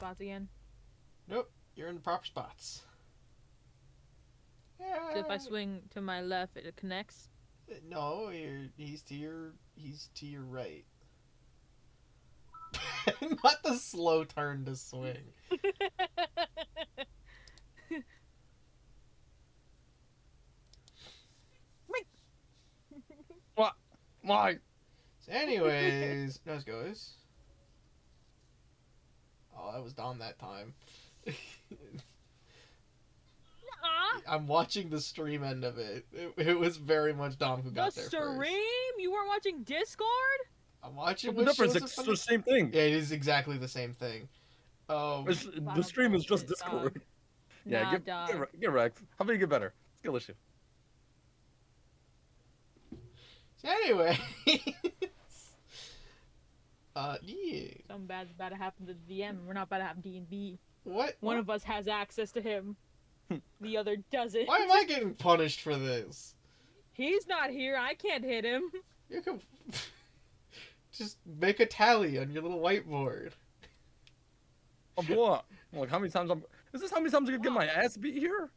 spots again? Nope, you're in the proper spots. So if I Yeah. swing to my left, it connects. No, he's to your right. Not the slow turn to swing. What? Why? So anyways, nose goes. Oh, that was Dom that time. I'm watching the stream end of it. It was very much Dom who The got there first. stream? You weren't watching Discord? I'm watching What's the what difference? shows It's up on the the... same thing. Yeah, it is exactly the same thing. The stream is just Discord. Dog. Yeah, Nah, dog. get wrecked. How about you get better? Skill issue. So anyway, yeah. Something bad's about to happen to the DM. We're not about to have D&D. What? One of us has access to him. The other doesn't. Why am I getting punished for this? He's not here. I can't hit him. You can just make a tally on your little whiteboard. Of what? Like how many times I'm? Is this how many times I could get my ass beat here?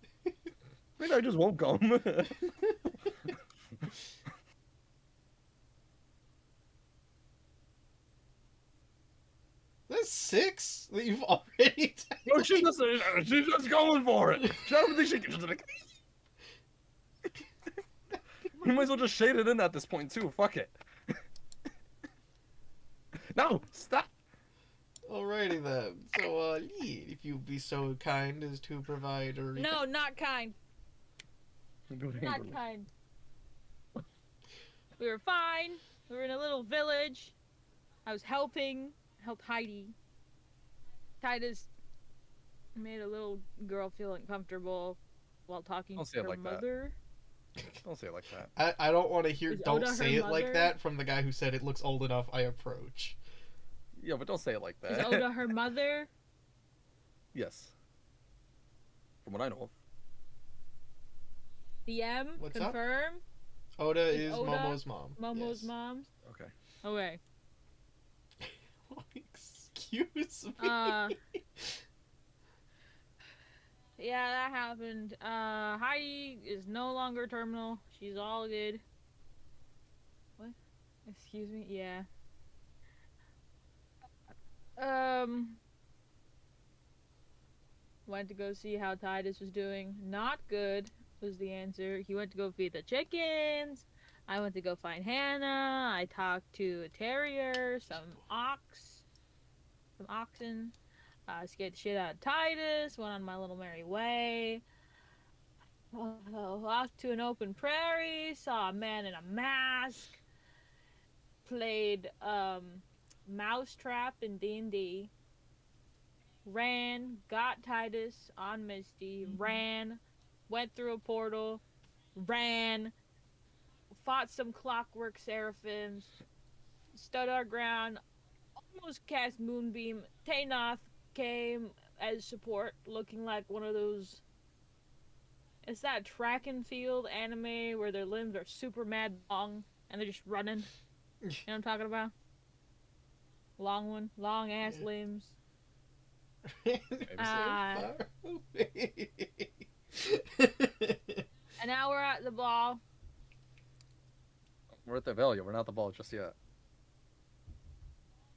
Maybe I just won't come. That's 6 that you've already taken. No, she's just going for it. She don't think she can just like. You might as well just shade it in at this point too. Fuck it. No, stop. Alrighty then. So, Lee, if you'd be so kind as to provide a recap. No, not kind. Not kind. We were fine. We were in a little village. I was helped Heidi. Titus made a little girl feel uncomfortable while talking Don't say to it her like that. mother. Don't say it like that. I don't want to hear Is don't Oda say her it like mother? that from the guy who said it looks old enough, I approach. Yeah, but don't say it like Is that. Oda her mother? Yes. From what I know of. DM? What's up? Confirm? Oda is Oda Momo's mom. Momo's Yes. mom? Okay. Okay. Excuse me. Yeah, that happened. Heidi is no longer terminal. She's all good. What? Excuse me? Yeah. Went to go see how Titus was doing. Not good was the answer. He went to go feed the chickens. I went to go find Hannah. I talked to a terrier, some oxen. Scared the shit out of Titus. Went on my little merry way. Walked to an open prairie. Saw a man in a mask. Played Mousetrap in D&D. Ran, got Titus on Misty, ran, went through a portal, ran, fought some clockwork seraphims, stood our ground, almost cast Moonbeam. Tanoth came as support, looking like one of those. It's that track and field anime where their limbs are super mad long and they're just running. You know what I'm talking about? Long one, long ass limbs. Maybe so. And now we're at the ball. We're at the Velia. We're not the ball just yet.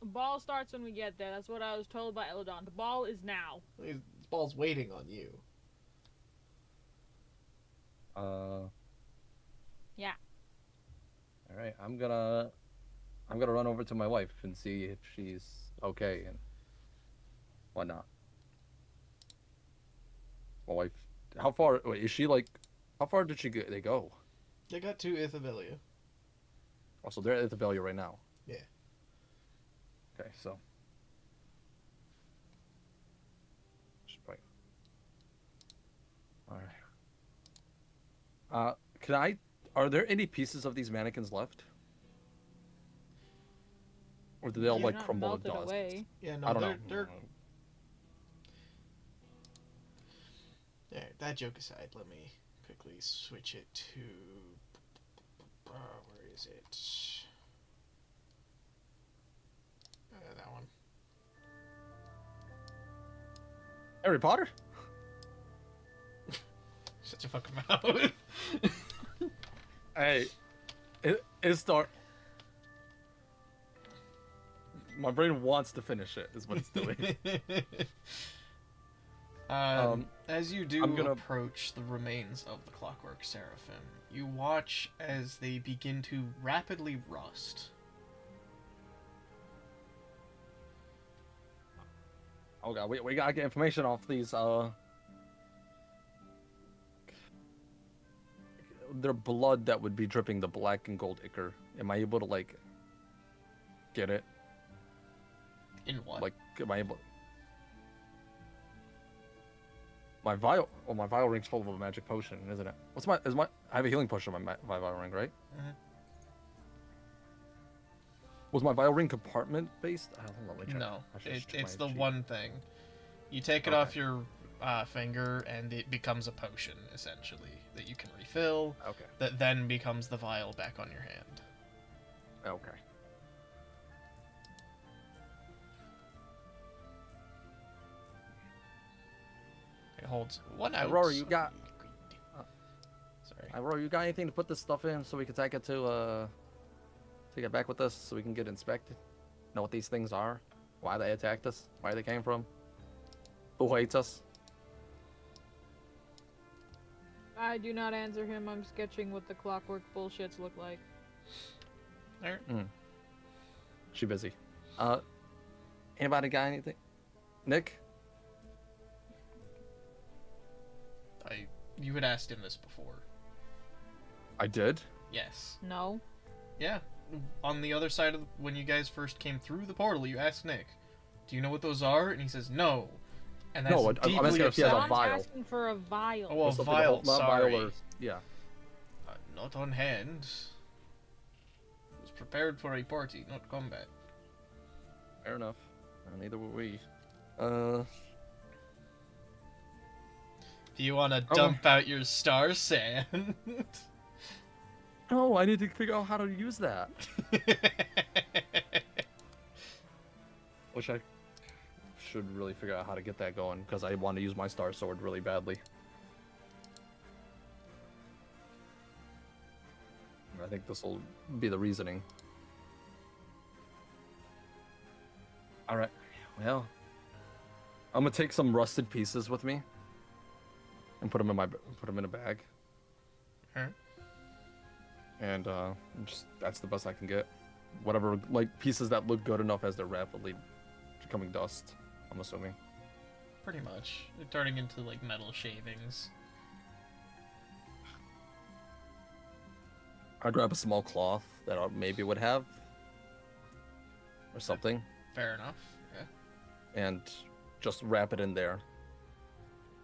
The ball starts when we get there. That's what I was told by Elodon. The ball is now. This ball's waiting on you. Yeah. All right. I'm gonna run over to my wife and see if she's okay and whatnot. My wife. How far? Wait, is she like? How far did they go? They got to Ithavelia. Oh, so they're at the Velia right now. Yeah. Okay, so. Right. All right. Can I? Are there any pieces of these mannequins left? Or do they all Yeah, like Not crumble to melted dust? away. Yeah, no, I don't know. they're... There, that joke aside, let me quickly switch it to... where is it? That one. Harry Potter? Shut your fucking mouth. Hey, it start. My brain wants to finish it. Is what it's doing. As you do I'm gonna- approach the remains of the Clockwork Seraphim, you watch as they begin to rapidly rust. Oh god, we gotta get information off these. Their blood that would be dripping the black and gold ichor. Am I able to like get it? In what? Like, am I able? My vial. Oh, my vial ring's full of a magic potion, isn't it? What's my? Is my? I have a healing potion in my vial ring, right? Mhm. Mm-hmm. Was my vial ring compartment based? Hold on, let me check. No, I should check it's my the cheat. one thing. You take it Okay. off your finger, and it becomes a potion, essentially, that you can refill, Okay. that then becomes the vial back on your hand. Okay. It holds 1 ounce. Aurora, you got- Sorry. Aurora, you got anything to put this stuff in so we can take it to take it back with us so we can get inspected? Know what these things are? Why they attacked us? Where they came from? Who hates us? I do not answer him. I'm sketching what the clockwork bullshits look like. Alright. She busy. Anybody got anything? Nick? You had asked him this before. I did. Yes. No. Yeah. On the other side of when you guys first came through the portal, you asked Nick, "Do you know what those are?" And he says, "No." And that's No, I'm deeply asking if he has a Someone's vial. asking for a vial. Oh, a Or something, vial. not Sorry. vial or- yeah. Not on hand. It was prepared for a party, not combat. Fair enough. Neither were we. Do you want to Oh. dump out your star sand? No, I need to figure out how to use that. Which I should really figure out how to get that going because I want to use my star sword really badly. I think this will be the reasoning. All right. Well, I'm gonna take some rusted pieces with me and put them in a bag. Alright. And just that's the best I can get. Whatever, like pieces that look good enough as they're rapidly becoming dust. I'm assuming. Pretty much. They're turning into, like, metal shavings. I'd grab a small cloth that I maybe would have, or something, Fair enough. Yeah. and just wrap it in there.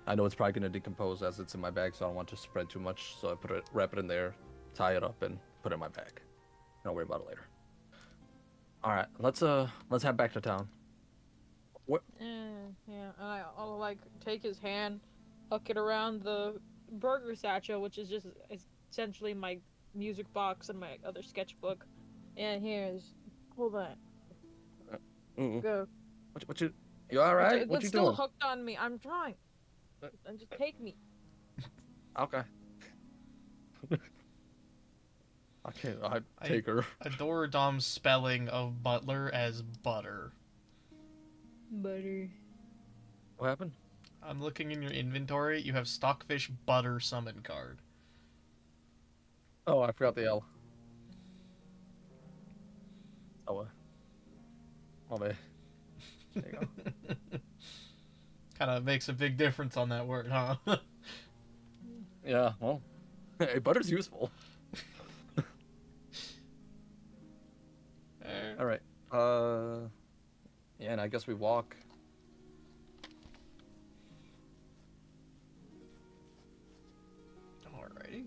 I know it's probably gonna decompose as it's in my bag, so I don't want to spread too much. So I wrap it in there, tie it up, and put it in my bag. Don't worry about it later. All right, let's head back to town. Yeah, and I'll like take his hand, hook it around the burger satchel, which is just essentially my music box and my other sketchbook. And here's, hold on, Mm-mm. go. What you all right? What It's you still doing? hooked on me. I'm trying. And just take me. Okay. I'd take her. Adore Dom's spelling of butler as butter. Butter. What happened? I'm looking in your inventory. You have Stockfish Butter Summon card. Oh, I forgot the L. Oh, my bad. There you go. Kind of makes a big difference on that word, huh? Yeah, well, hey, butter's useful. All right. Yeah, and I guess we walk. Alrighty.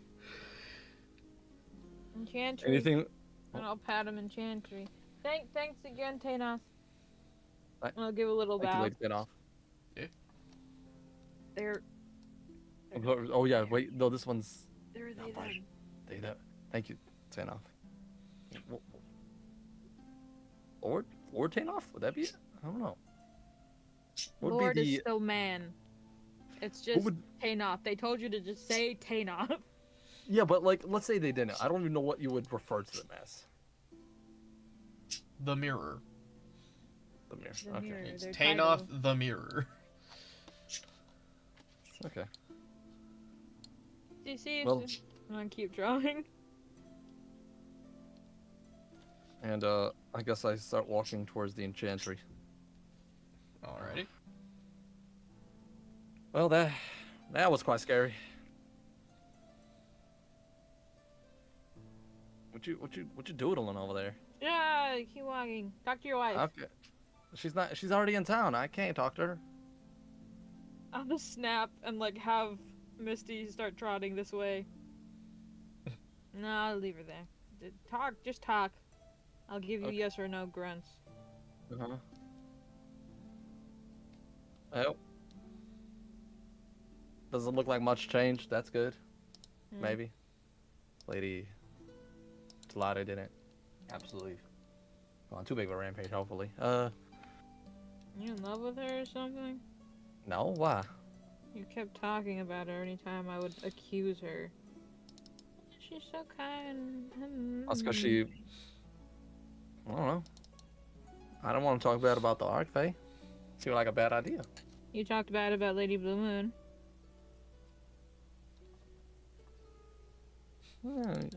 Enchantry. Anything? And I'll pat him in Chantry. Thanks again, Tanos. Right. I'll give a little Thank you, bow. lady. Get off. They're Oh yeah, wait. No, this one's they're No, they fine. them. Thank you, Tanoff. Lord Tanoff? Would that be it? I don't know. What would Lord be is the still man. It's Who just would? Tainoth. They told you to just say Tainoth. Yeah, but like, let's say they didn't. I don't even know what you would refer to them as. The mirror. The mirror. The Okay. mirror. It's Their Tainoth title. the mirror. Okay. Do you see? Well- I'm gonna keep drawing. And I guess I start walking towards the enchantry. Alrighty. Well, that was quite scary. What you doodling over there? Yeah, keep walking. Talk to your wife. Okay. She's already in town. I can't talk to her. I'll just snap and like have Misty start trotting this way. No, I'll leave her there. Talk, just talk. I'll give you Okay. yes or no grunts. Uh-huh. Well, doesn't look like much change. That's good. Hmm. Maybe. Lady Talada didn't absolutely go on too big of a rampage, hopefully. You in love with her or something? No, why? You kept talking about her anytime I would accuse her. She's so kind. That's because she. I don't know. I don't want to talk bad about the Arc Fae. Seemed like a bad idea. You talked bad about Lady Blue Moon. I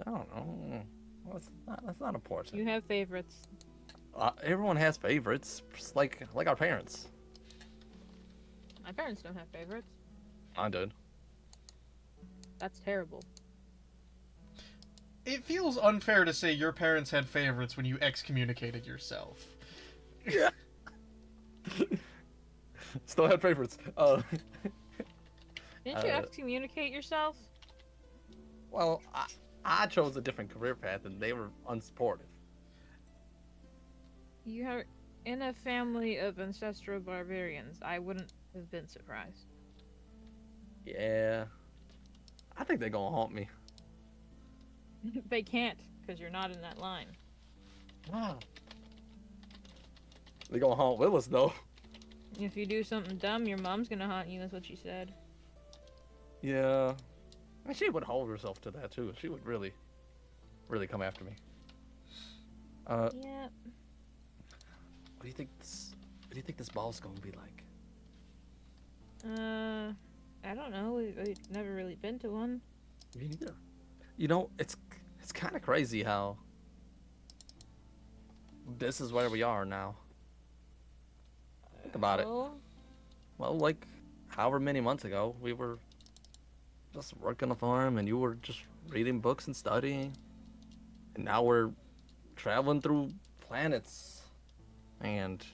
don't know. Well, that's not important. You have favorites. Everyone has favorites, just like our parents. My parents don't have favorites. I did. That's terrible. It feels unfair to say your parents had favorites when you excommunicated yourself. Yeah. Still had favorites. Didn't you Uh, excommunicate yourself? Well, I chose a different career path, and they were unsupportive. You are in a family of ancestral barbarians. I wouldn't have been surprised. Yeah. I think they're gonna haunt me. They can't, because you're not in that line. Wow. They're gonna haunt Willis, though. If you do something dumb, your mom's gonna haunt you, that's what she said. Yeah. And she would hold herself to that, too. She would really come after me. Yep. What do you think this ball's gonna be like? I don't know. We've never really been to one. Me neither. You know, it's kind of crazy how this is where we are now. Think about it. Oh, Well, like, however many months ago, we were just working a farm, and you were just reading books and studying, and now we're traveling through planets and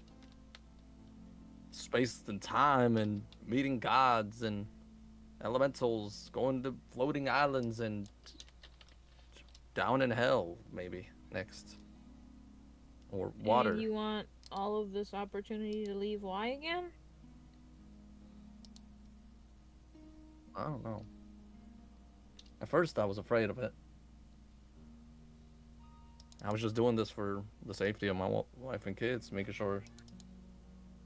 space and time, and meeting gods and elementals, going to floating islands, and down in hell, maybe next, or water. And you want all of this opportunity to leave Y again? I don't know. At first, I was afraid of it. I was just doing this for the safety of my wife and kids, making sure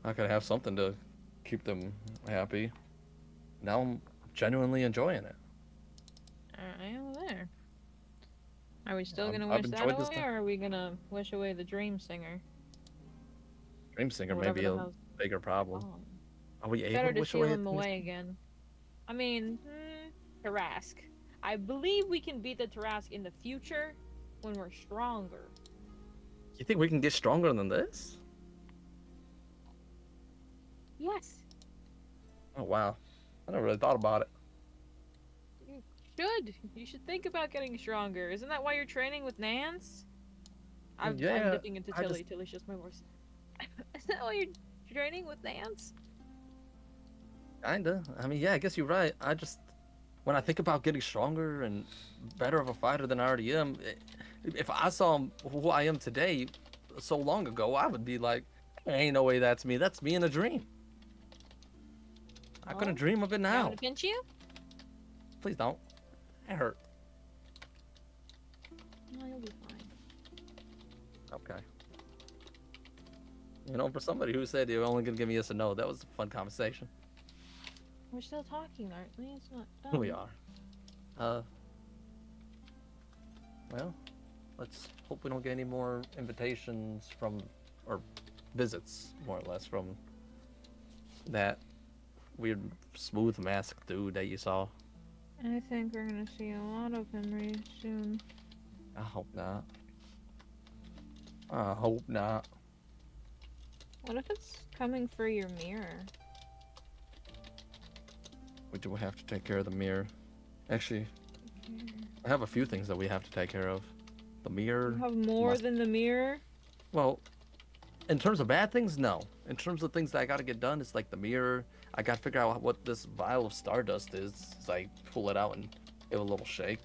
I could have something to keep them happy. Now I'm genuinely enjoying it. Alright, well there. Are we still I've- gonna I've wish that enjoyed this away, time. or are we gonna wish away the Dream Singer? Dream Singer Or may whatever be the a hell's bigger problem. called. Are we able Better to to wish seal away? him away again. I mean, Tarask. I believe we can beat the Tarask in the future when we're stronger. You think we can get stronger than this? Yes, Oh wow, I never really thought about it. you should think about getting stronger. Isn't that why you're training with Nance? I'm Yeah, dipping into I Tilly. just- Tilly's just my voice. Isn't that why you're training with Nance? Kinda. I mean, yeah, I guess you're right. I just, when I think about getting stronger and better of a fighter than I already am, if I saw who I am today so long ago, I would be like, ain't no way that's me. That's me in a dream. I'm gonna Oh, dream of it You now. want to pinch you? Please don't. It hurt. No, you'll be fine. Okay. You know, for somebody who said you're only gonna give me yes or no, that was a fun conversation. We're still talking, aren't we? It's not done. We are. Well, let's hope we don't get any more invitations from, or visits, more or less, from that weird smooth mask dude that you saw. I think we're gonna see a lot of him really soon. I hope not. I hope not. What if it's coming for your mirror? We do have to take care of the mirror. Actually, I have a few things that we have to take care of. The mirror. You have more must- than the mirror? Well, in terms of bad things, no. In terms of things that I gotta get done, it's like the mirror. I gotta figure out what this vial of stardust is. So I pull it out and give it a little shake.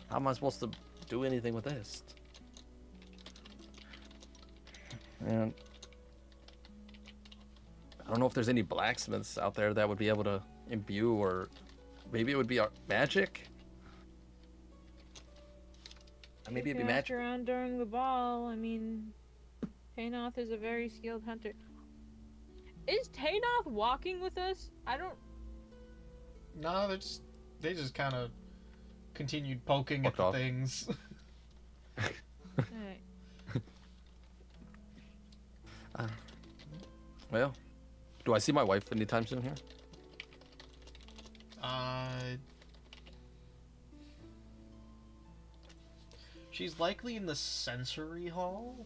How am I supposed to do anything with this? And I don't know if there's any blacksmiths out there that would be able to imbue, or maybe it would be magic. Maybe it'd be If you ask magic. around during the ball, I mean, Tanoth is a very skilled hunter. Is Tanoth walking with us? I don't. No, they just kind of continued poking Walked at the off. things. Alright. Well, do I see my wife anytime soon here? She's likely in the sensory hall.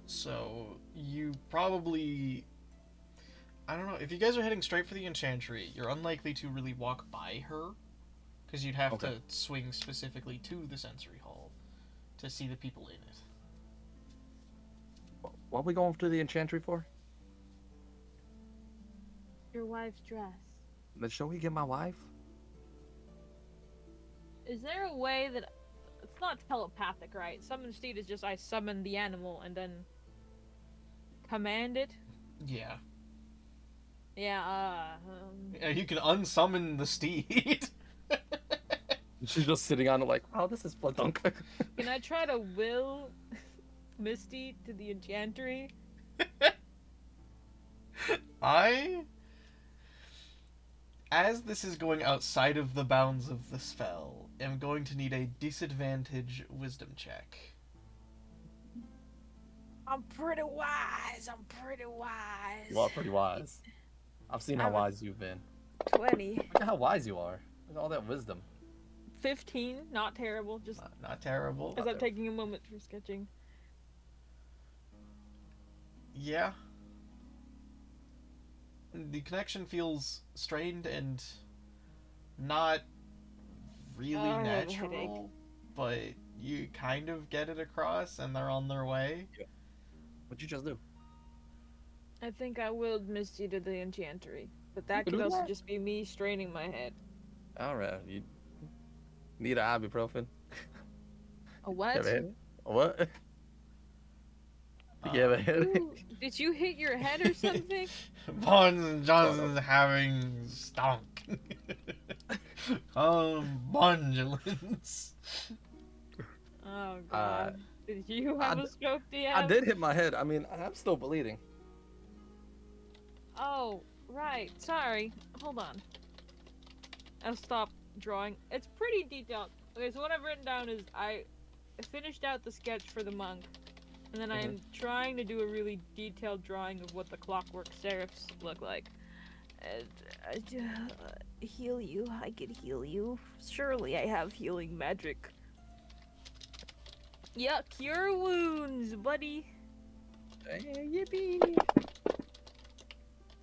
So you probably, I don't know, if you guys are heading straight for the enchantry, you're unlikely to really walk by her, because you'd have Okay. to swing specifically to the sensory hall to see the people in it. What are we going to the enchantry for? Your wife's dress. Shall we get my wife? Is there a way that it's not telepathic, right? Summon steed is just I summon the animal and then command it. Yeah. Yeah. Yeah, you can unsummon the steed. She's just sitting on it like, oh, this is dunk. Can I try to will Misty to the enchantry? As this is going outside of the bounds of the spell, am going to need a disadvantage wisdom check. I'm pretty wise. You are pretty wise. I've seen how I'm a- wise you've been. 20. Look at how wise you are. Look at all that wisdom. 15. Not terrible. Just Not terrible. as I'm taking a moment for sketching. Yeah. The connection feels strained and not really Oh, I have a natural, headache. but you kind of get it across and they're on their way. What'd you just do? I think I willed Misty to the enchantry. But that can could do also that. just be me straining my head. Alright, you need an ibuprofen. A what? You have a headache? What? You have a headache? Ooh, did you hit your head or something? Bonds and Johnson's having stonk. Bondulance. Oh god. Did you have a stroke, DM? I did hit my head. I mean, I'm still bleeding. Oh, right. Sorry. Hold on. I'll stop drawing. It's pretty detailed. Okay, so what I've written down is I finished out the sketch for the monk, and then I'm trying to do a really detailed drawing of what the clockwork seraphs look like. Heal you. I could heal you. Surely I have healing magic. Yeah, cure wounds, buddy. Hey, yippee!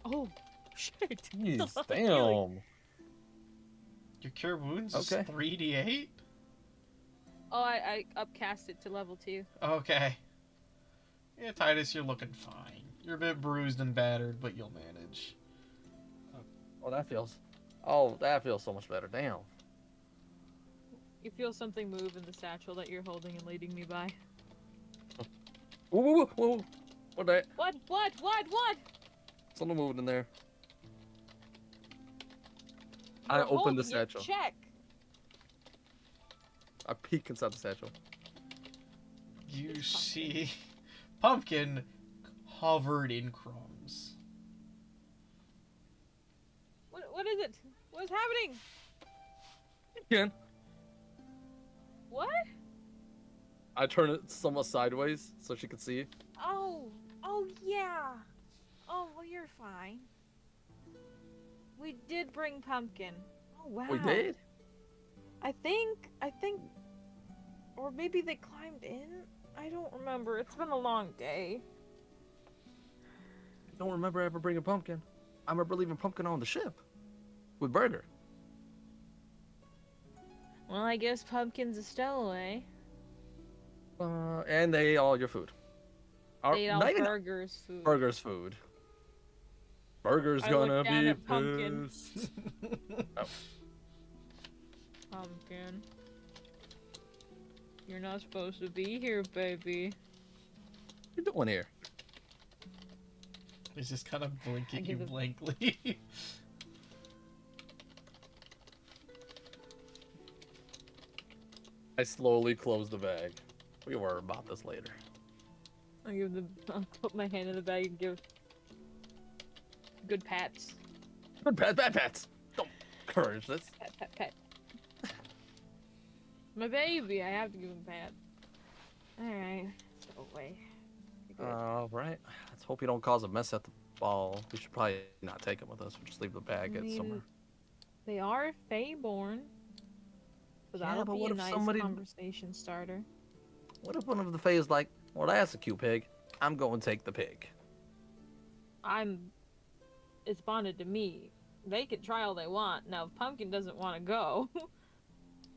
Oh, shit. Jeez, Healing. damn. Your cure wounds Okay. is 3d8? Oh, I upcast it to level 2. Okay. Yeah, Titus, you're looking fine. You're a bit bruised and battered, but you'll manage. Oh, that feels. Oh, that feels so much better. Damn. You feel something move in the satchel that you're holding and leading me by. Whoa, whoa, whoa, whoa. What that? What? Something moving in there. You're I opened the holding it. satchel. Check. I peek inside the satchel. You see Pumpkin covered in crumbs. is it? What's happening? Again, What? I turn it somewhat sideways so she can see. Oh, yeah. Oh, well, you're fine. We did bring pumpkin. Oh, wow. We did? I think, or maybe they climbed in? I don't remember. It's been a long day. I don't remember ever bringing pumpkin. I remember leaving pumpkin on the ship with Burger. Well, I guess pumpkin's a stowaway. And they ate all your food. They ate all not even Burger's food. Burger's food. Burger's I gonna looked down be at Pumpkin. pissed. Oh. Pumpkin. You're not supposed to be here, baby. What you doing here? He's just kind of blinking you give it- blankly. I slowly close the bag. We worry about this later. I'll put my hand in the bag and give good pats. Bad pats. Don't encourage this. Pat. My baby, I have to give him a pat. Alright, stowaway. All right. Let's hope you don't cause a mess at the ball. We should probably not take him with us. We'll just leave the bag at somewhere. They are Fey-born. So Yeah, that'll but be what a if nice somebody- conversation starter. What if one of the Fae is like, well, that's a cute pig. I'm going to take the pig. It's bonded to me. They can try all they want. Now, if Pumpkin doesn't want to go,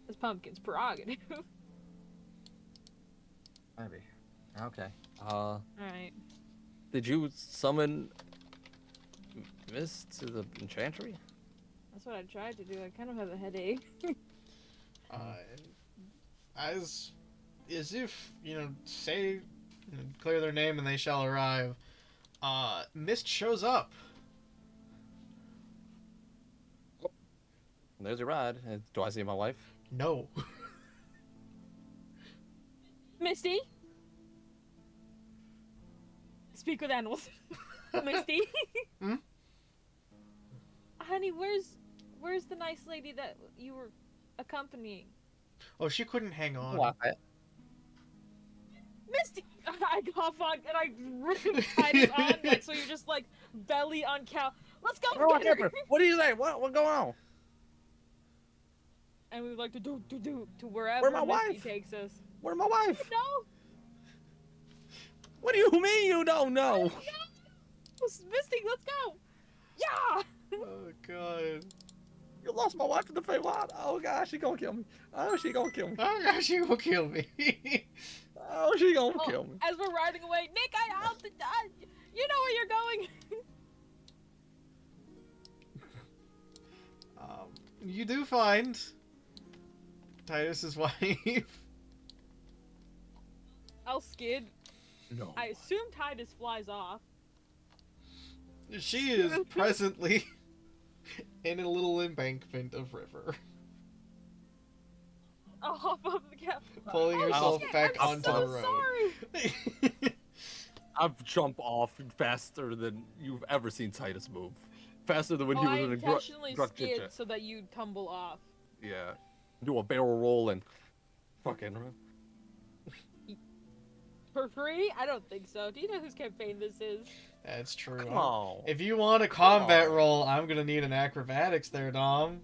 it's Pumpkin's prerogative. Maybe. Okay. Alright. Did you summon Mist to the enchantry? That's what I tried to do. I kind of have a headache. As if, say, clear their name and they shall arrive, Mist shows up. There's your ride. Do I see my wife? No. Misty? Speak with animals. Misty? Hmm? Honey, where's the nice lady that you were accompanying? Oh, she couldn't hang on. What? Misty! I cough on and I rip Titus on, like, so you're just like belly on cow. Let's go get her! What do you say? What going on? And we like to do to wherever Where my Misty wife? takes us. Where's my wife? No! What do you mean you don't know? No! Misty, let's go! Yeah! Oh, God. You lost my wife in the Feywild. Oh gosh, she gonna kill me. Oh, she gonna kill me. Oh, gosh, she will kill me. Oh, she gonna kill me. As we're riding away, Nick, you know where you're going. You do find Titus's wife. I'll skid. No. I assume Titus flies off. She is presently in a little embankment of river, I'll hop up the cap. pulling Oh, herself shit, back I'm onto so the road. Sorry. I've jumped off faster than you've ever seen Titus move. Faster than when Oh, he I was in a intentionally gruck skid chit-chat. so that you tumble off. Yeah. Do a barrel roll and fucking. For free? I don't think so. Do you know whose campaign this is? That's true. Come on. If you want a combat on. roll, I'm gonna need an acrobatics there, Dom.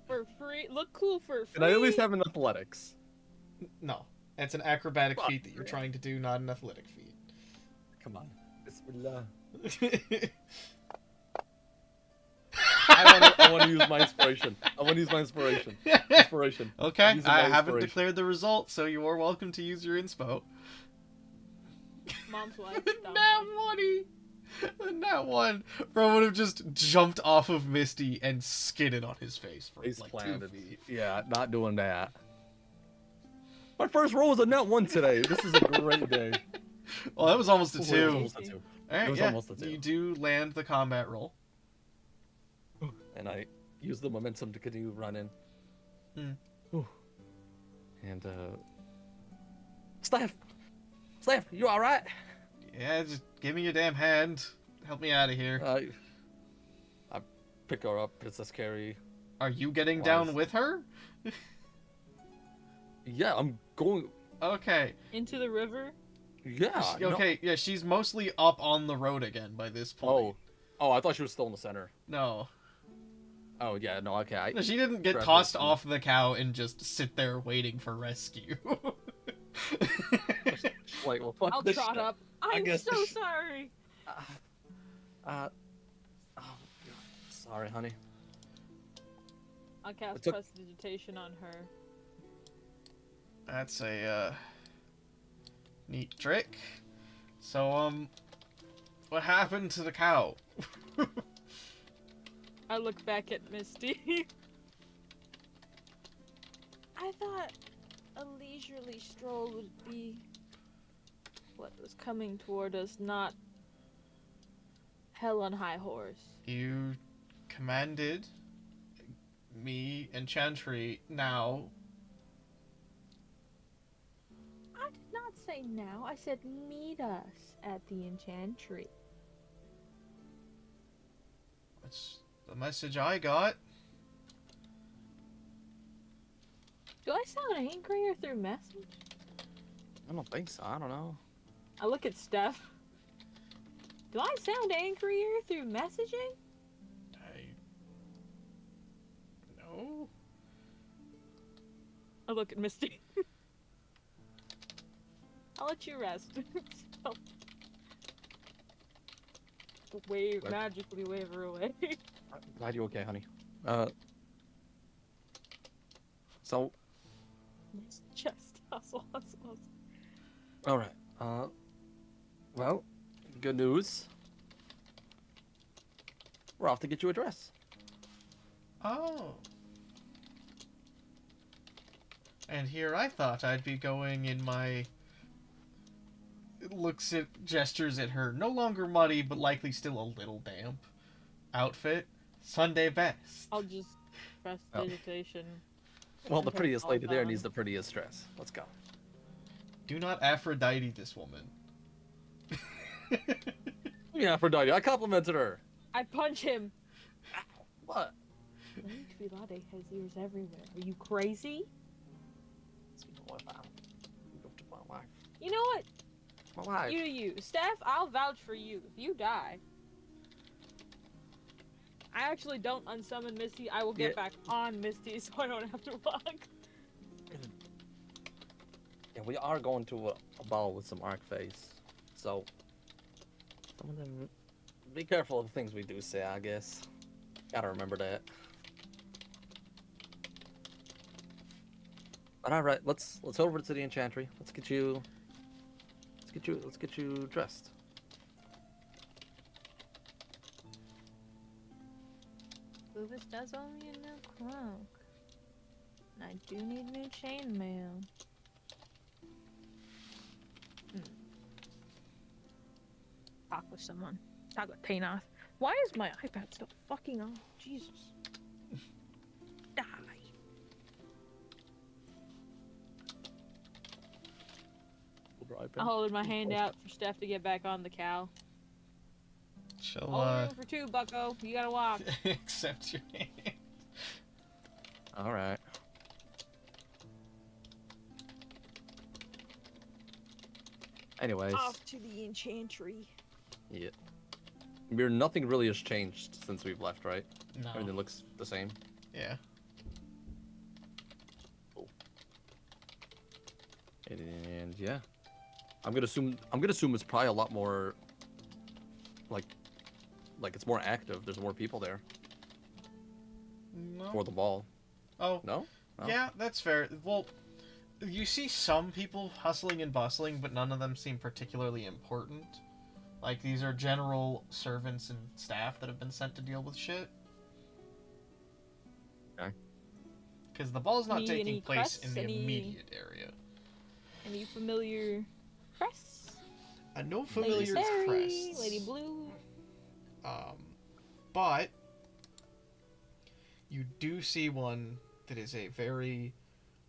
For free? Look cool for free. Can I at least have an athletics? No, it's an acrobatic Fuck. feat that you're trying to do, not an athletic feat. Come on. Bismillah. Okay, I want to use my inspiration. Inspiration. I Using my haven't inspiration. declared the result, so you are welcome to use your inspo. Mom's wife. That one. Bro would have just jumped off of Misty and skidded on his face for Face like 2 planted. feet. Yeah, not doing that. My first roll was a net 1 today. This is a great day. Well, that was almost a It was 2. almost a 2. Alright, It was yeah. almost a 2. You do land the combat roll. And I use the momentum to continue running. Whew. And Staff, you all right? Yeah, just give me your damn hand. Help me out of here. I pick her up, Princess Carrie. Are you getting Why down is- with her? Yeah, I'm going. Okay. Into the river? Yeah. No. Okay, yeah, she's mostly up on the road again by this point. Oh, I thought she was still in the center. No. Oh yeah, no, okay. No, she didn't get Trevor, tossed you- off the cow and just sit there waiting for rescue. She's like, well, fuck I'll this trot shit. up. I'm guess- so sorry. Oh, sorry, honey. I'll cast It took- prestidigitation on her. That's a neat trick. So what happened to the cow? I look back at Misty. I thought a leisurely stroll would be what was coming toward us, not hell on high horse. You commanded me and Chantry now. I did not say now. I said meet us at the enchantry. That's the message I got. Do I sound angrier through message? I don't think so. I don't know. I look at Steph. Do I sound angrier through messaging? No. I look at Misty. I'll let you rest. So, Like- magically wave her away. Glad you okay, honey. So, It's just hustle, hustle, hustle. all right. Well, good news. We're off to get you a dress. Oh. And here I thought I'd be going in my gestures at her, no longer muddy, but likely still a little damp outfit. Sunday best. I'll just press Oh. digitation. Well, the Okay, prettiest all lady there done. needs the prettiest dress. Let's go. Do not Aphrodite this woman. Yeah, Aphrodite. I complimented her. I punch him. What? Filade has ears everywhere. Are you crazy? You know what? My wife. You. Steph, I'll vouch for you. If you die, I actually don't unsummon Misty. I will get Yeah. back on Misty so I don't have to walk. Yeah, we are going to a ball with some arc face, so some of them. Be careful of the things we do say. I guess. Gotta remember that. But all right, let's over to the enchantry. Let's get you dressed. Bubis does owe me a new cloak. And I do need new chainmail. Talk with someone. Talk with Painoth. Why is my iPad still fucking on? Jesus. Die. I'm holding my hand out for Steph to get back on the cow. She'll Only room for two, bucko. You gotta walk. accept your hand. All right. Anyways, Off to the enchantry. yeah. Nothing really has changed since we've left, right? No. Everything looks the same. Yeah. And yeah, I'm gonna assume it's probably a lot more like it's more active. There's more people there No. for the ball. Oh. No? Oh. Yeah, that's fair. Well, you see some people hustling and bustling, but none of them seem particularly important. Like, these are general servants and staff that have been sent to deal with shit. Okay. Because the ball's not Any taking place crests? in the Any- immediate area. Any familiar crests? No Lady familiar Sari, crests. Lady Blue. But you do see one that is a very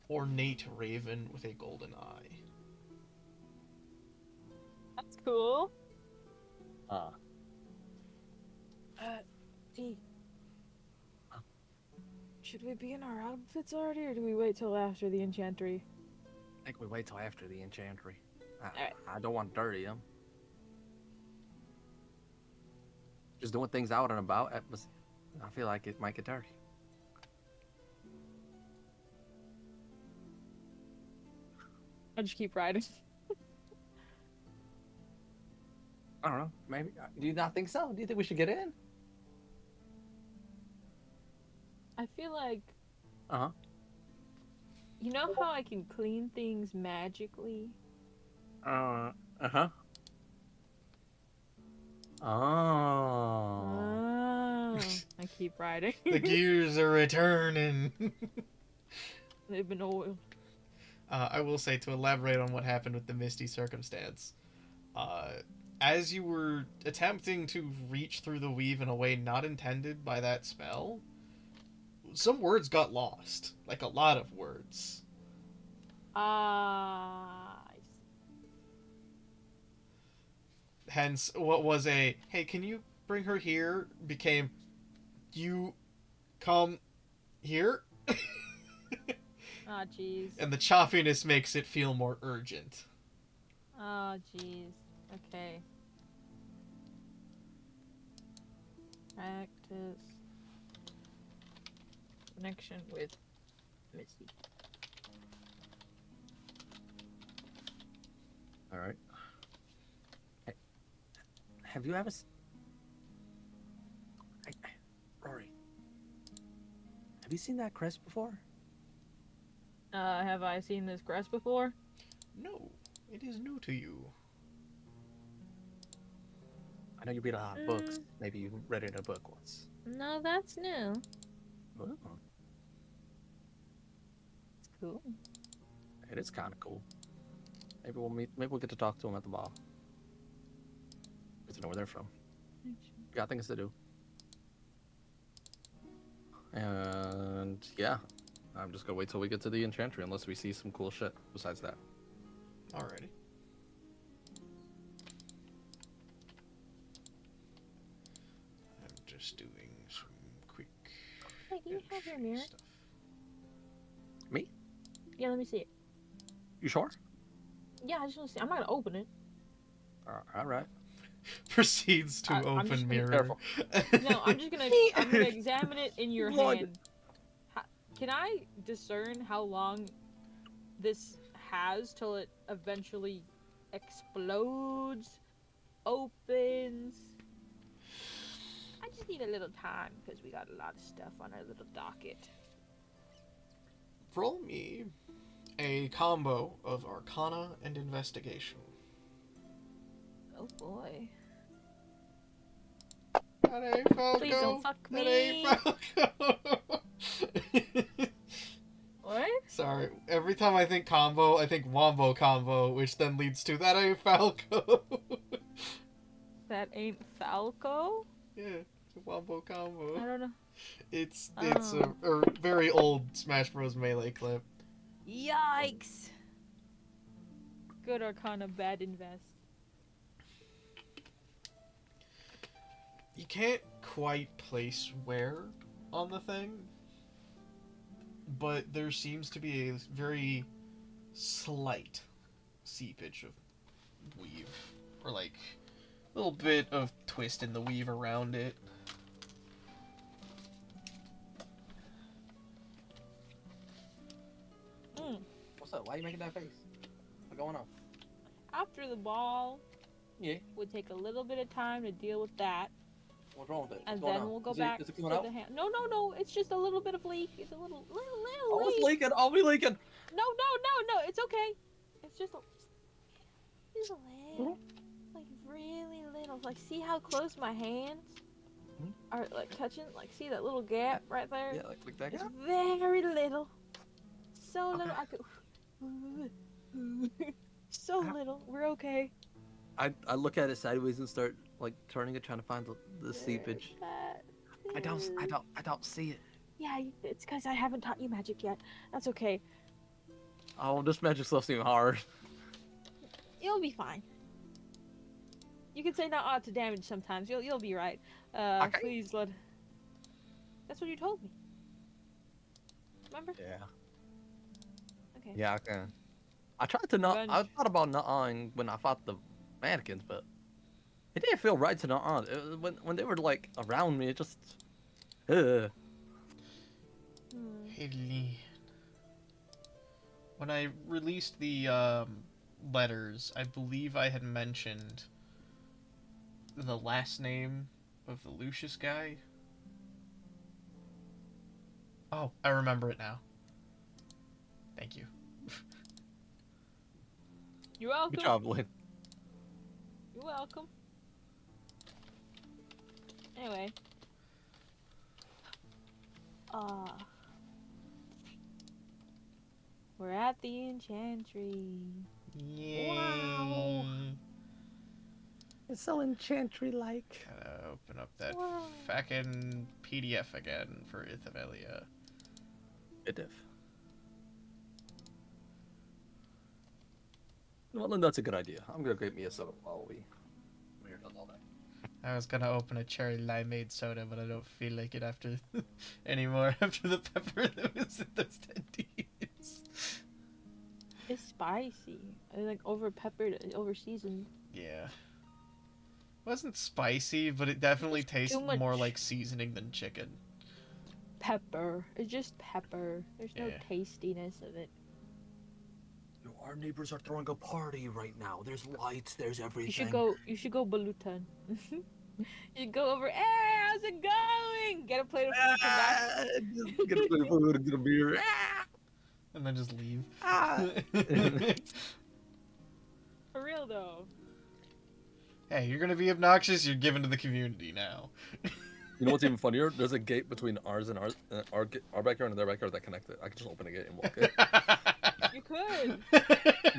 ornate raven with a golden eye. That's cool. D. Should we be in our outfits already, or do we wait till after the enchantry? I think we wait till after the enchantry. Alright. I don't want to dirty them. Just doing things out and about. I feel like it might get dirty. I'll just keep riding. I don't know. Maybe. Do you not think so? Do you think we should get in? I feel like, Uh you know how I can clean things magically? huh. Oh. Oh, I keep riding. The gears are returning. They've been oiled. I will say, to elaborate on what happened with the Misty circumstance, as you were attempting to reach through the weave in a way not intended by that spell, some words got lost. Like, a lot of words. Hence, what was a, hey, can you bring her here, became, you come here? Ah, jeez. And the choppiness makes it feel more urgent. Oh, jeez. Okay. Practice. Connection with Misty. All right. Hey, have you ever? Rory, have you seen that crest before? Have I seen this crest before? No, it is new to you. I know you read a lot of books. Maybe you read it in a book once. No, that's new. Oh, It's cool. it is kind of cool. Maybe we'll meet. Maybe we'll get to talk to them at the bar. Get to know where they're from. Got things to do. And yeah, I'm just gonna wait till we get to the enchantry unless we see some cool shit besides that. Alrighty. I'm just doing some quick Hey, do you have your mirror? stuff. Me? Yeah, let me see it. You sure? Yeah, I just want to see. I'm not gonna open it. All right. Proceeds to I'm just open gonna- mirror. Careful. No, I'm gonna examine it in your Lord. hand. Can I discern how long this has till it eventually explodes, opens? I just need a little time because we got a lot of stuff on our little docket. Roll me a combo of Arcana and Investigation. Oh boy. That ain't Falco. Please don't fuck That me. ain't Falco. What? Sorry. Every time I think combo, I think Wombo combo, which then leads to that ain't Falco. That ain't Falco? Yeah, it's a Wombo I combo. don't know. It's Oh. a very old Smash Bros. Melee clip. Yikes! Good Arcana, bad Invest. You can't quite place where on the thing, but there seems to be a very slight seepage of weave, or like a little bit of twist in the weave around it. What's up? Why are you making that face? What's going on? After the ball, Yeah. would take a little bit of time to deal with that, What's wrong with it? and What's going then on? we'll go Is back Is it to coming out? the hand. No, it's just a little bit of leak. It's a little Oh, leak. it's leaking. Oh, we leaking. No, it's okay. It's just a little, like really little. Like, see how close my hands are, like touching. Like, see that little gap right there? Yeah, like that. It's Yeah. very little. So Okay. little. I could. So little. We're okay. I look at it sideways and start like turning it, trying to find the seepage. I don't see it. Yeah, it's because I haven't taught you magic yet. That's okay. Oh, this magic stuff seems hard. You'll be fine. You can say not ought to damage sometimes. You'll be right. Okay. Please let. That's what you told me. Remember? Yeah. Okay. Yeah, I can. I tried to not. I Revenge. thought about not on when I fought the mannequins, but it didn't feel right to not on. When they were like around me, it just. Uh, Hmm. Hey, Lee. When I released the letters, I believe I had mentioned the last name of the Lucius guy. Oh, I remember it now. Thank you. You're good welcome. job, Lynn. You're welcome. Anyway. Uh, we're at the enchantry. Yay. Wow. It's so enchantry like. Gotta open up that Wow. fucking PDF again for Ithavelia. It if. Well, then that's a good idea. I'm gonna get me a soda while we're done all that. I was gonna open a cherry limeade soda, but I don't feel like it after anymore after the pepper that was in those tendies. It's spicy. I like over peppered, over seasoned. Yeah. It wasn't spicy, but it definitely Just tastes too much more like seasoning than chicken. pepper. It's just pepper. There's no Yeah. tastiness of it. Yo, our neighbors are throwing a party right now. There's lights. There's everything. You should go. You should go Balutan. You should go over. Hey, how's it going? Get a plate of food. Come back. Just get a plate of food and get a beer. And then just leave. For real though. Hey, you're gonna be obnoxious, you're given to the community now. You know what's even funnier? There's a gate between ours and our backyard and their backyard that connect it. I can just open a gate and walk it. You could.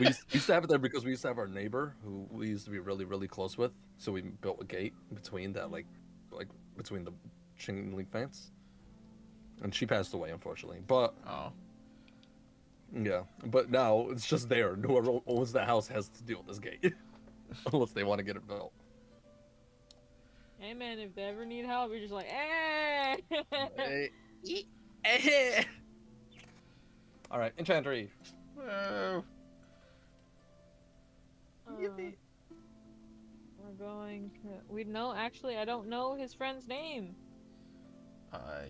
We used to have it there because we used to have our neighbor who we used to be really, really close with. So we built a gate between that, like between the chain link fence. And she passed away, unfortunately. But Oh. yeah, but now it's just there. Whoever owns the house has to deal with this gate, unless they want to get it built. Hey man, if they ever need help, you're just like, hey. All right, Enchantry. Whoa. We're going. We know. Actually, I don't know his friend's name.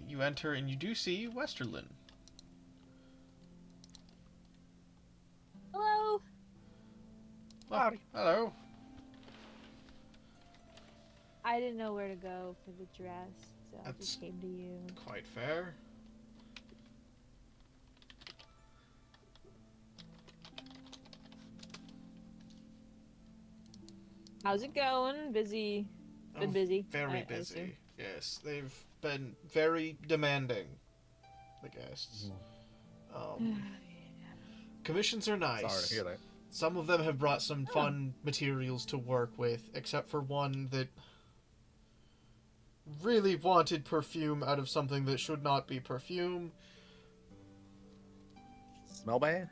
You enter and you do see Westerlin. Hello. Oh, hello. I didn't know where to go for the dress, so I That's- just came to you. Quite fair. How's it going? Busy. Been Oh, busy. Very I assume. busy. Yes, they've been very demanding. The guests. Commissions are nice. Sorry to hear that. Some of them have brought some fun materials to work with, except for one that really wanted perfume out of something that should not be perfume. Smell bad?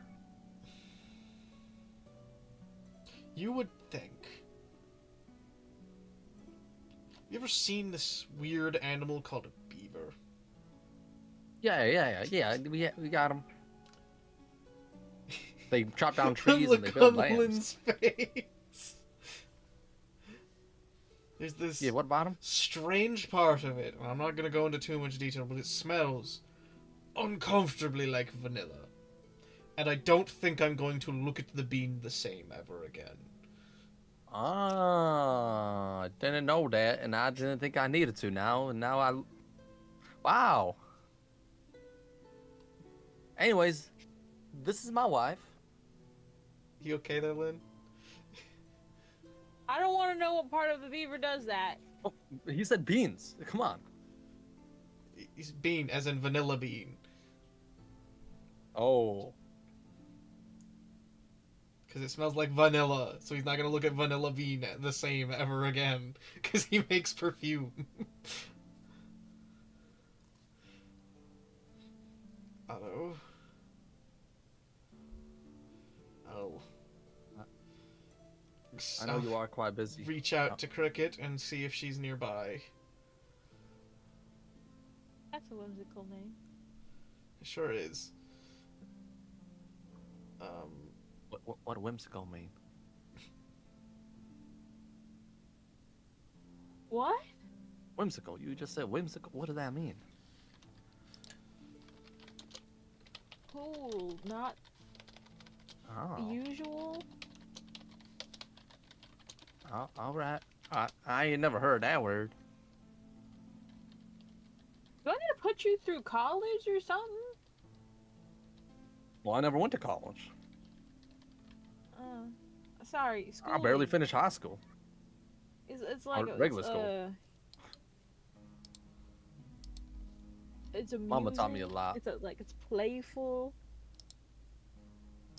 You would think. You ever seen this weird animal called a beaver? Yeah. We got them. They chop down trees and they build dams. Cumberland's face. There's this Yeah, what about them? strange part of it, and I'm not going to go into too much detail, but it smells uncomfortably like vanilla. And I don't think I'm going to look at the bean the same ever again. Ah, I didn't know that, and I didn't think I needed to now, and now I... Wow. Anyways, this is my wife. You okay there, Lynn? I don't want to know what part of the beaver does that. Oh, he said beans. Come on. He's bean, as in vanilla bean. Oh. Because it smells like vanilla, so he's not going to look at vanilla bean the same ever again. Because he makes perfume. Hello? Oh. I know you are quite busy. Reach out to Cricket and see if she's nearby. a whimsical name. It sure is. What whimsical mean? What? Whimsical. You just said whimsical. What does that mean? Cool, not Oh. usual. All right. I ain't never heard that word. Do I need to put you through college or something? Well, I never went to college. Sorry, school. I barely finished high school. It's like regular school. It's a Mama taught me a lot. It's playful.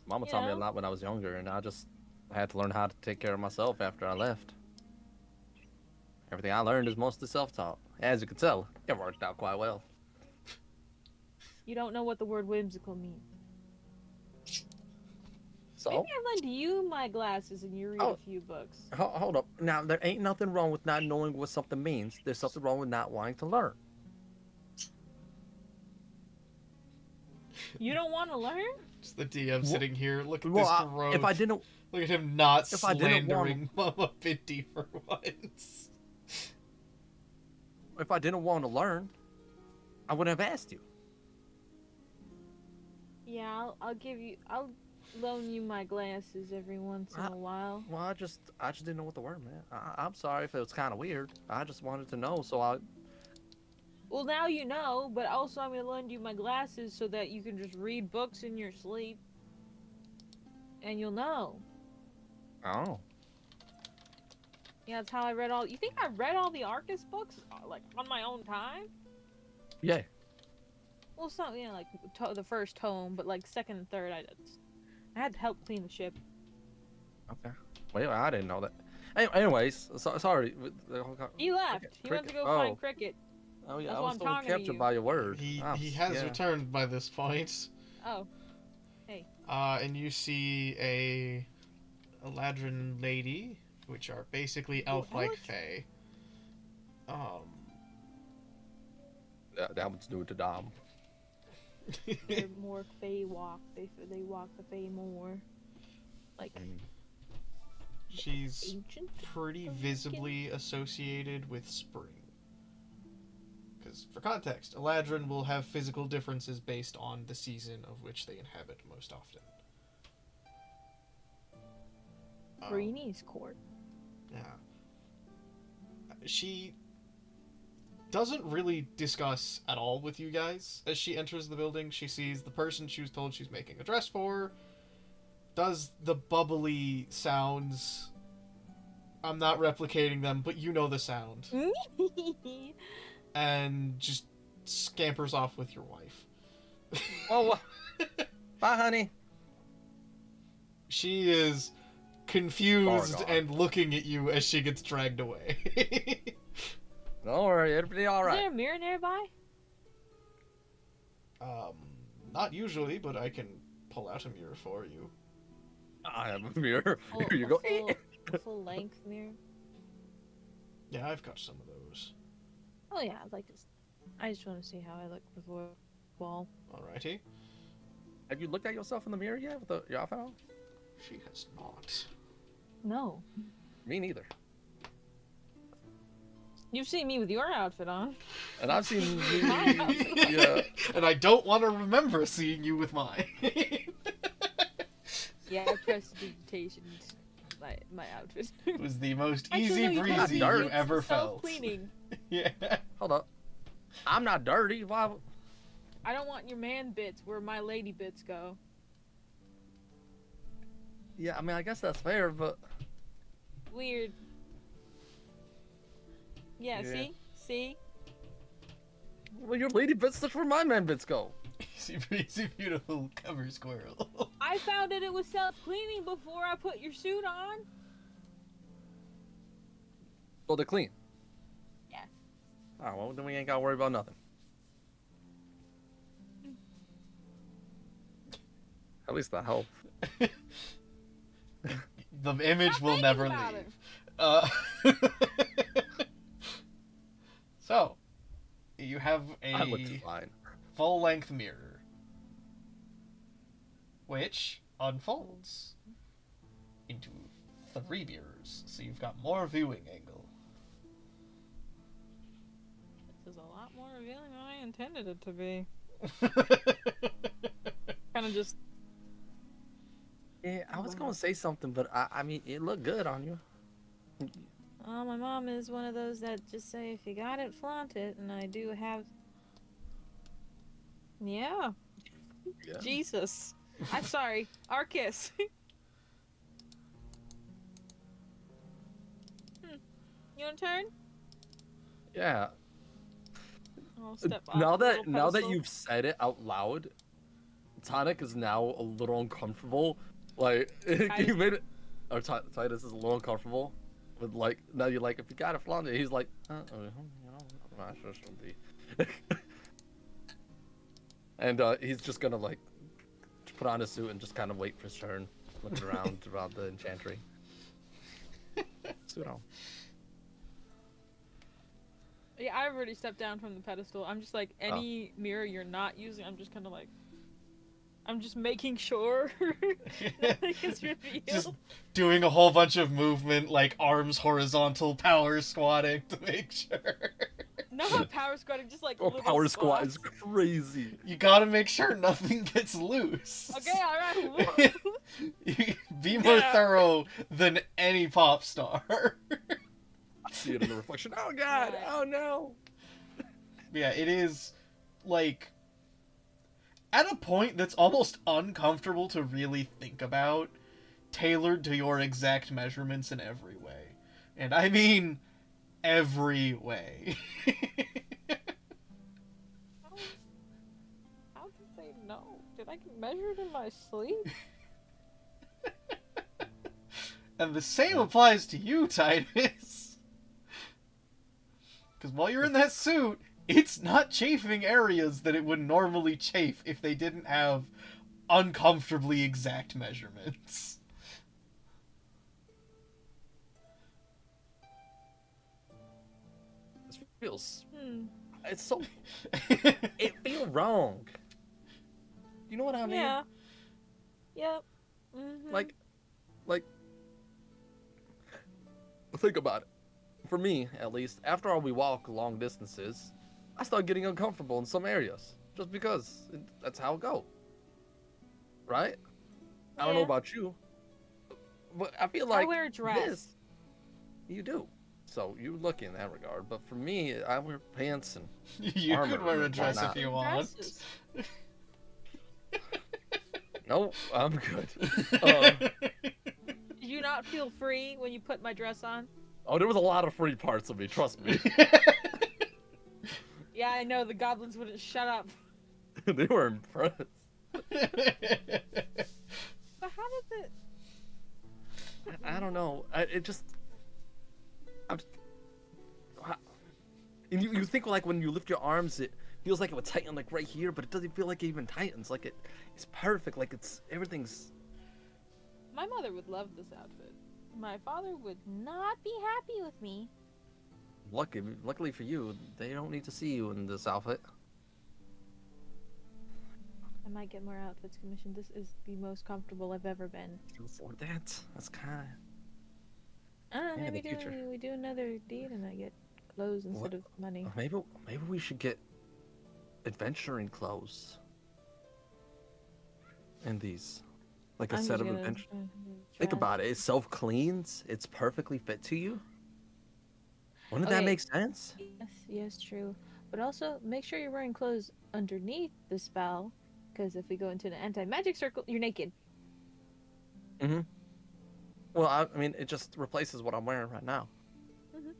Mama taught me a lot when I was younger, and I had to learn how to take care of myself after I left. Everything I learned is mostly self-taught. As you can tell, it worked out quite well. You don't know what the word whimsical means. So, Maybe I lend you my glasses and you read a few books. hold up. Now, there ain't nothing wrong with not knowing what something means. There's something wrong with not wanting to learn. You don't want to learn? Just the DM sitting here. Look at Well, this growth. if I didn't, Look at him not if I didn't slandering Mama Pinty for once. if I didn't want to learn, I wouldn't have asked you. Yeah, I'll loan you my glasses every once in a while. Well, I just didn't know what the word meant. I'm sorry if it was kind of weird. I just wanted to know, so I. Well, now you know, but also I'm gonna lend you my glasses so that you can just read books in your sleep. And you'll know. Oh. Yeah, that's how I read all. You think I read all the Arcus books like on my own time? Yeah. Well, it's not like the first tome, but like second and third, I had to help clean the ship. Okay. Well, I didn't know that. Anyways, sorry. He left. He went to go find Cricket. Oh yeah, That's I why was I'm so talking to captured you. by your word. He has returned by this point. Oh. Hey. And you see a Eladrin lady, which are basically elf-like fae. That one's new to Dom. They're more Fae walk. They walk the Fae more. Like. She's ancient pretty visibly associated with spring. Because, for context, Eladrin will have physical differences based on the season of which they inhabit most often. Greenie's court. Yeah. She doesn't really discuss at all with you guys. As she enters the building, she sees the person she was told she's making a dress for, does the bubbly sounds. I'm not replicating them, but you know the sound. And just scampers off with your wife. Oh, bye, honey. She is confused and looking at you as she gets dragged away. Don't worry, everybody all right. Is there a mirror nearby? Not usually, but I can pull out a mirror for you. I have a mirror. Here you go. A full length mirror. Yeah, I've got some of those. Oh yeah, I just want to see how I look before ball. Alrighty. Have you looked at yourself in the mirror yet with your outfit on? She has not. No. Me neither. You've seen me with your outfit on. And I've seen you. Yeah. And I don't want to remember seeing you with mine. Yeah, I prestidigitation my outfit. It was the most Actually, easy no, breezy you dirty. ever felt. Self-cleaning. Yeah. Hold up. I'm not dirty. Why? I don't want your man bits where my lady bits go. Yeah, I mean, I guess that's fair, but. Weird. Yeah, Yeah. See? Well, your lady bits, that's where my man bits go. Easy breezy, beautiful cover squirrel. I found it was self-cleaning before I put your suit on. So they're clean. Yeah. Alright, well, then we ain't gotta worry about nothing. At least I hope. The image Stop will thinking never about leave. it. So, you have I looked a fine. full-length mirror, which unfolds into 3 mirrors, so you've got more viewing angle. This is a lot more revealing than I intended it to be. Kind of just. Yeah, I was gonna say something, but I mean, it looked good on you. Oh, my mom is one of those that just say, if you got it, flaunt it, and I do have. Yeah. Yeah. Jesus. I'm sorry. Arcus. You want to turn? Yeah. I'll step off Now the little that pedestal. you've said it out loud, Tonic is now a little uncomfortable. Like Titus? you made it, or Titus is a little uncomfortable with like now you're like if you got it flaunt it, he's like, you know, I'm not sure should be. And he's just gonna like put on his suit and just kind of wait for his turn, looking around the enchantry. Suit on. Yeah, I've already stepped down from the pedestal. I'm just like, any mirror you're not using, I'm just kind of like. I'm just making sure nothing is revealed. Just doing a whole bunch of movement, like arms horizontal, power squatting to make sure. Not power squatting, just like Oh, little power squat is squats. crazy. You gotta make sure nothing gets loose. Okay, alright. Be more Yeah. thorough than any pop star. I see it in the reflection. Oh god! Right. Oh no! Yeah, it is like at a point that's almost uncomfortable to really think about, tailored to your exact measurements in every way. And I mean every way. How did they know? Did I get measured in my sleep? And the same applies to you, Titus. Because while you're in that suit, it's not chafing areas that it would normally chafe if they didn't have uncomfortably exact measurements. This feels. Hmm. It's so. It feels wrong. You know what I mean? Yeah. Yep. Mm-hmm. Like. Think about it. For me, at least, after all we walk long distances, I start getting uncomfortable in some areas. Just because. That's how it go. Right? I don't know Yeah. about you. But I feel I like. wear a dress. This, you do. So you lucky in that regard. But for me, I wear pants and You armor could wear a and dress whatnot. if you want. Dresses. no, I'm good. Did you not feel free when you put my dress on? Oh, there was a lot of free parts of me, trust me. Yeah, I know, the goblins wouldn't shut up. They were impressed. But how did it... I don't know. It just... And you think like when you lift your arms, it feels like it would tighten like right here, but it doesn't feel like it even tightens. Like it's perfect. Like everything's... My mother would love this outfit. My father would not be happy with me. Luckily for you, they don't need to see you in this outfit. I might get more outfits commissioned. This is the most comfortable I've ever been. You can afford that? That's kind I don't know, Yeah, maybe the future. we do another deed and I get clothes instead of money. Maybe we should get adventuring clothes. And these. Like a I'm set just of gonna adventure. try Think dress. about it. It self-cleans. It's perfectly fit to you. Wouldn't that Okay. make sense? Yes, true. But also, make sure you're wearing clothes underneath the spell, because if we go into an anti-magic circle, you're naked. Mm-hmm. Well, I mean, it just replaces what I'm wearing right now. Mhm.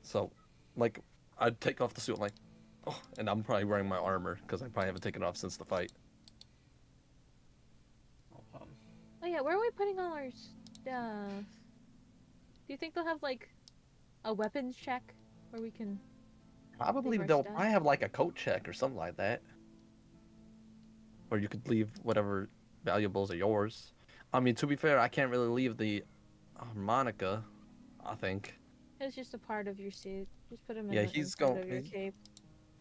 So, like, I'd take off the suit, like, oh, and I'm probably wearing my armor, because I probably haven't taken it off since the fight. Oh yeah, where are we putting all our stuff? Do you think they'll have, like, a weapons check where we can... Probably our they'll stuff? probably have, like, a coat check or something like that. Or you could leave whatever valuables are yours. I mean, to be fair, I can't really leave the harmonica, I think. It's just a part of your suit. Just put them in Yeah, the he's inside going... of your cape.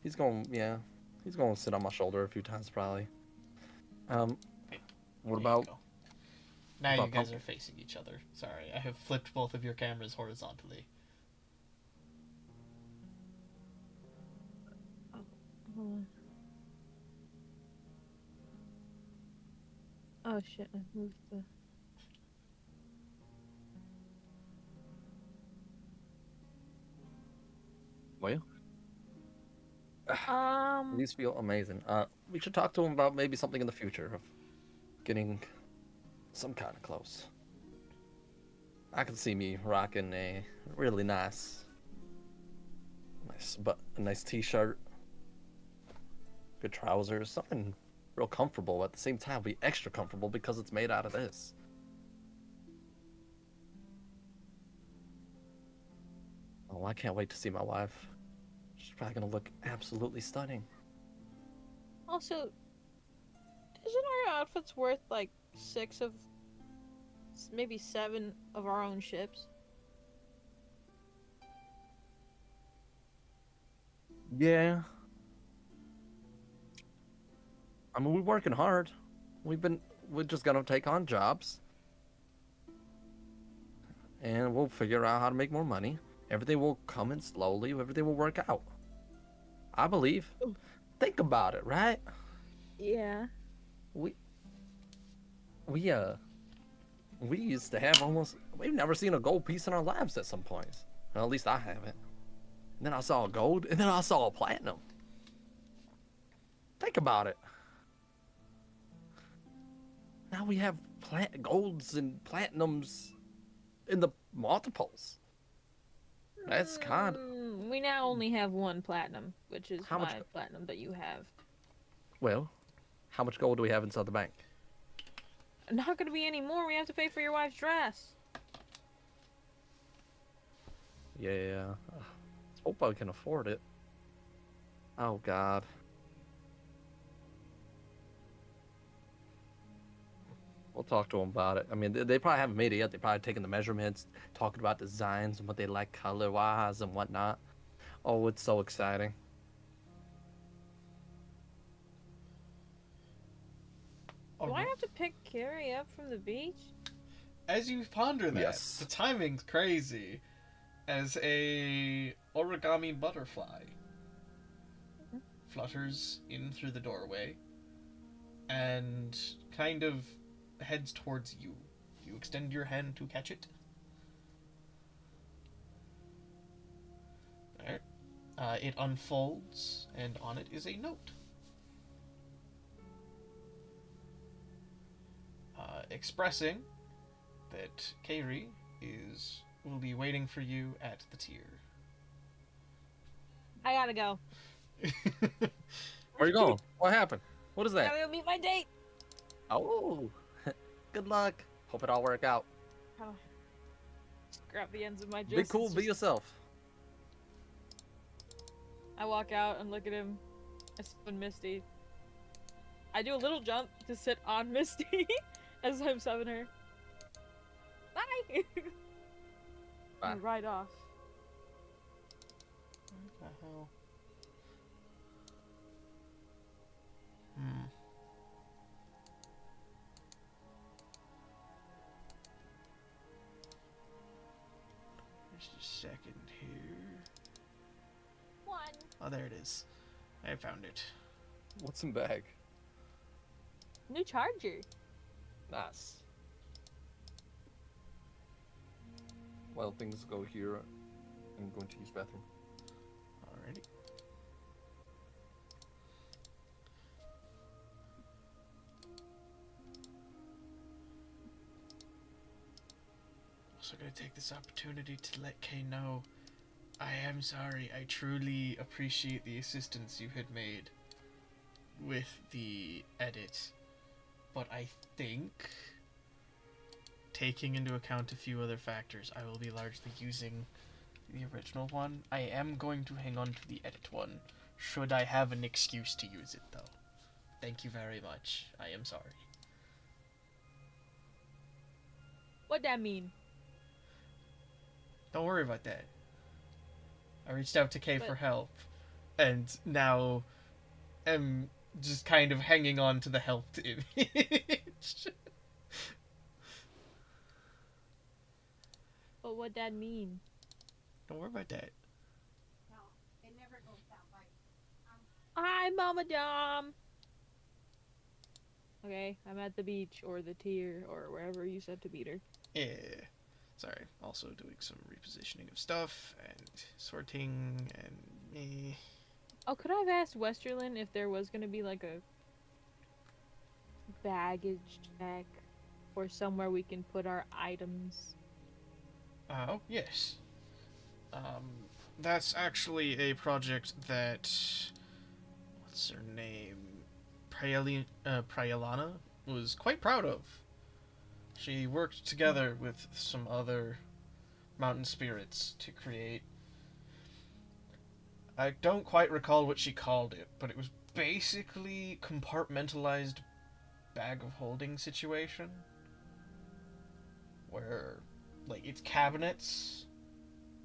He's going, yeah. He's going to sit on my shoulder a few times probably. Um, Okay, what there you about go. Now you guys Pumpkin? are facing each other. Sorry, I have flipped both of your cameras horizontally. Oh, hold on. Oh shit! I moved the. Will Um. these feel amazing. We should talk to him about maybe something in the future of getting some kind of clothes. I can see me rocking a really but a nice t-shirt, good trousers, something real comfortable. At the same time, be extra comfortable because it's made out of this. Oh, I can't wait to see my wife. She's probably gonna look absolutely stunning. Also, isn't our outfits worth like 6 of, maybe 7 of our own ships? Yeah. I mean, we're working hard. We're just gonna take on jobs, and we'll figure out how to make more money. Everything will come in slowly. Everything will work out. I believe. Think about it, right? Yeah. We we uh we used to have almost we've never seen a gold piece in our lives at some points. Well, at least I haven't. And then I saw a gold, and then I saw a platinum. Think about it. Now we have golds and platinums in the multiples. That's kind of We now only have 1 platinum, which is how much. my platinum that you have. Well, how much gold do we have inside the bank? Not gonna be any more. We have to pay for your wife's dress. Yeah. Let's hope I can afford it. Oh God. We'll talk to them about it. I mean, they probably haven't made it yet. They probably taken the measurements, talking about designs and what they like color-wise and whatnot. Oh, it's so exciting. Do I have to pick Carrie up from the beach? As you ponder that, Yes. the timing's crazy. As a origami butterfly flutters in through the doorway and kind of heads towards you. You extend your hand to catch it. There. It unfolds, and on it is a note. Expressing that Kairi will be waiting for you at the tier. I gotta go. Where you going? What happened? What is I that? gotta go meet my date. Oh, good luck. Hope it all work out. Oh, just grab the ends of my Be dress. cool. Be yourself. I walk out and look at him. I summon Misty. I do a little jump to sit on Misty as I'm summoning her. Bye! Bye. And ride off. What the hell? Hmm. Just a second here. 1. Oh, there it is. I found it. What's in bag? New charger. Nice. While things go here, I'm going to use bathroom. Alrighty. Also gonna take this opportunity to let Kay know I am sorry. I truly appreciate the assistance you had made with the edit, but I think, taking into account a few other factors, I will be largely using the original one. I am going to hang on to the edit one, should I have an excuse to use it, though. Thank you very much. I am sorry. What'd that mean? Don't worry about that. I reached out to Kay But- for help. and now am just kind of hanging on to the helped image. But what that mean? Don't worry about that. Hi, Mama Dom. Okay, I'm at the beach or the tier or wherever you said to meet her. Yeah. Sorry. Also doing some repositioning of stuff and sorting and Oh, could I have asked Westerland if there was gonna be like a baggage check or somewhere we can put our items? Oh, yes. Um, that's actually a project that what's her name? Prayalana was quite proud of. She worked together with some other mountain spirits to create. I don't quite recall what she called it, but it was basically compartmentalized bag of holding situation where like it's cabinets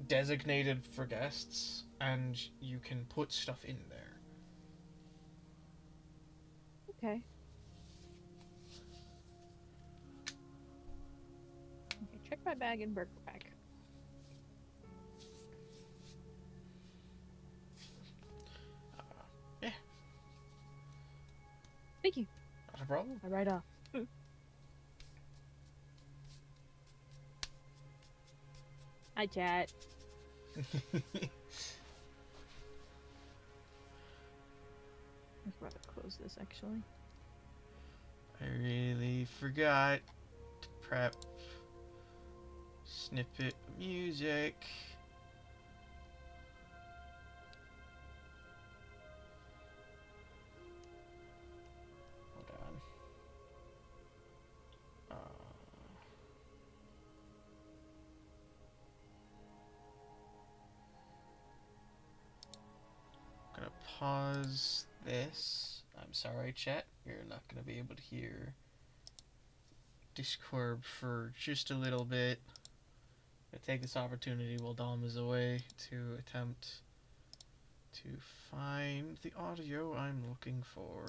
designated for guests and you can put stuff in there. Okay. Okay, check my bag and burger pack. Uh, yeah, Thank you. not a problem. I right off. Hi, chat. I was about to close this actually. I really forgot to prep snippet music. Hold on. Gonna pause this. I'm sorry, chat. You're not gonna be able to hear Discord for just a little bit. I'm gonna take this opportunity while Dom is away to attempt to find the audio I'm looking for.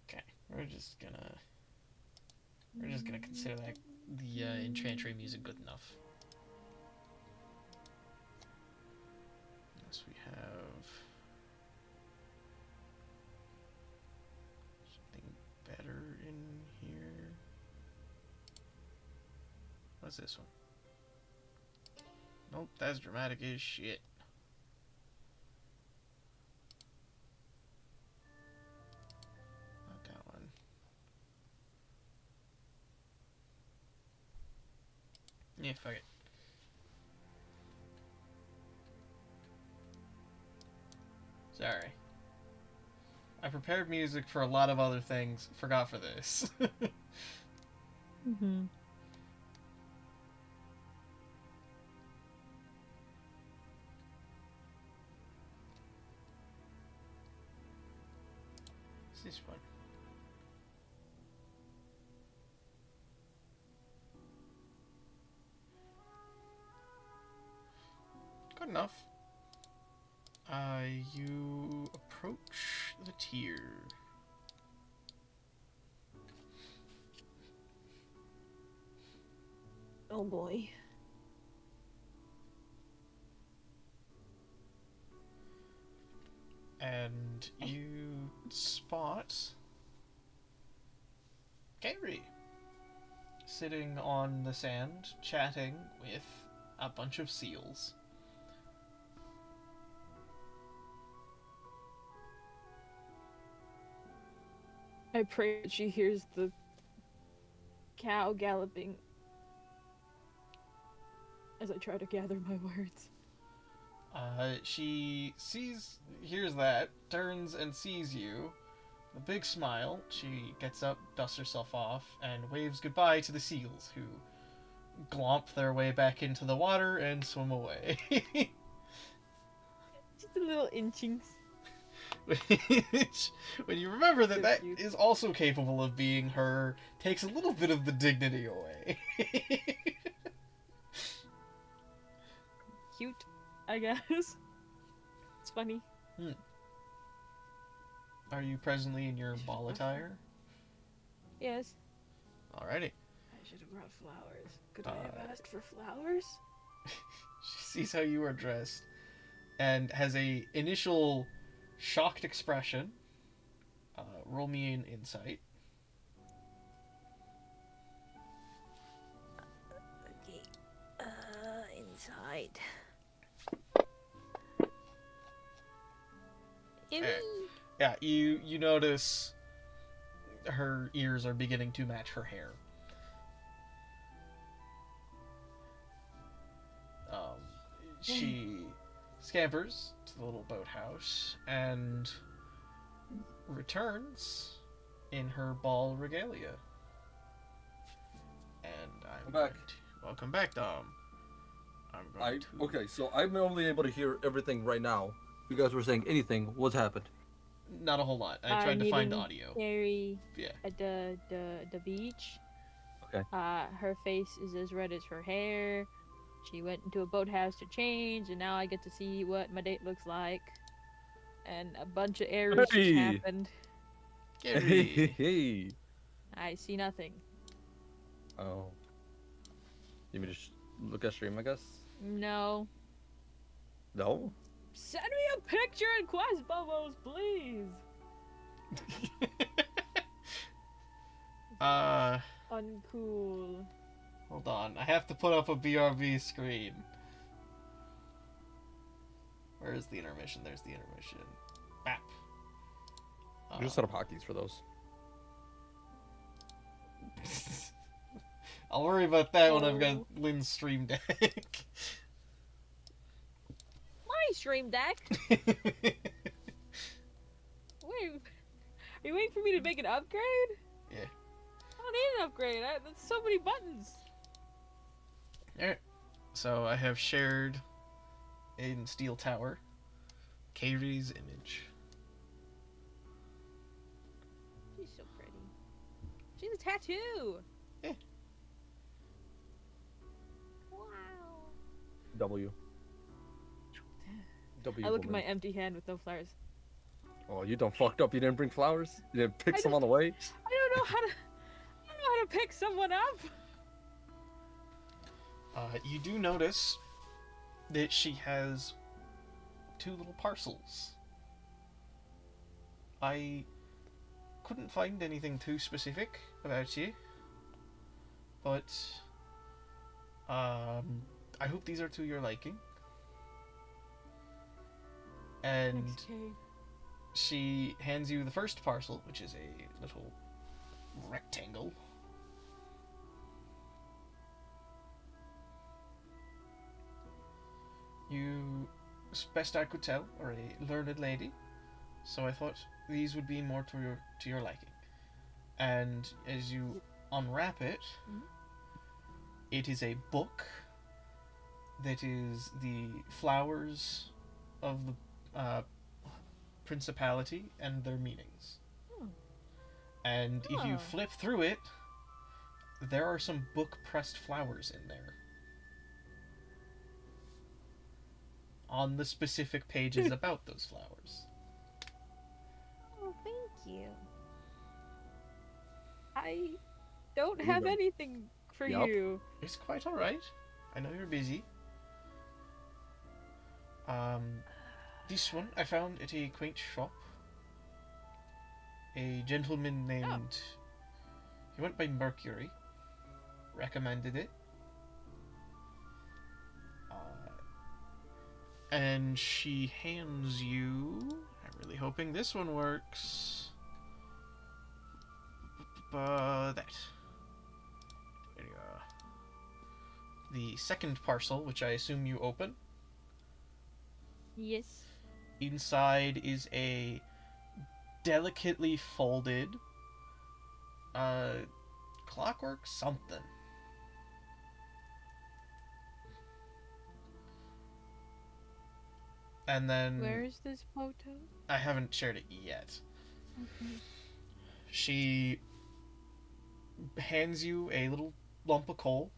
Okay, we're just gonna consider that the enchantry music good enough. Unless we have something better in here. What's this one? Nope, that's dramatic as shit. Not that one. Yeah, fuck it. Sorry. I prepared music for a lot of other things. Forgot for this. Mm-hmm. What's this one? Good enough. You approach the tier. Oh boy. And you spot Gary sitting on the sand, chatting with a bunch of seals. I pray that she hears the cow galloping as I try to gather my words. She hears that, turns and sees you. A big smile. She gets up, dusts herself off, and waves goodbye to the seals, who glomp their way back into the water and swim away. Just a little inchings. Which, when you remember that So that cute. is also capable of being her, takes a little bit of the dignity away. Cute, I guess. It's funny. Are you presently in your ball attire? Yes. Alrighty. I should have brought flowers. Could I have asked for flowers? She sees how you are dressed and has a initial shocked expression. Roll me an insight. Okay. Inside. Yeah, you notice her ears are beginning to match her hair. She scampers to the little boathouse and returns in her ball regalia. And I'm Back. Welcome back, Dom. I'm going to. Okay, so I'm only able to hear everything right now. If you guys were saying anything, what's happened? Not a whole lot. I tried to find the Meeting audio. Carrie Yeah. at the beach. Okay. Her face is as red as her hair. She went into a boathouse to change, and now I get to see what my date looks like. And a bunch of errors just Hey! happened. Gary. Hey! I see nothing. Oh. You mean just look at stream, I guess? No. No? Send me a picture in Quest Bubbles, please. Uncool. Hold on. I have to put up a BRB screen. Where is the intermission? There's the intermission. Bap. You just set up hotkeys for those. I'll worry about that when I've got Oh. Lynn's stream deck. My stream deck? Wait, are you waiting for me to make an upgrade? Yeah. I don't need an upgrade. That's so many buttons. Alright. So I have shared in Steel Tower Kairi's image. She's so pretty. She's a tattoo. Yeah. Wow. W. W. I look at woman. my empty hand with no flowers. Oh, you done fucked up. You didn't bring flowers? You didn't pick I some on just- the way? I don't know how to. I don't know how to pick someone up. You do notice that she has 2 little parcels. I couldn't find anything too specific about you, but I hope these are to your liking. And Thanks, Kate. she hands you the first parcel, which is a little rectangle. You, as best I could tell, are a learned lady so I thought these would be more to your liking. And as you unwrap it, Mhm. it is a book that is the flowers of the principality and their meanings. Hmm. And if you Oh. flip through it, there are some book pressed flowers in there. On the specific pages about those flowers. Oh, thank you. I don't Here you have go. anything for Yup. you. It's quite alright. I know you're busy. This one I found at a quaint shop. A gentleman named. He went by Mercury. Recommended it. And she hands you. I'm really hoping this one works. That. There you are. The second parcel, which I assume you open. Yes. Inside is a delicately folded clockwork something. And then Where is this photo? I haven't shared it yet. Okay. She hands you a little lump of coal.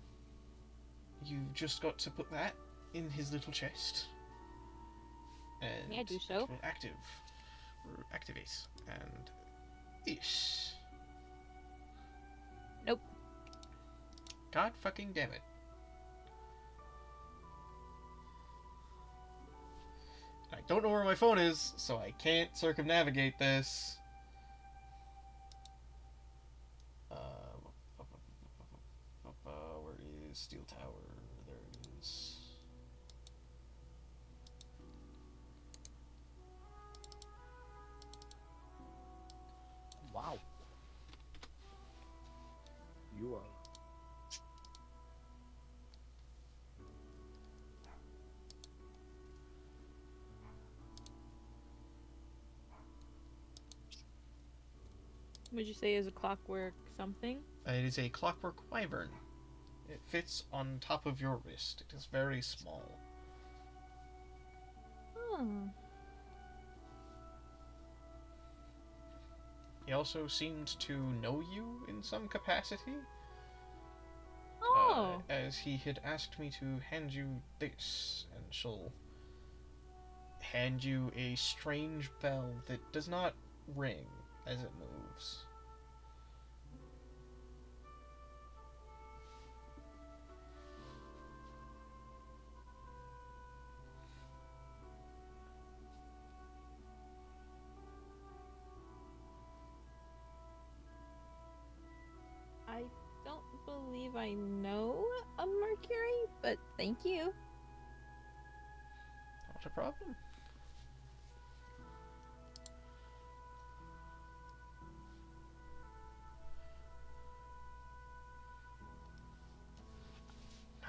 You've just got to put that in his little chest. And May I do so? it will activate. And this. Nope. God fucking damn it. I don't know where my phone is, so I can't circumnavigate this. Where is Steel Tower? There it is. Wow. You are. Would you say is a clockwork something? It is a clockwork wyvern. It fits on top of your wrist. It is very small. Hmm. He also seemed to know you in some capacity, Oh. as he had asked me to hand you this, and she'll hand you a strange bell that does not ring as it moves. I don't believe I know a Mercury, but thank you. Not a problem.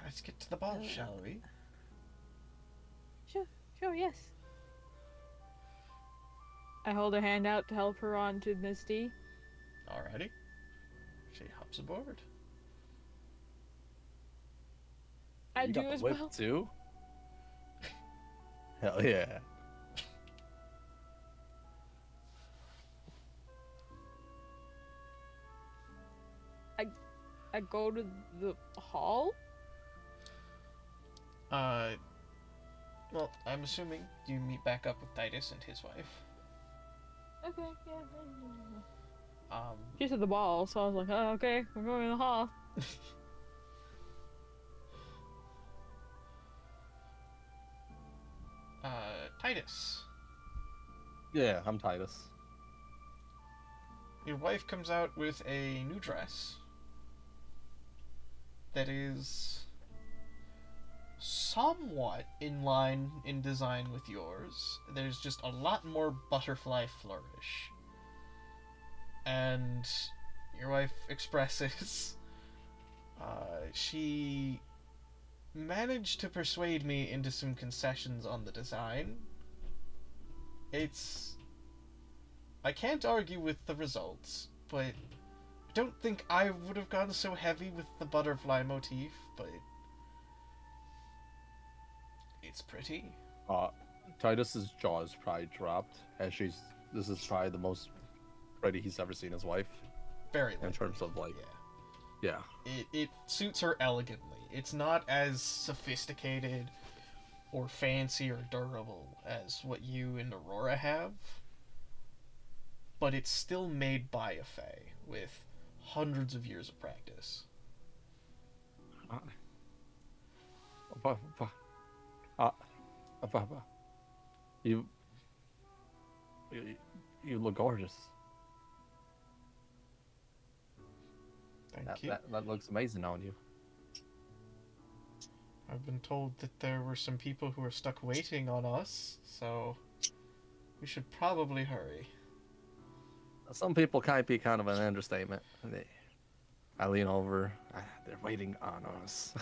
Let's get to the ball, shall we? Sure, yes. I hold a hand out to help her on to Misty. Alrighty. She hops aboard. I You do got the as whip well. too. Hell yeah. I go to the hall. Well, I'm assuming you meet back up with Titus and his wife. Okay, yeah. Um, She's at the ball, so I was like, oh, okay, we're going to the hall. Titus, Yeah, I'm Titus. your wife comes out with a new dress that is somewhat in line in design with yours. There's just a lot more butterfly flourish. And your wife expresses she managed to persuade me into some concessions on the design. It's I can't argue with the results, but I don't think I would have gone so heavy with the butterfly motif, but it's pretty. Titus's jaw is probably dropped as this is probably the most pretty he's ever seen his wife Very in likely. terms of, like, Yeah. yeah. It suits her elegantly. It's not as sophisticated or fancy or durable as what you and Aurora have, but it's still made by a Fae with hundreds of years of practice. You, you look gorgeous. Thank you. That looks amazing on you. I've been told that there were some people who are stuck waiting on us, so we should probably hurry. Some people can't be kind of an understatement. I lean over. They're waiting on us.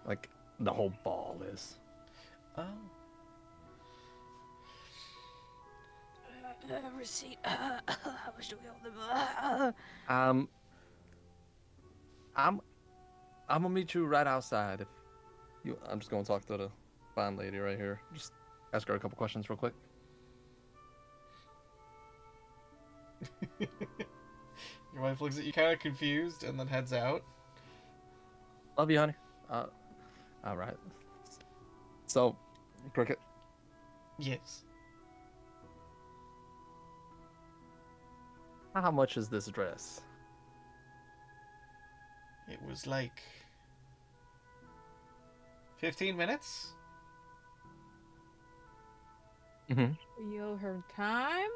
Like the whole ball is. Oh. Receipt. How much do we owe them? I'm gonna meet you right outside. If you, I'm just gonna talk to the fine lady right here. Just ask her a couple questions real quick. Your wife looks at you kind of confused and then heads out. Love you, honey. All right. So, Cricket, Yes. how much is this dress? It was like 15 minutes? Mm-hmm. You owe her time?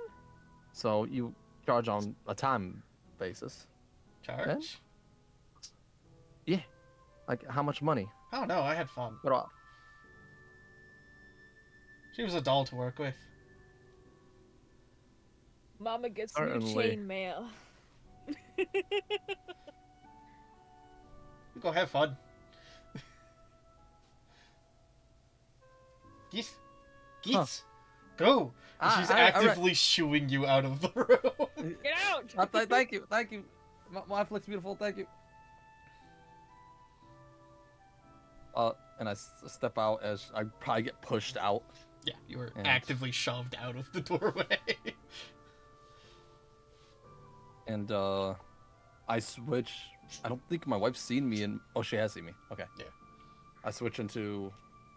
So you charge on a time basis. Charge? Yeah. Like how much money? Oh no, I had fun. What all? She was a doll to work with. Mama gets new Certainly. chain mail. Go have fun. Get. Huh. Go! And she's All right. actively shooing you out of the room. Get out! Thank you. My wife looks beautiful. Thank you. And I step out as I probably get pushed out. Yeah, you were And- actively shoved out of the doorway. And I switch. I don't think my wife's seen me in. Oh, she has seen me. Okay. Yeah. I switch into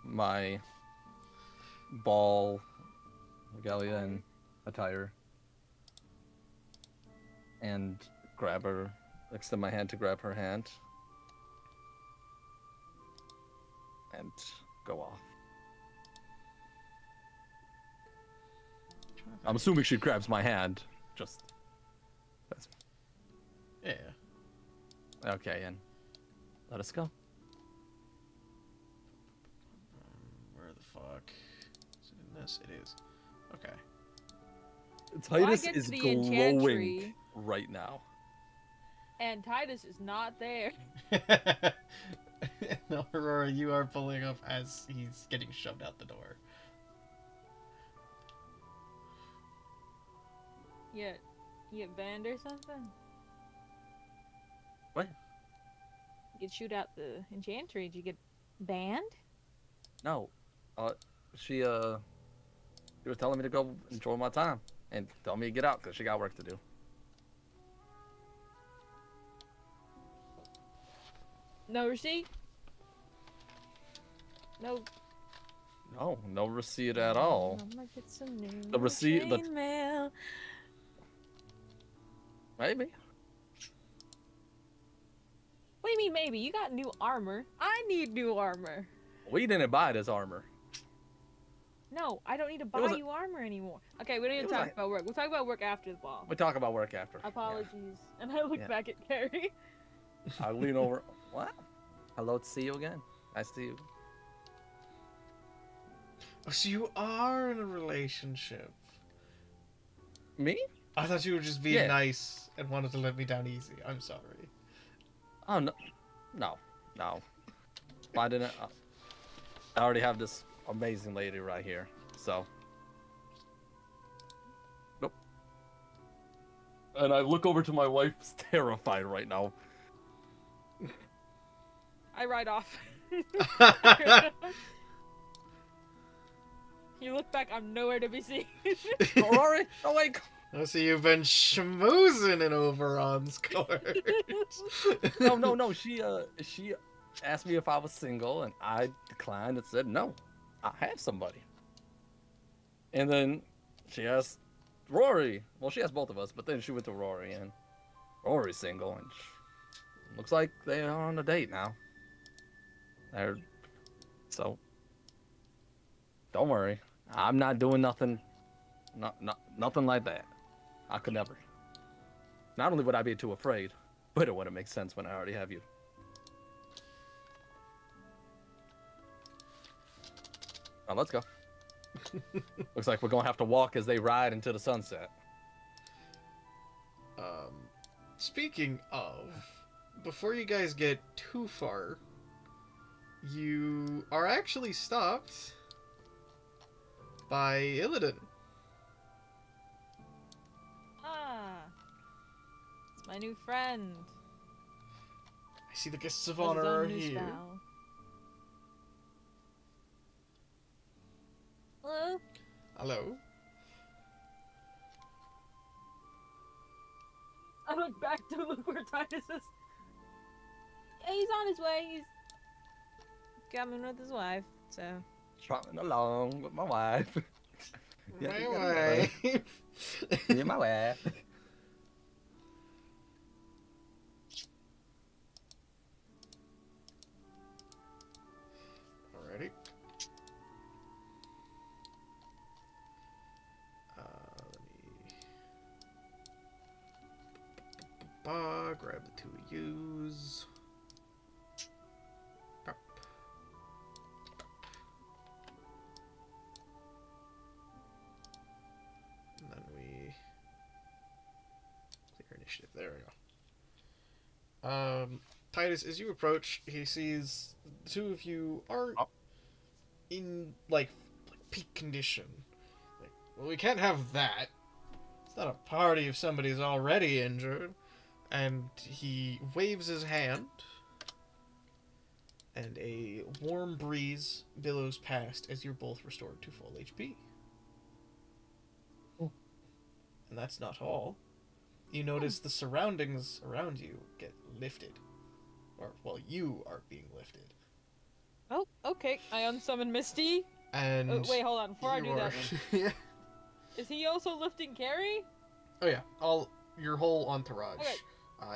my ball regalia and attire, and grab her. Extend my hand to grab her hand, and go off. I'm assuming she grabs my hand. Just. That's Yeah. okay, and let us go. Where the fuck? Is it in this? It is. Okay. Titus get is to the glowing enchantry? right now. And Titus is not there. No, Aurora, you are pulling up as he's getting shoved out the door. You get banned or something? What? You get shoot out the enchantry. Did you get banned? No, she was telling me to go enjoy my time and tell me to get out because she got work to do. No receipt? No. No receipt at all. I'm gonna get some new The receipt- the- chain mail. Maybe. What do you mean maybe? You got new armor. I need new armor. We didn't buy this armor. No, I don't need to buy was a- you armor anymore. Okay, we don't need It to was talk a- about work. We'll talk about work after the ball. We talk about work after. Apologies. And I look Yeah. back at Carrie. Yeah. I lean over. What? Hello to see you again. Nice to see you. Oh, so you are in a relationship. Me? I thought you were just being Yeah. nice and wanted to let me down easy. I'm sorry. Oh no, no. I didn't. I already have this amazing lady right here. So And I look over to my wife, who's terrified right now. I ride off. You look back, I'm nowhere to be seen. Rory, awake! I see you've been schmoozing in Oberon's court. No. She asked me if I was single, and I declined and said no. I have somebody. And then she asked Rory. Well, she asked both of us, but then she went to Rory, and Rory's single, and looks like they are on a date now. So don't worry. I'm not doing nothing. Nothing like that. I could never. Not only would I be too afraid, but it wouldn't make sense when I already have you. Now let's go. Looks like we're gonna have to walk as they ride into the sunset. Speaking of, before you guys get too far, you are actually stopped by Illidan. Ah, it's my new friend. I see the guests of Has his honor own are new here. spell. Hello? Hello. I look back to look where Titus is. Yeah, he's on his way. He's coming with his wife, so. Trotting along with my wife. My Yeah, wife. Me and my wife. Alrighty. Let me grab the two of yous. Pop. And then we clear initiative. There we go. Titus, as you approach, he sees the two of you aren't in like peak condition. Like, well, we can't have that. It's not a party if somebody's already injured. And he waves his hand, and a warm breeze billows past as you're both restored to full HP. Oh. And that's not all. You notice the surroundings around you get lifted. Or, well, you are being lifted. Oh, okay. I unsummon Misty. And Oh, wait, hold on. Before I do that, yeah. is he also lifting Carrie? Oh yeah, your whole entourage, Okay.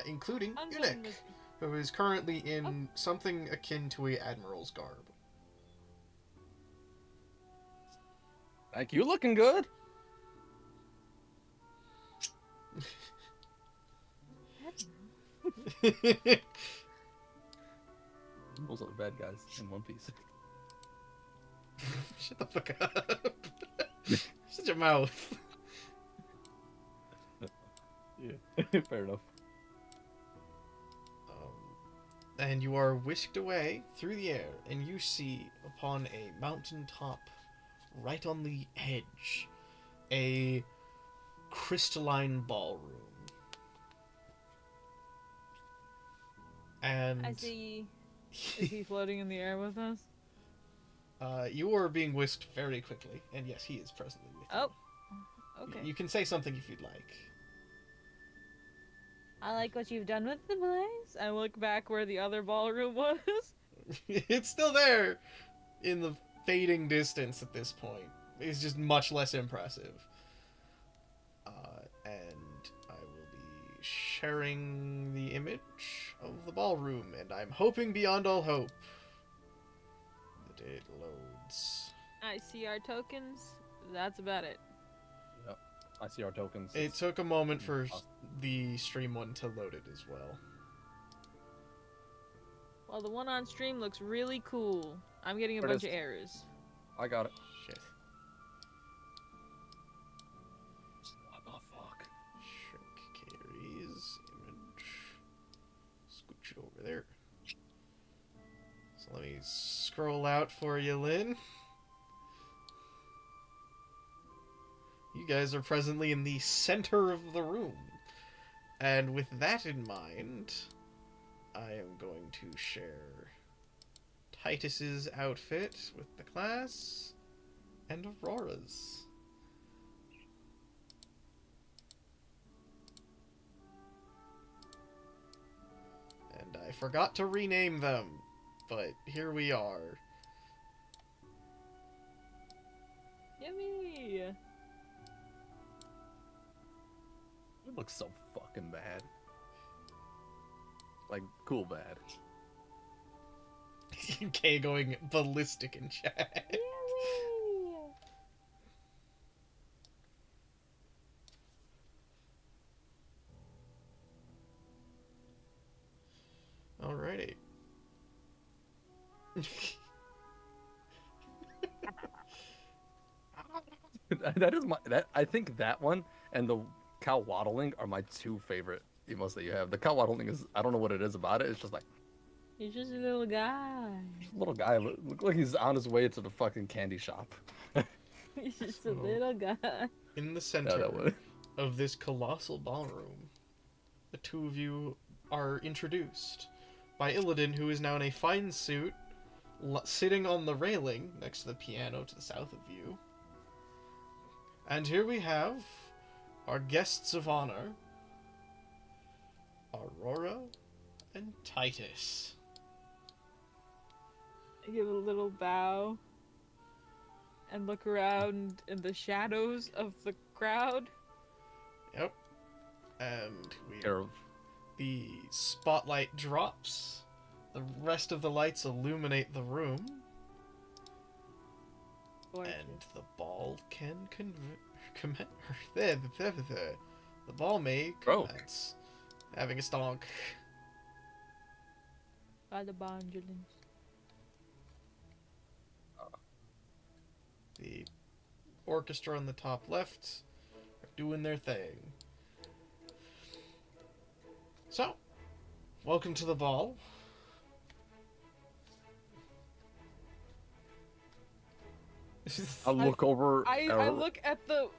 Including Unsummon Eunuch, Misty. who is currently in something akin to a admiral's garb. Thank you. Looking good. Those are the bad guys in One Piece. Shut the fuck up. Shut your mouth. Yeah, fair enough. And you are whisked away through the air, and you see upon a mountaintop, right on the edge, a crystalline ballroom. And I see. Is he floating in the air with us? You are being whisked very quickly, and yes, he is presently with you. Oh, okay. You can say something if you'd like. I like what you've done with the place. I look back where the other ballroom was. It's still there in the fading distance at this point. It's just much less impressive. And I will be sharing the image of the ballroom, and I'm hoping beyond all hope that it loads. I see our tokens. That's about it. Yep. I see our tokens. It took a moment for the stream one to load it as well. Well, the one on stream looks really cool. I'm getting a There it bunch is. of errors. I got it. Shit. What the fuck? Shrink carries image. Scooch it over there. So let me scroll out for you, Lynn. You guys are presently in the center of the room. And with that in mind, I am going to share Titus's outfit with the class and Aurora's. And I forgot to rename them, but here we are. Yummy! It looks so fucking bad. Like, cool bad. Kay going ballistic in chat. Yummy! Alrighty. That is my I think that one and the cow waddling are my two favorite emotes that you have. The cow waddling is, I don't know what it is about it. It's just like He's just a little guy. little guy look like he's on his way to the fucking candy shop. He's just So- a little guy. In the No, center that one. of this colossal ballroom, the two of you are introduced by Illidan, who is now in a fine suit, sitting on the railing next to the piano to the south of you. And here we have our guests of honor, Aurora and Titus. I give a little bow and look around in the shadows of the crowd. Yep. And Care of the spotlight drops. The rest of the lights illuminate the room. And the ball can the ball may Broke. commence. Having a stonk. By the Bondulins. The orchestra on the top left are doing their thing. So, welcome to the ball. I look over. I look at the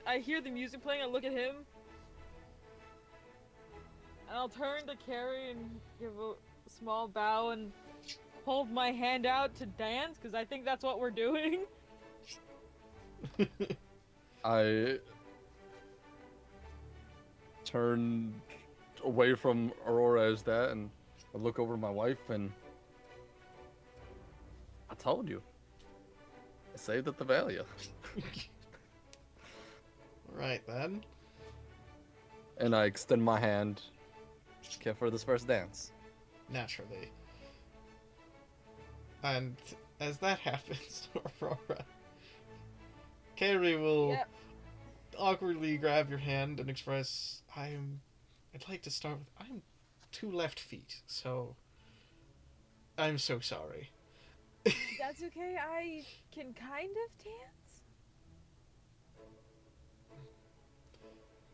I hear the music playing. I look at him, and I'll turn to Carrie and give a small bow and hold my hand out to dance because I think that's what we're doing. I turn away from Aurora as that, and I look over my wife, and I told you. I saved at the value. Right then. And I extend my hand for this first dance. Naturally. And as that happens, Aurora, Carrie will Yep. awkwardly grab your hand and express, I'd like to start with, I'm 2 left feet, so I'm so sorry. That's okay. I can kind of dance.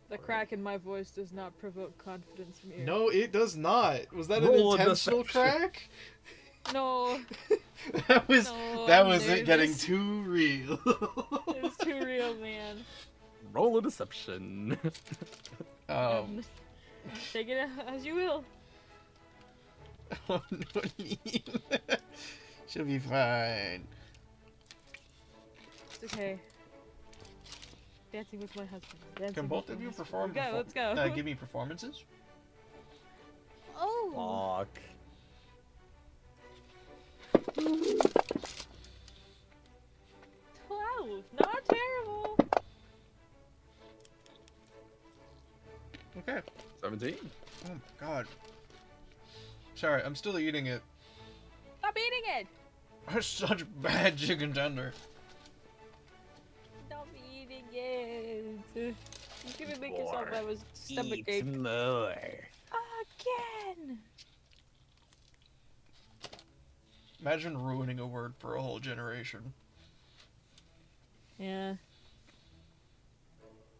The crack in my voice does not provoke confidence from you. No, it does not. Was that Roll a an intentional deception. crack? No, that was No, that I'm was it getting nervous. too real. it's too real, man. Roll a deception. Take it as you will. Oh no, she'll be fine. It's okay. Dancing with my husband. Dancing Can with both my of you husband. perform? Let's go. Give me performances. Oh. Fuck. 12. Not terrible. Okay. 17. Oh my god. Sorry, I'm still eating it. Stop eating it. That's such bad chicken tender. Stop eating it. You're gonna make yourself have a stomach ache. more. Again. Imagine ruining a word for a whole generation. Yeah.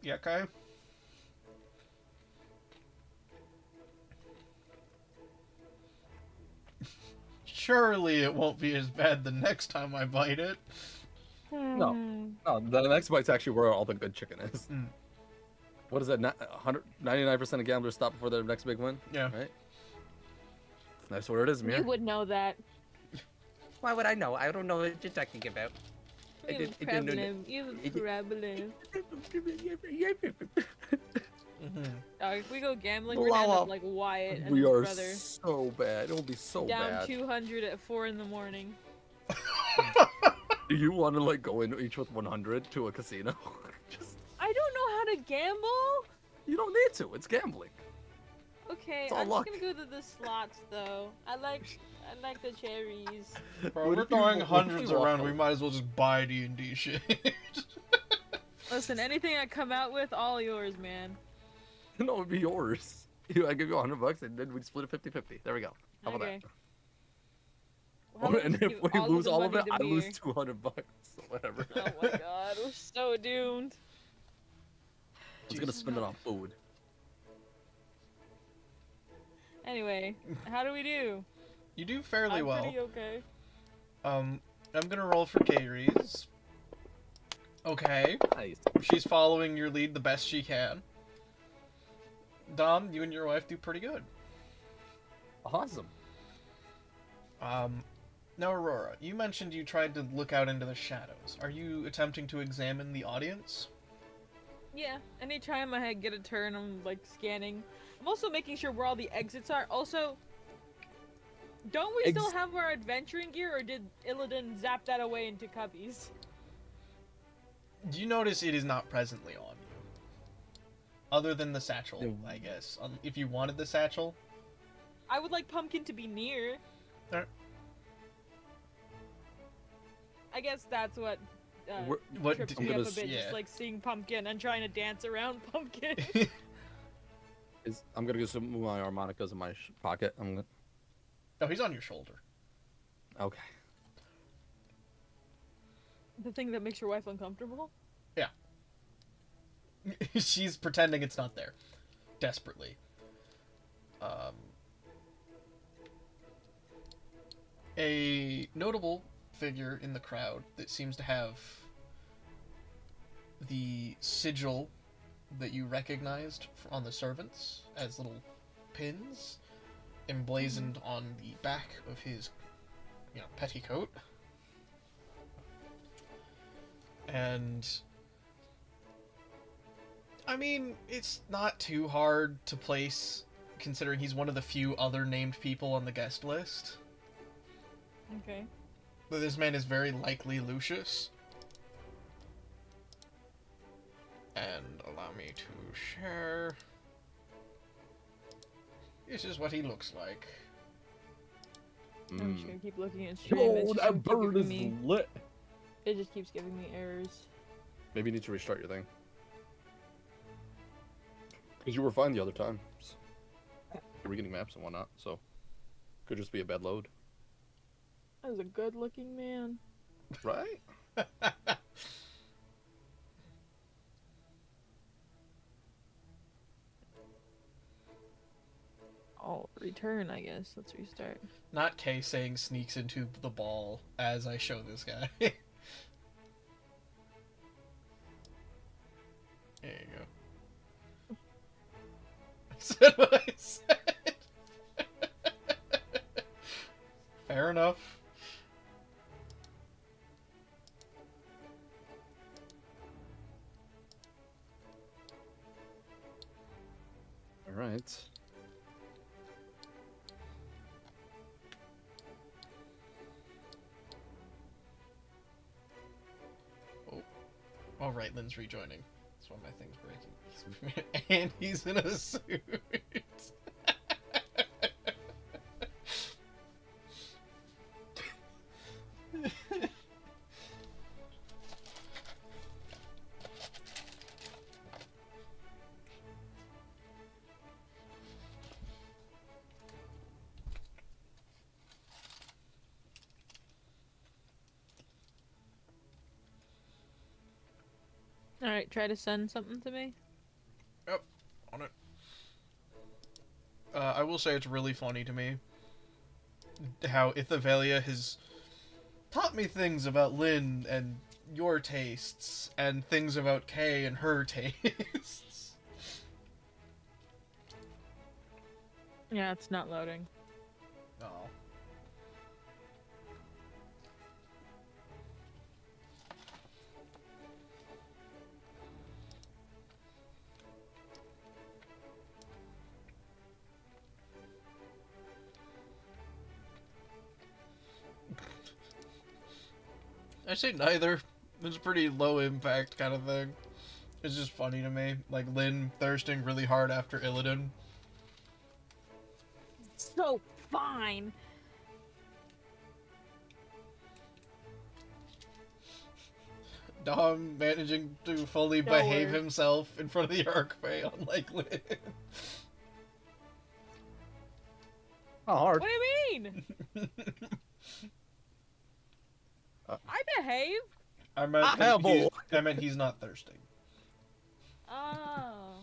Yeah, Kai? Surely it won't be as bad the next time I bite it. No. No, the next bite's actually where all the good chicken is. What is that? 99% of gamblers stop before their next big win. Yeah. Right. That's where it is, Mir. You would know that. Why would I know? I don't know what you're talking about. You have a problem. You have a problem. If we go gambling, we're gonna end up like Wyatt and We his are brother. so bad. It'll be so Down bad. 200 at 4 in the morning. Do you want to like go in each with 100 to a casino? Just I don't know how to gamble. you don't need to. It's gambling. Okay, It's all I'm luck. just gonna go to the slots though. I like the cherries. Bro, What we're if you- throwing what if hundreds you walk around. out? We might as well just buy D&D shit. Listen, anything I come out with, all yours, man. No, it'd be yours. I give you $100 and then we split it 50-50. There we go. How about Okay. that? How about And we if give we all lose the all of money it, to I lose Mir? $200. Whatever. Oh my god, we're so doomed. I was gonna Jesus. spend it on food. Anyway, how do we do? You do fairly I'm well. pretty okay. I'm gonna roll for Kayree's. Okay. Nice. She's following your lead the best she can. Dom, you and your wife do pretty good. Awesome. Now Aurora, you mentioned you tried to look out into the shadows. Are you attempting to examine the audience? Yeah, anytime I get a turn, I'm like scanning. I'm also making sure where all the exits are. Also, don't we still have our adventuring gear, or did Illidan zap that away into cubbies? You notice it is not presently on you. Other than the satchel, I guess. If you wanted the satchel. I would like Pumpkin to be near. Alright. I guess that's what What trips d- me up a gonna- bit, yeah. just like seeing Pumpkin and trying to dance around Pumpkin. I'm gonna get some of my harmonicas in my pocket. I'm gonna. Oh, he's on your shoulder. Okay. The thing that makes your wife uncomfortable? She's pretending it's not there. Desperately. A notable figure in the crowd that seems to have the sigil that you recognized on the servants as little pins emblazoned on the back of his, petticoat. And I mean, it's not too hard to place, considering he's one of the few other named people on the guest list. Okay. But this man is very likely Lucius. And allow me to share. This is what he looks like. I'm just gonna keep looking at stream. Oh, It's just that gonna keep bird giving is me, lit. it just keeps giving me errors. Maybe you need to restart your thing. Because you were fine the other time. You were getting maps and whatnot, so could just be a bad load. That was a good looking man. Right? Oh, return, I guess. Let's restart. Not Kay saying sneaks into the ball as I show this guy. There you go. I said what I said. Fair enough. All right. All right, Lynn's rejoining. That's why my thing's breaking. And he's in a suit. Alright, try to send something to me. Yep, on it. I will say it's really funny to me how Ithavelia has taught me things about Lynn and your tastes, and things about Kay and her tastes. Yeah, it's not loading. Oh. I say neither. It's a pretty low impact kind of thing. It's just funny to me. Like Lynn thirsting really hard after Illidan. So fine. Dom managing to fully No behave word. himself in front of the Archway, unlike Lynn. Not hard. What do you mean? I behave. I meant I have both. I meant he's not thirsting. Oh,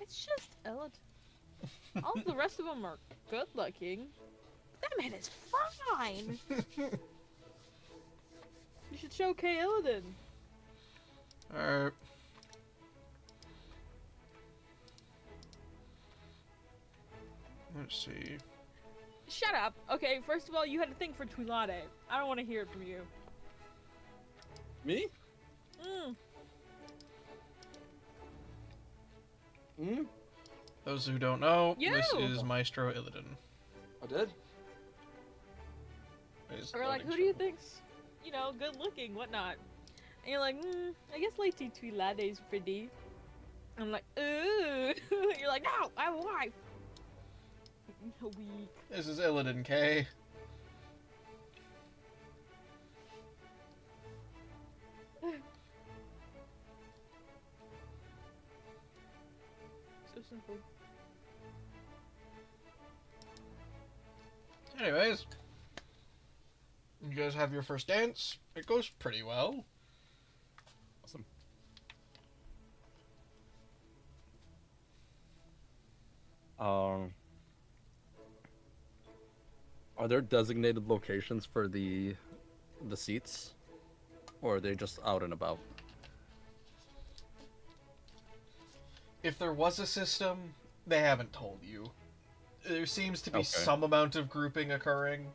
it's just Elliot. All the rest of them are good looking. That man is fine. You should show Kay Illidan. Alright. Let's see. Shut up. Okay, first of all, you had a thing for Twilade. I don't want to hear it from you. Me? Mm. Hmm? Those who don't know, You! this is Maestro Illidan. I did. His Or like, loading who do you screen. think's, good looking, whatnot? And you're like, I guess Lady Twilade's pretty. I'm like, ooh. You're like, no, I have a wife. Weak. This is Illidan K. So simple. Anyways, you guys have your first dance. It goes pretty well. Awesome. Are there designated locations for the seats, or are they just out and about? If there was a system, they haven't told you. There seems to be Okay. some amount of grouping occurring.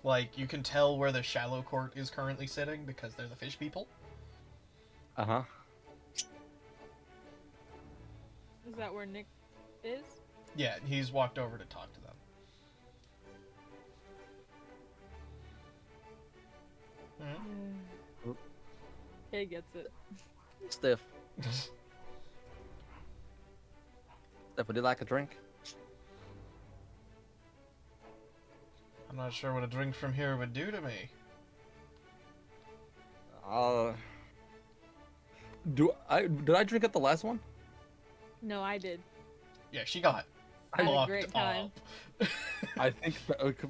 Like, you can tell where the shallow court is currently sitting because they're the fish people. Uh huh. Is that where Nick is? Yeah, he's walked over to talk to them. Hmm? Kay gets it. Stiff. Steph, would you like a drink? I'm not sure what a drink from here would do to me. Did I drink at the last one? No, I did. Yeah, she got I had a locked great time. up. I think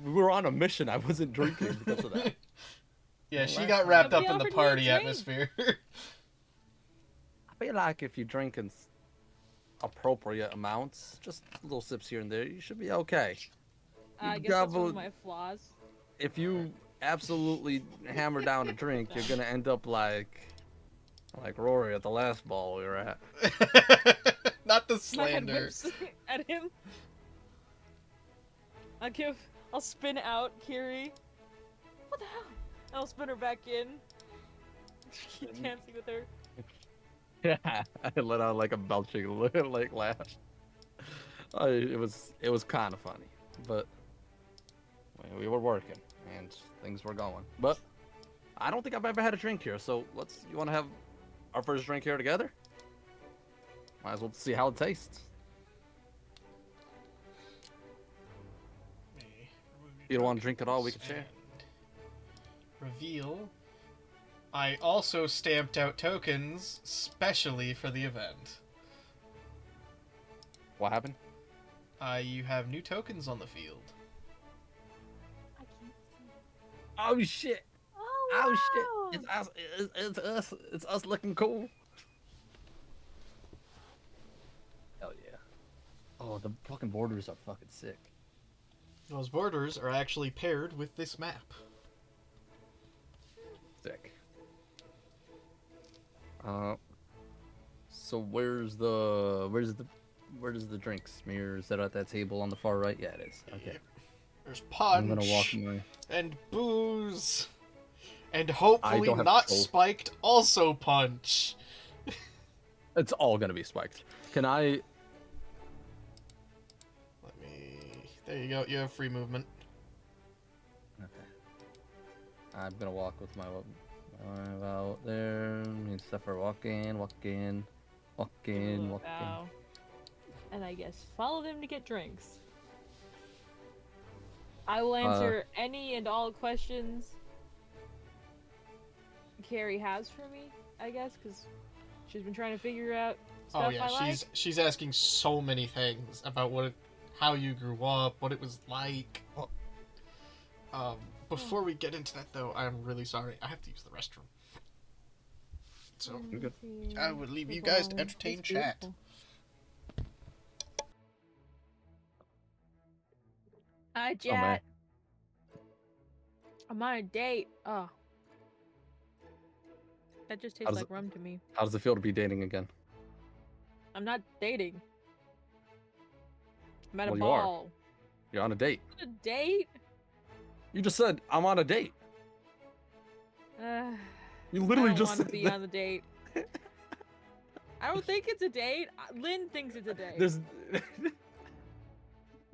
we were on a mission. I wasn't drinking because of that. Yeah, Well, she last got time- wrapped up Nobody in the offered me a party drink. atmosphere. I feel like if you drink in appropriate amounts, just little sips here and there, you should be okay. I guess that's one Gobble- of my flaws. If you absolutely hammer down a drink, you're gonna end up like Rory at the last ball we were at. Not the My head slander. whips at him. I'll spin out Kiri. What the hell? I'll spin her back in. Keep dancing with her. Yeah, I let out like a belching like laugh. It was kind of funny, but we were working and things were going. But I don't think I've ever had a drink here, so you want to have our first drink here together? Might as well see how it tastes. You don't want to drink at all, we can share. Reveal. I also stamped out tokens specially for the event. What happened? You have new tokens on the field. I can't see. Oh shit! Oh, Oh wow. shit! It's us! It's us looking cool. Hell yeah! Oh, the fucking borders are fucking sick. Those borders are actually paired with this map. Sick. So where's the Where does the drink smear? Is that at that table on the far right? Yeah, it is. Okay. There's I'm gonna walk punch my. and booze and I hopefully don't have not control. spiked also punch. It's all gonna be spiked. Can I? Let me. There you go. You have free movement. Okay. I'm gonna walk with my out there. Me and Steph are walking. Give a little bow. And I guess follow them to get drinks. I will answer any and all questions Carrie has for me, I guess, because she's been trying to figure out stuff Oh yeah, I like. she's asking so many things about how you grew up, what it was like. Before we get into that though, I'm really sorry. I have to use the restroom. So You're good. I would leave you guys to entertain It's chat. beautiful. Hi, Oh man, chat. I'm on a date. Oh. That just tastes does like rum to me. how does it feel to be dating again? I'm not dating. I'm at Well, a you are. ball. You're on a date. A date? You just said I'm on a date. You I literally don't just want to said be that. on the date. I don't think it's a date. Lynn thinks it's a date. There's.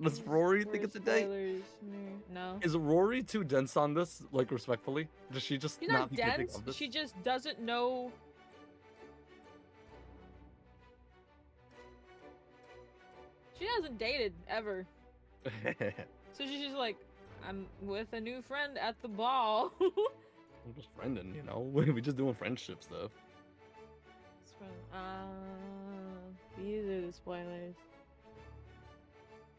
Does Rory think it's a date? Spoilers. No. Is Rory too dense on this? Like respectfully, does she just She's not not think anything dense. of this? She just doesn't know. She hasn't dated ever. So she's just like, I'm with a new friend at the ball. We're just friending, you know. We just doing friendship stuff. These are the spoilers.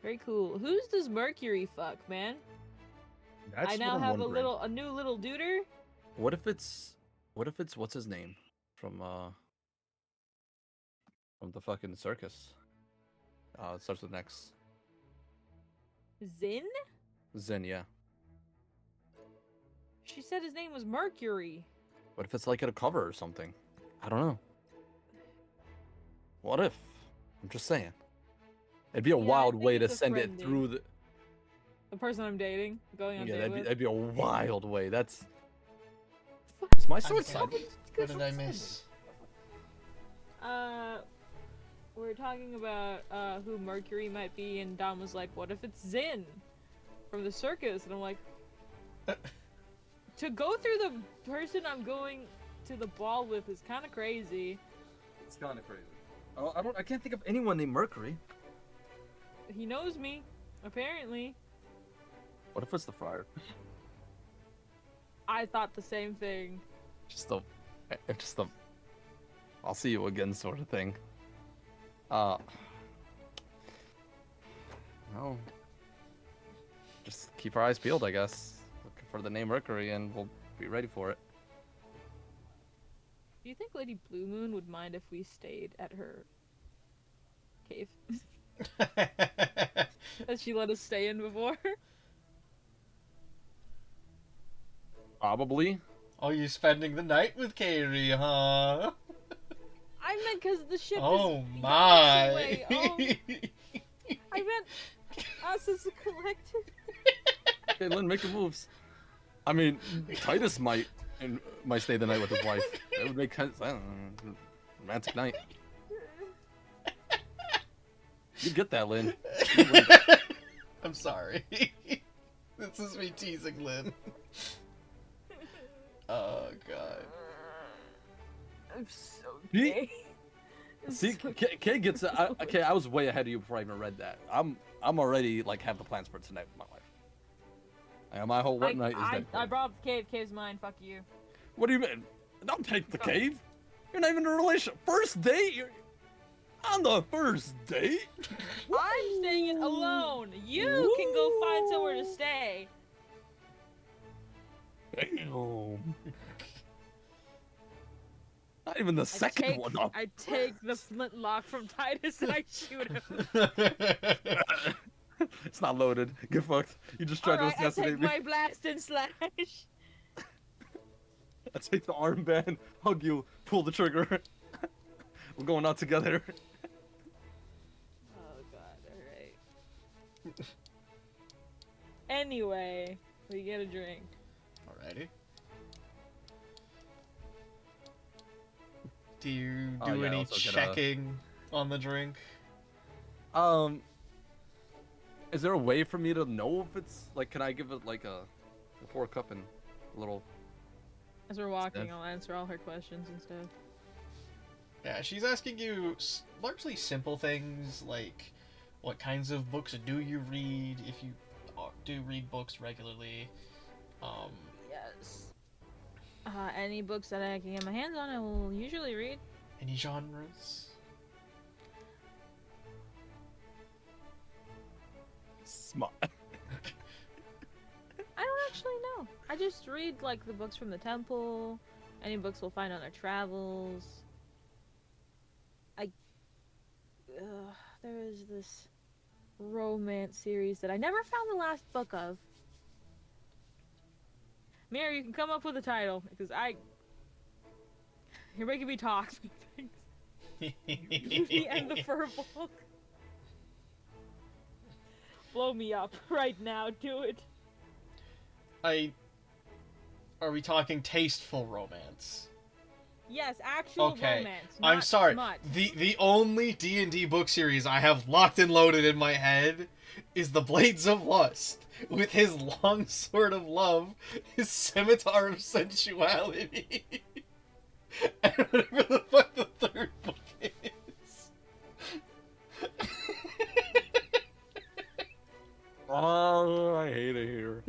Very cool. Who's this Mercury fuck, man? That's I what now I'm have wondering. a new little duder. What if it's what's his name from the fucking circus? It starts with an X. Zin? Zen, yeah. She said his name was Mercury. What if it's like at a cover or something? I don't know. What if? I'm just saying. It'd be a Yeah, I wild think way to it's a send it friend through date. The person I'm dating, going on Yeah, date with. that'd be a wild way. That's. Fuck. Is my sword Okay. sideways? What did I miss? We're talking about who Mercury might be, and Dom was like, "What if it's Zin from the circus?" And I'm like, to go through the person I'm going to the ball with is kind of crazy. It's kind of crazy. Oh, I can't think of anyone named Mercury. He knows me, apparently. What if it's the Friar? I thought the same thing. Just the, I'll see you again sort of thing. Well, just keep our eyes peeled, I guess. Look for the name Mercury, and we'll be ready for it. Do you think Lady Blue Moon would mind if we stayed at her cave that she let us stay in before? Probably. Oh, you spending the night with Kairi, huh? I meant because the ship Oh is my! away. Oh, I meant us as a collective. Okay, Lynn, make your moves. I mean, Titus might stay the night with his wife. That would make sense. I don't know. Romantic night. You get that, Lynn. You win that. I'm sorry. This is me teasing Lynn. Oh god. I'm so He- gay. See, Kay gets it. Okay, I was way ahead of you before I even read that. I'm already like have the plans for tonight with my wife. And my whole what night is that? I brought up the cave. Cave's mine. Fuck you. What do you mean? Don't take the cave. You're not even in a relationship. First date. You're on the first date. I'm staying in alone. You can go find somewhere to stay. Damn. Not even the second one. Up. I take the flintlock from Titus and I shoot him. It's not loaded. Get fucked. You just tried Alright, to I assassinate take me. my blast and slash. I take the armband, hug you, pull the trigger. We're going out together. Anyway, we get a drink. Alrighty. Do you Oh, do yeah, any also get a- checking on the drink? Is there a way for me to know if it's like? Can I give it like a pour a cup and a little? As we're walking, Steph? I'll answer all her questions and stuff. Yeah, she's asking you largely simple things like what kinds of books do you read, if you do read books regularly. Um, Yes. Any books that I can get my hands on, I will usually read. any genres? Smart. I don't actually know. I just read like the books from the temple, any books we'll find on our travels. There is this romance series that I never found the last book of. Mira, you can come up with a title because you're making me talk. The end the fur book. Blow me up right now. Do it. Are we talking tasteful romance? Yes, actual Okay. romance. I'm not sorry. smut. The only D&D book series I have locked and loaded in my head is The Blades of Lust, with his long sword of love, his scimitar of sensuality, and whatever the fuck the third book is. Oh, I hate it here.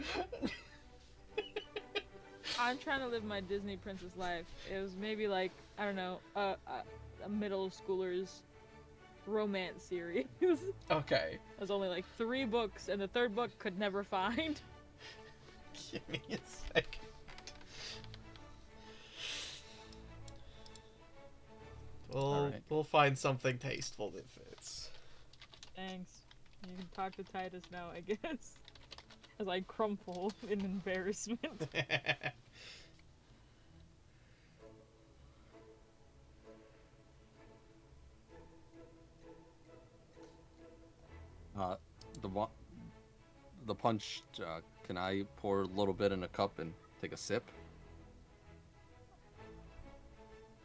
I'm trying to live my Disney princess life. It was maybe like, I don't know, a middle schooler's romance series. Okay. There's only like 3 books, and the third book could never find. Give me a second. Alright. We'll find something tasteful that fits. Thanks. You can talk to Titus now, I guess. As I crumple in embarrassment. Uh, the punch. Can I pour a little bit in a cup and take a sip?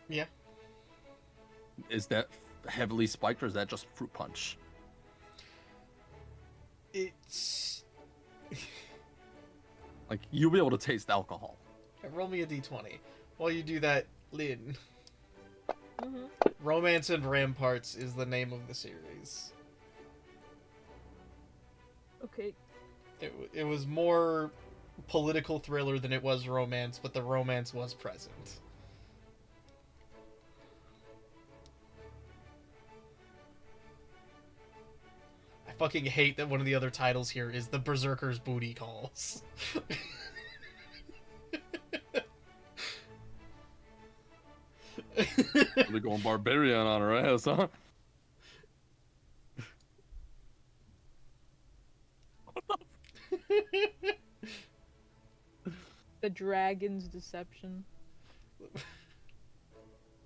Yeah. Is that heavily spiked or is that just fruit punch? It's... Like you'll be able to taste alcohol. Roll me a d20. While you do that, Lynn. Mm-hmm. Romance and Ramparts is the name of the series. Okay. It was more political thriller than it was romance, but the romance was present. I fucking hate that one of the other titles here is The Berserker's Booty Calls. They're going barbarian on her ass, huh? The Dragon's Deception.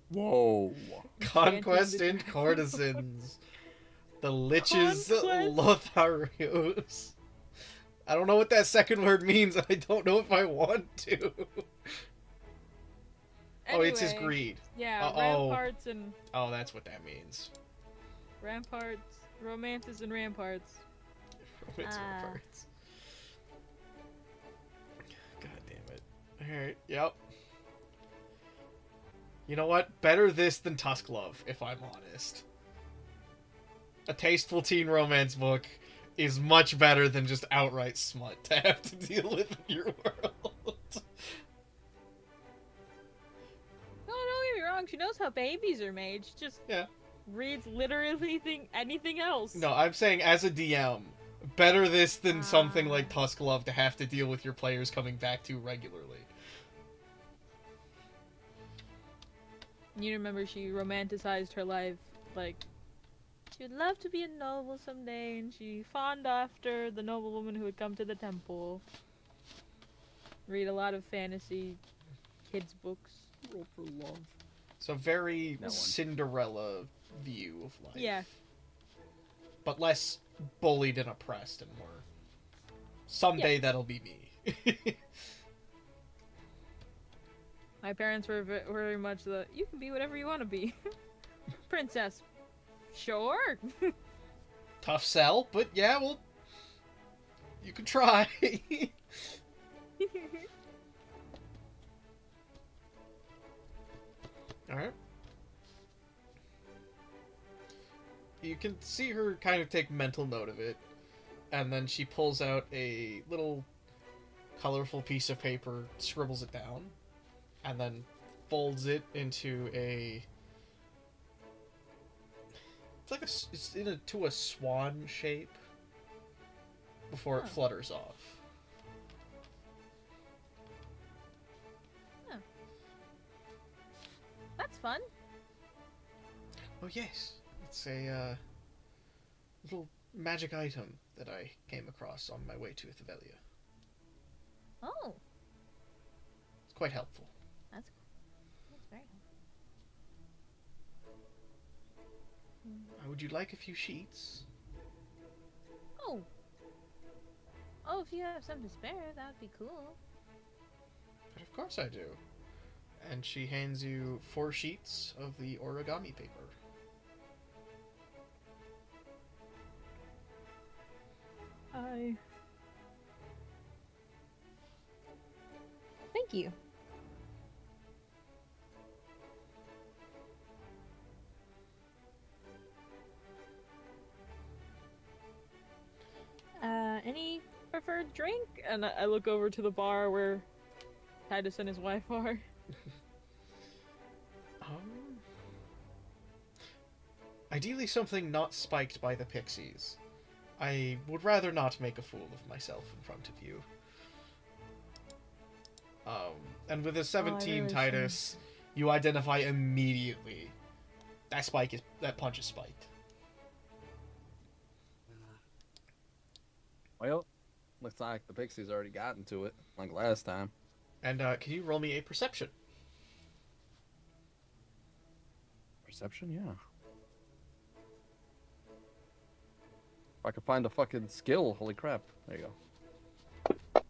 Whoa. Conquest Enchanting and the Courtesans. The Liches Conquest? Lotharios. I don't know what that second word means. I don't know if I want to. Oh, it's his Anyway, greed. Yeah, Oh. ramparts and Oh, that's what that means. ramparts, romances and ramparts. It's Ah. Ramparts. God damn it. Alright, yep. You know what? Better this than Tusk Love, if I'm honest. A tasteful teen romance book is much better than just outright smut to have to deal with in your world. No, don't get me wrong. She knows how babies are made. She just Yeah. reads literally anything else. No, I'm saying as a DM, better this than something like Tusk Love to have to deal with your players coming back to regularly. You remember she romanticized her life, like she would love to be a noble someday, and she fawned after the noblewoman who would come to the temple. Read a lot of fantasy kids books. Roll for love. So very That one. Cinderella view of life. Yeah. but less bullied and oppressed and more. Someday that'll be me. My parents were very much the you can be whatever you want to be. Princess. Sure. Tough sell, but yeah, well, you can try. Alright. You can see her kind of take mental note of it, and then she pulls out a little colorful piece of paper, scribbles it down, and then folds it into a... It's like to a swan shape before it flutters off. Huh. That's fun. Oh yes, it's a little magic item that I came across on my way to Thevelia. Oh, It's quite helpful. that's very Would you like a few sheets? Oh. Oh, if you have some to spare, that would be cool. But of course I do. And she hands you 4 sheets of the origami paper. Thank you. Any preferred drink? And I look over to the bar where Titus and his wife are. Ideally something not spiked by the pixies. I would rather not make a fool of myself in front of you. And with a 17 really Titus, you identify immediately. That punch is spiked. Well, looks like the Pixies already got into it, like last time. And can you roll me a perception? Perception, yeah. If I could find a fucking skill, holy crap. There you go.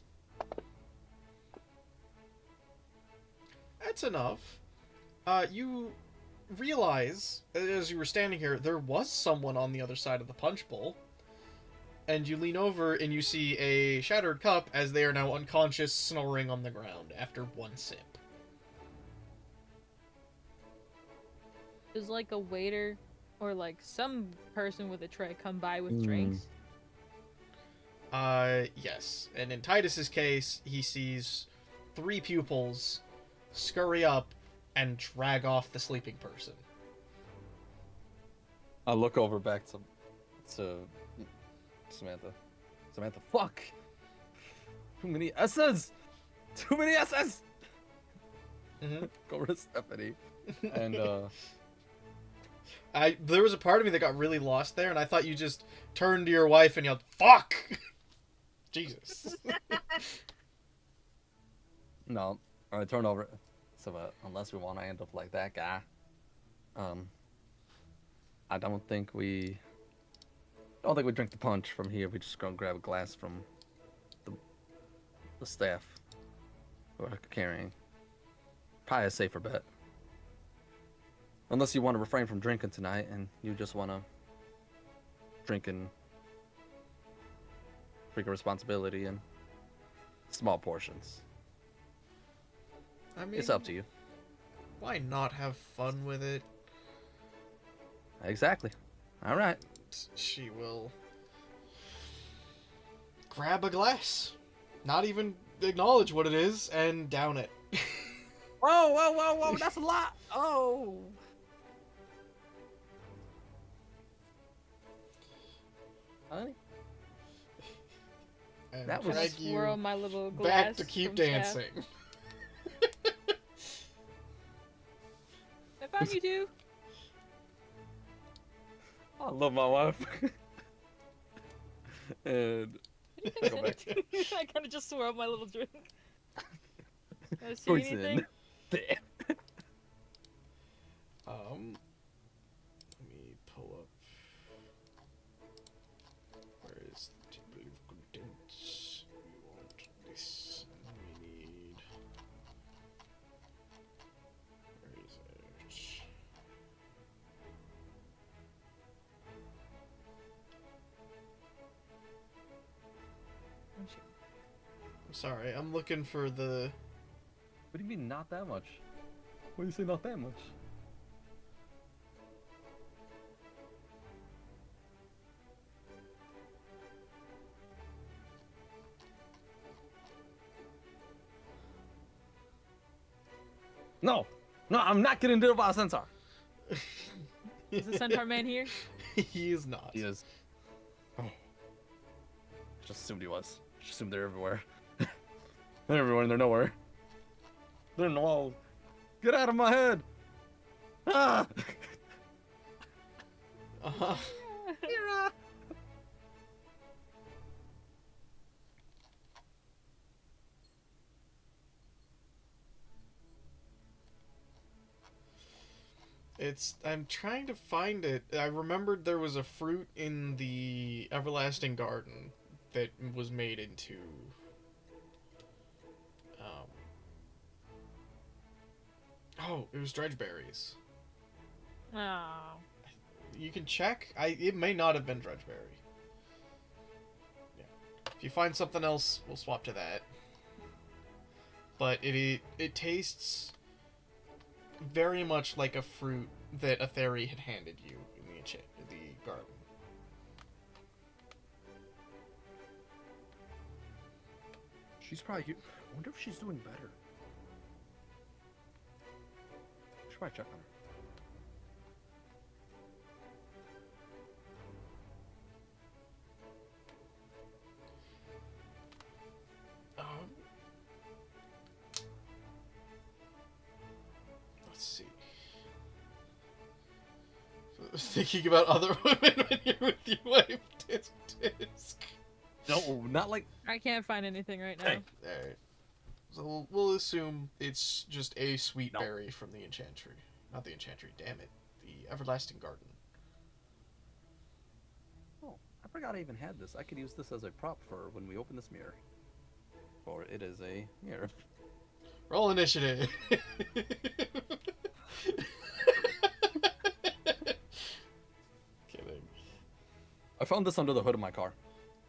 That's enough. You realize, as you were standing here, there was someone on the other side of the punch bowl. And you lean over and you see a shattered cup as they are now unconscious, snoring on the ground after 1 sip. Does like a waiter or like some person with a tray come by with drinks? Yes. And in Titus's case, he sees 3 pupils scurry up and drag off the sleeping person. I look over back to Samantha. Samantha, fuck! Too many S's! Too many S's! Mm-hmm. Go over to Stephanie. And, there was a part of me that got really lost there, and I thought you just turned to your wife and yelled, "Fuck!" Jesus. no, I turn over. So, unless we want to end up like that guy, I don't think we drink the punch from here. We just go and grab a glass from the staff who are carrying. Probably a safer bet. Unless you want to refrain from drinking tonight and you just want to drink in bigger responsibility in small portions. I mean, It's up to you. Why not have fun with it? Exactly. All right. She will grab a glass, not even acknowledge what it is, and down it. Whoa, that's a lot. Oh. Honey? And That was- drag Swirl you my little glass back to keep from staff. dancing. I found you two. I love my wife. And I go back. kind of just swirled my little drink. See poison. anything? Let me pull up. Sorry, I'm looking for the... What do you mean, not that much? What do you say, not that much? No! No, I'm not getting rid of our centaur! Is the centaur man here? He is not. He is. Oh. Just assumed he was. Just assumed they're everywhere. They're everywhere and they're nowhere. They're in the wall. Get out of my head! Ah! Uh-huh. Mira! I'm trying to find it. I remembered there was a fruit in the Everlasting Garden that was made into... Oh, it was dredgeberries. Oh. You can check. It may not have been dredgeberry. Yeah. If you find something else, we'll swap to that. But it tastes very much like a fruit that a fairy had handed you in the garden. She's probably. I wonder if she's doing better. Should probably check on her. Let's see. Thinking about other women when you're with your wife, disc. No, not like. I can't find anything right now. Hey. Alright. So we'll assume it's just a sweet No. berry from the enchantry. Not the enchantry, damn it. The Everlasting Garden. Oh, I forgot I even had this. I could use this as a prop for when we open this mirror. Or it is a mirror. Roll initiative. Kidding. I found this under the hood of my car.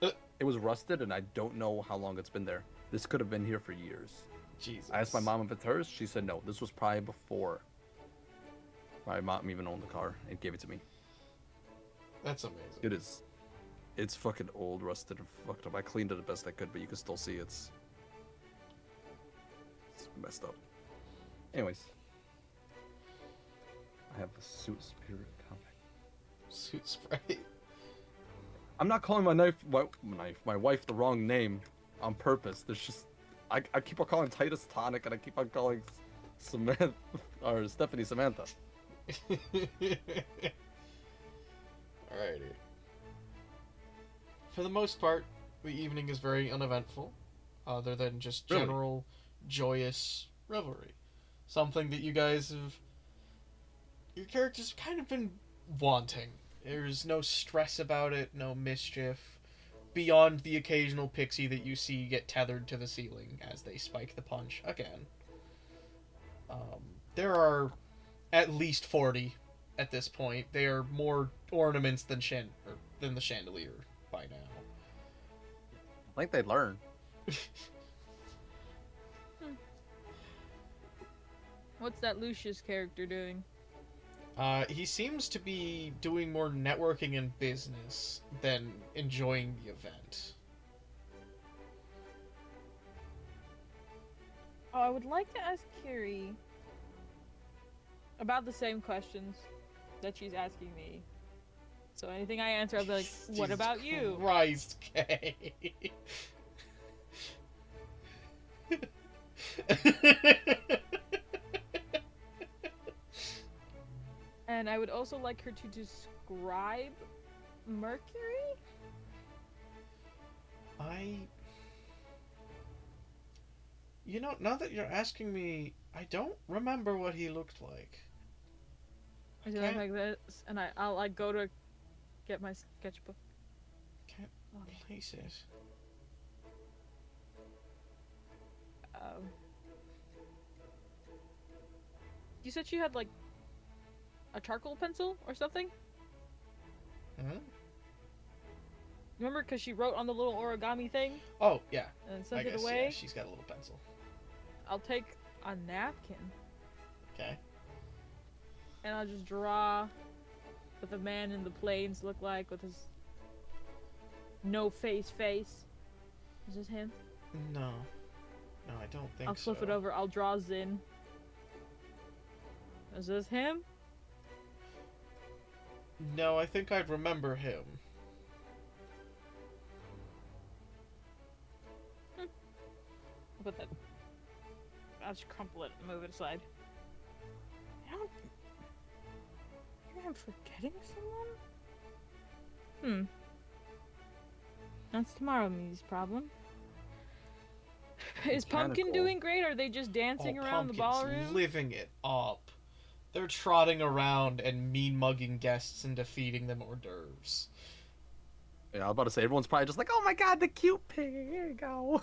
Uh. It was rusted, and I don't know how long it's been there. This could have been here for years. Jesus. I asked my mom if it's hers. She said no. This was probably before my mom even owned the car and gave it to me. That's amazing. It is. It's fucking old, rusted, and fucked up. I cleaned it the best I could, but you can still see it's messed up. Anyways, I have a suit spirit comic. Suit spray. I'm not calling my wife the wrong name on purpose. There's just I keep on calling Titus Tonic and I keep on calling Samantha or Stephanie Samantha. Alrighty. For the most part, the evening is very uneventful, other than just Really? general joyous revelry. Something that you guys have... Your characters have kind of been wanting. There's no stress about it, no mischief, beyond the occasional pixie that you see get tethered to the ceiling as they spike the punch again. There are at least 40 at this point. They are more ornaments than the chandelier by now. I think they'd learn. What's that Lucius character doing? He seems to be doing more networking and business than enjoying the event. Oh, I would like to ask Kiri about the same questions that she's asking me. So anything I answer, I'll be like, what Jesus about you? Christ, Kay. And I would also like her to describe Mercury? You know, now that you're asking me, I don't remember what he looked like. I do like this, and I'll like go to get my sketchbook. Can't place it. You said she had like a charcoal pencil or something? Hmm? Remember, because she wrote on the little origami thing Oh yeah, and I sent it guess away? yeah. She's got a little pencil. I'll take a napkin Okay. and I'll just draw what the man in the plains look like with his no face. Is this him? No, no, I don't think I'll so. flip it over. I'll draw Zin. Is this him? No, I think I'd remember him. I'll put that. I'll just crumple it and move it aside. I don't. Maybe I'm forgetting someone? That's tomorrow me's problem. Is Pumpkin Mechanical. doing great? Or are they just dancing around the Pumpkin's ballroom? living it up. They're trotting around and mean mugging guests and defeating them hors d'oeuvres. Yeah, I was about to say everyone's probably just like, "Oh my god, the cute pig! Here you go."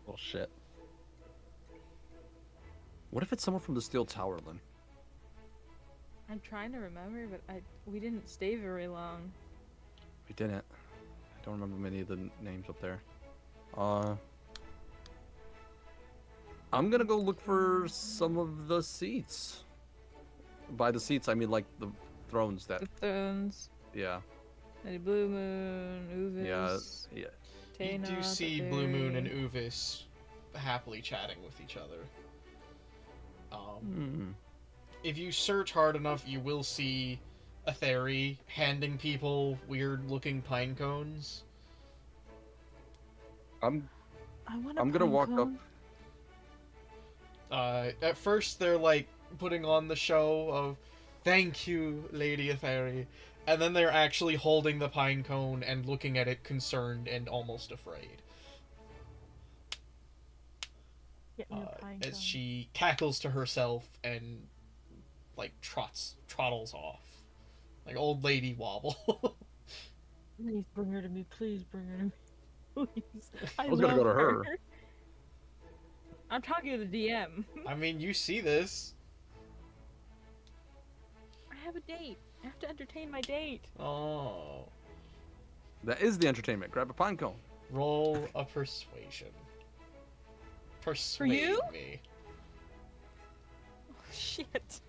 Oh shit. What if it's someone from the Steel Tower, Lynn? I'm trying to remember, but we didn't stay very long. We didn't. I don't remember many of the names up there. I'm gonna go look for some of the seats. By the seats, I mean like the thrones that. The Thrones, Yeah. Lady Blue Moon, Uvis, Yeah. You Tana, do see the Blue Moon and Fairy. Uvis happily chatting with each other. Hmm. If you search hard enough, you will see Aetheri handing people weird-looking pine cones. I'm I want a I'm gonna pine walk up. cone. At first, they're like putting on the show of "Thank you, Lady Aetheri," and then they're actually holding the pine cone and looking at it concerned and almost afraid. Get me a pine As cone. she cackles to herself and like trottles off, like old lady wobble. Please bring her to me. Please bring her to me. Please. I was gonna go love to her. I'm talking to the DM. I mean, you see this. I have a date. I have to entertain my date. Oh, That is the entertainment. Grab a pine cone. roll a persuasion. Persuade you? me. Shit.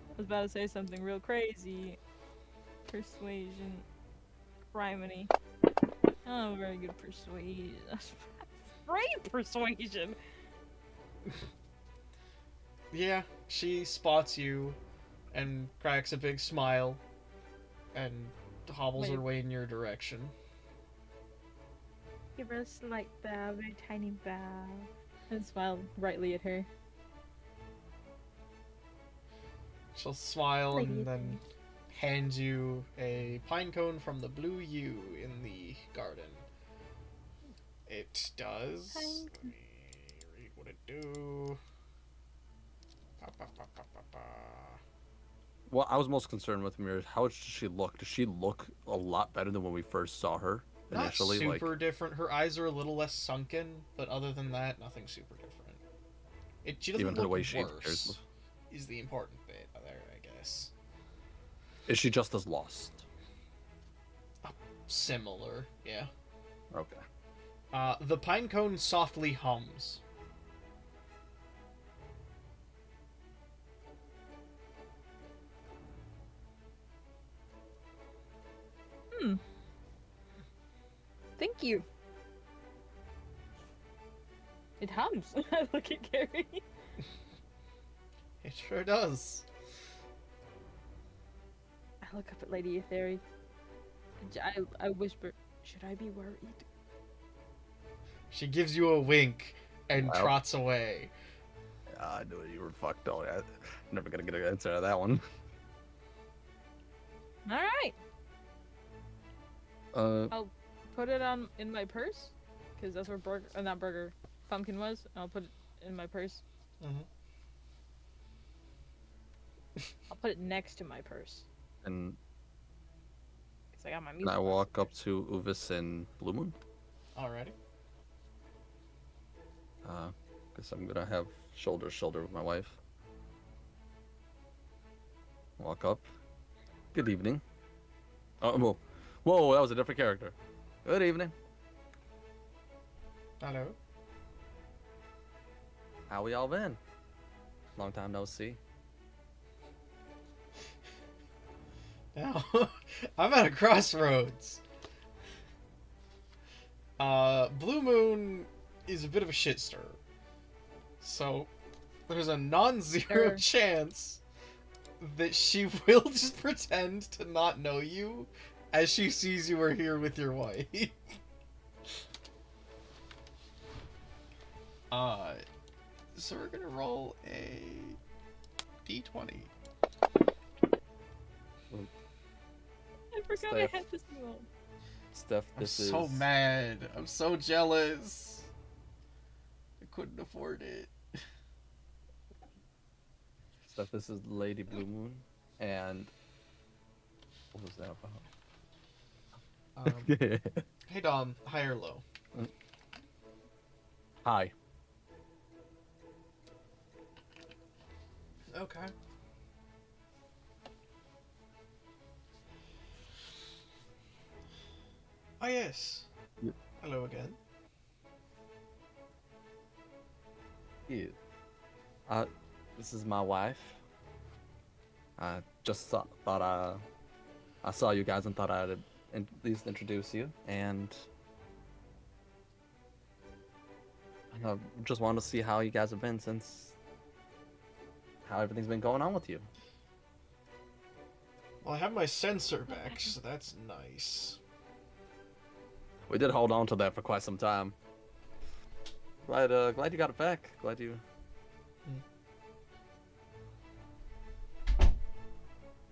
I was about to say something real crazy. Persuasion. Criminy. Oh, very good persuasion. Great persuasion! Yeah, she spots you and cracks a big smile and hobbles her Wait. way in your direction. Give her a slight bow, very tiny bow. And smile brightly at her. She'll smile Lady and then hands you a pine cone from the blue yew in the garden. It does. Pine Let me read what it do. Pa, pa, pa, pa, pa, pa. What I was most concerned with Mir is how does she look? Does she look a lot better than when we first saw her Not initially? super different. Her eyes are a little less sunken, but other than that, nothing super different. She doesn't Even look the way she worse. appears. Is the important bit there, I guess. Is she just as lost? Similar, yeah. Okay. The pinecone softly hums. Thank you. It hums. I look at Gary. It sure does. I look up at Lady Aetheri. I whisper, should I be worried? She gives you a wink and Wow. trots away. I knew you were fucked. Oh, I'm never gonna get an answer out of that one. Alright. Uh, Put it in my purse. Because that's where not burger, pumpkin was. I'll put it in my purse. Mhm. I'll put it next to my purse. and Because I got my and music I box. walk up to Uvis and Blue Moon. Alrighty. Guess I'm gonna have shoulder to shoulder with my wife. Walk up. Good evening. Oh, whoa, that was a different character. Good evening. Hello. How we all been? Long time no see. Now, I'm at a crossroads. Blue Moon is a bit of a shit stirrer. So, there's a non-zero Sure. chance that she will just pretend to not know you as she sees you are here with your wife. uh, so we're gonna roll a d20. I forgot I Steph. had this roll. Steph, I'm this so is mad. I'm so jealous. I couldn't afford it. Steph, this is Lady Blue Moon, and what was that about? Hey Dom, high or low? Hi. Okay. Oh yes. Yep. Hello again. Yeah. Uh, this is my wife. I just thought I saw you guys and thought I'd at least introduce you, and I just wanted to see how you guys have been since how everything's been going on with you. Well, I have my sensor back, so that's nice. We did hold on to that for quite some time. Glad you got it back. Glad you.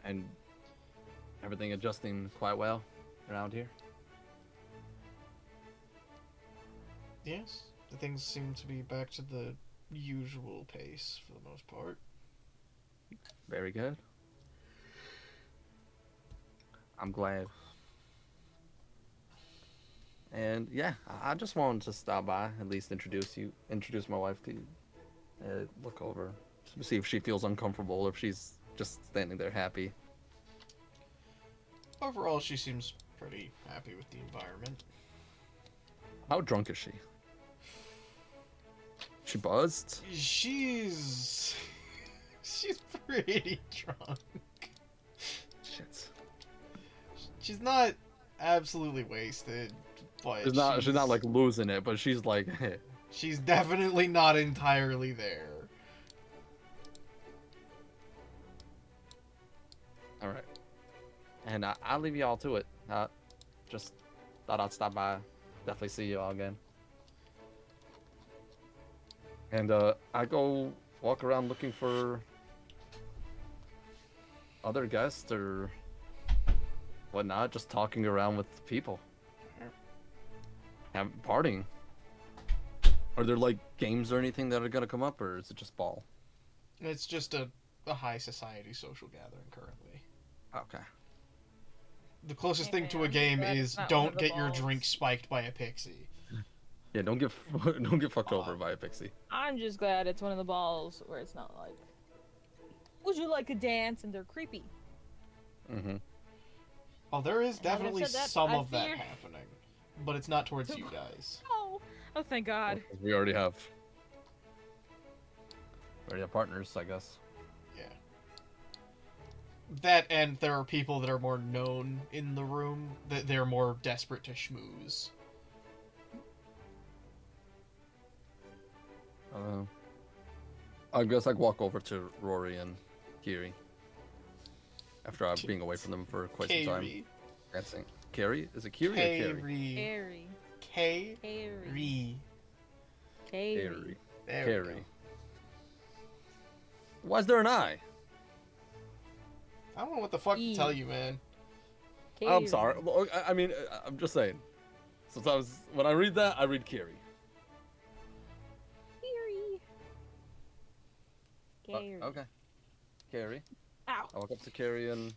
And everything adjusting quite well around here. Yes, the things seem to be back to the usual pace for the most part. Very good. I'm glad. And yeah, I just wanted to stop by, at least introduce my wife to you, look over, see if she feels uncomfortable or if she's just standing there happy. Overall, she seems pretty happy with the environment. How drunk is she? She buzzed? She's pretty drunk. Shit. She's not absolutely wasted, but She's not like losing it, but she's like, she's definitely not entirely there. all right. And I'll leave you all to it. Just thought I'd stop by. Definitely see you all again. And I go walk around looking for other guests or whatnot, just talking around with people. Partying. Are there like games or anything that are gonna come up, or is it just ball? It's just a high society social gathering currently. Okay. The closest Hey, thing to man, a I'm game glad is it's not one don't of the get your balls. drink spiked by a pixie. Yeah, don't get don't get fucked over by a pixie. I'm just glad it's one of the balls where it's not like, would you like a dance? And they're creepy. Mm-hmm. Oh, there is And having definitely said that, some I of that fear- happening, but it's not towards you guys. Oh, oh, thank God. We already have partners, I guess. Yeah. That, and there are people that are more known in the room, that they're more desperate to schmooze. I guess I walk over to Rory and Kiri after being away from them for quite some time. Kiri. Dancing. Kiri? Is it Kiri or Kiri? Kiri. Carrie. Kiri. Kiri. There we go. Kiri. Why is there an I? I don't know what the fuck to E. tell you, man. I'm sorry. Look, I mean, I'm just saying. Sometimes when I read that, I read Kiri. Carrie. Okay. Kiri. Ow. I walk up to Kiri and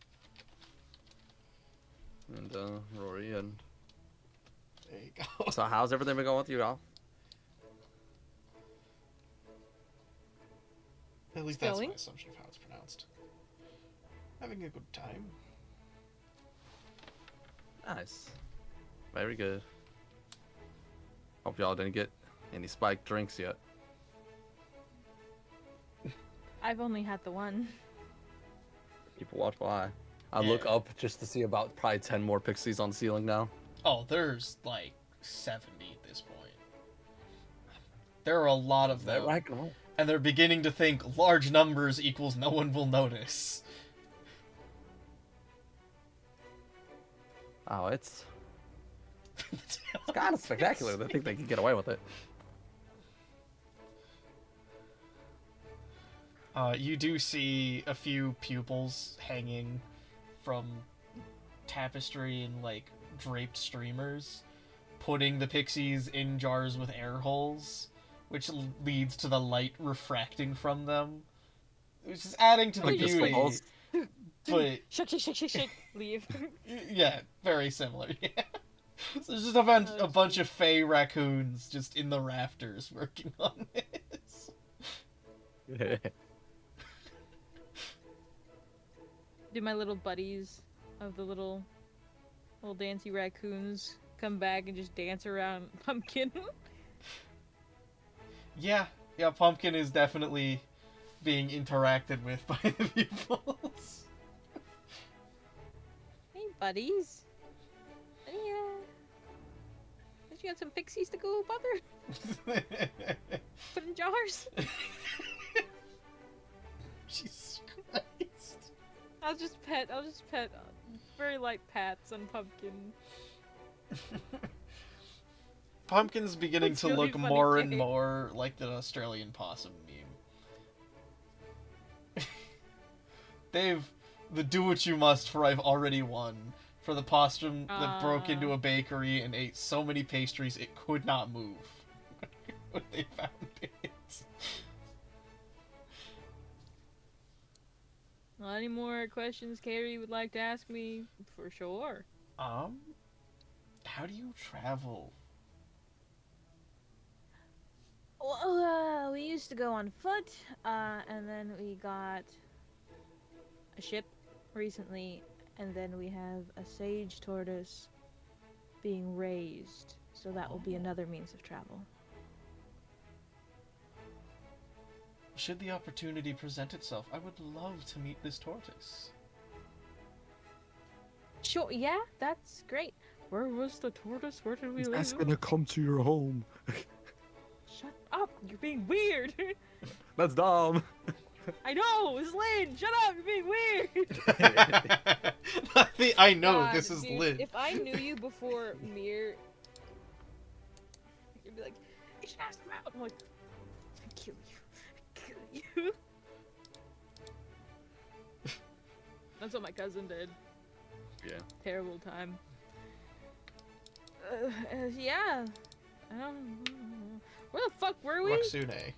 Rory and. There you go. So how's everything been going with you all? At least that's Going? my assumption of how it's pronounced. Having a good time. Nice. Very good. Hope y'all didn't get any spiked drinks yet. I've only had the one. People watch by. I Yeah. look up just to see about probably 10 more pixies on the ceiling now. Oh, there's like 70 at this point. There are a lot of them. Right? And they're beginning to think large numbers equals no one will notice. Oh, it's kind of spectacular. They think they can get away with it. You do see a few pupils hanging from tapestry and like draped streamers, putting the pixies in jars with air holes, which leads to the light refracting from them, which is adding to the Like just the beauty. holes. But Shake, leave. yeah, very similar. Yeah. So there's just a bunch of fey raccoons just in the rafters working on this. Do my little buddies of the little dancy raccoons come back and just dance around Pumpkin? Yeah, Pumpkin is definitely being interacted with by the pupils. Hey, buddies. You got some pixies to go bother? Put in jars? Jesus Christ. I'll just pet very light pats on Pumpkin. Pumpkin's beginning That's to really look funny, more and Jake. more like the Australian possum meme. They've the do what you must for I've already won for the possum that broke into a bakery and ate so many pastries it could not move when they found it. Well, any more questions Carrie would like to ask me? For sure. How do you travel? Well, we used to go on foot, and then we got a ship recently, and then we have a sage tortoise being raised, so that will be another means of travel. Should the opportunity present itself, I would love to meet this tortoise. Sure, yeah, that's great. Where was the tortoise? Where did we leave That's him? gonna come to your home. Shut up! You're being weird. That's dumb. I know, it's Lynn. Shut up! You're being weird. I know God, this is dude, lit. If I knew you before Mir, you'd be like, "You should ask him out." I'm like, "I kill you, That's what my cousin did. Yeah. Terrible time. Yeah. I don't. Where the fuck were we? Roxune.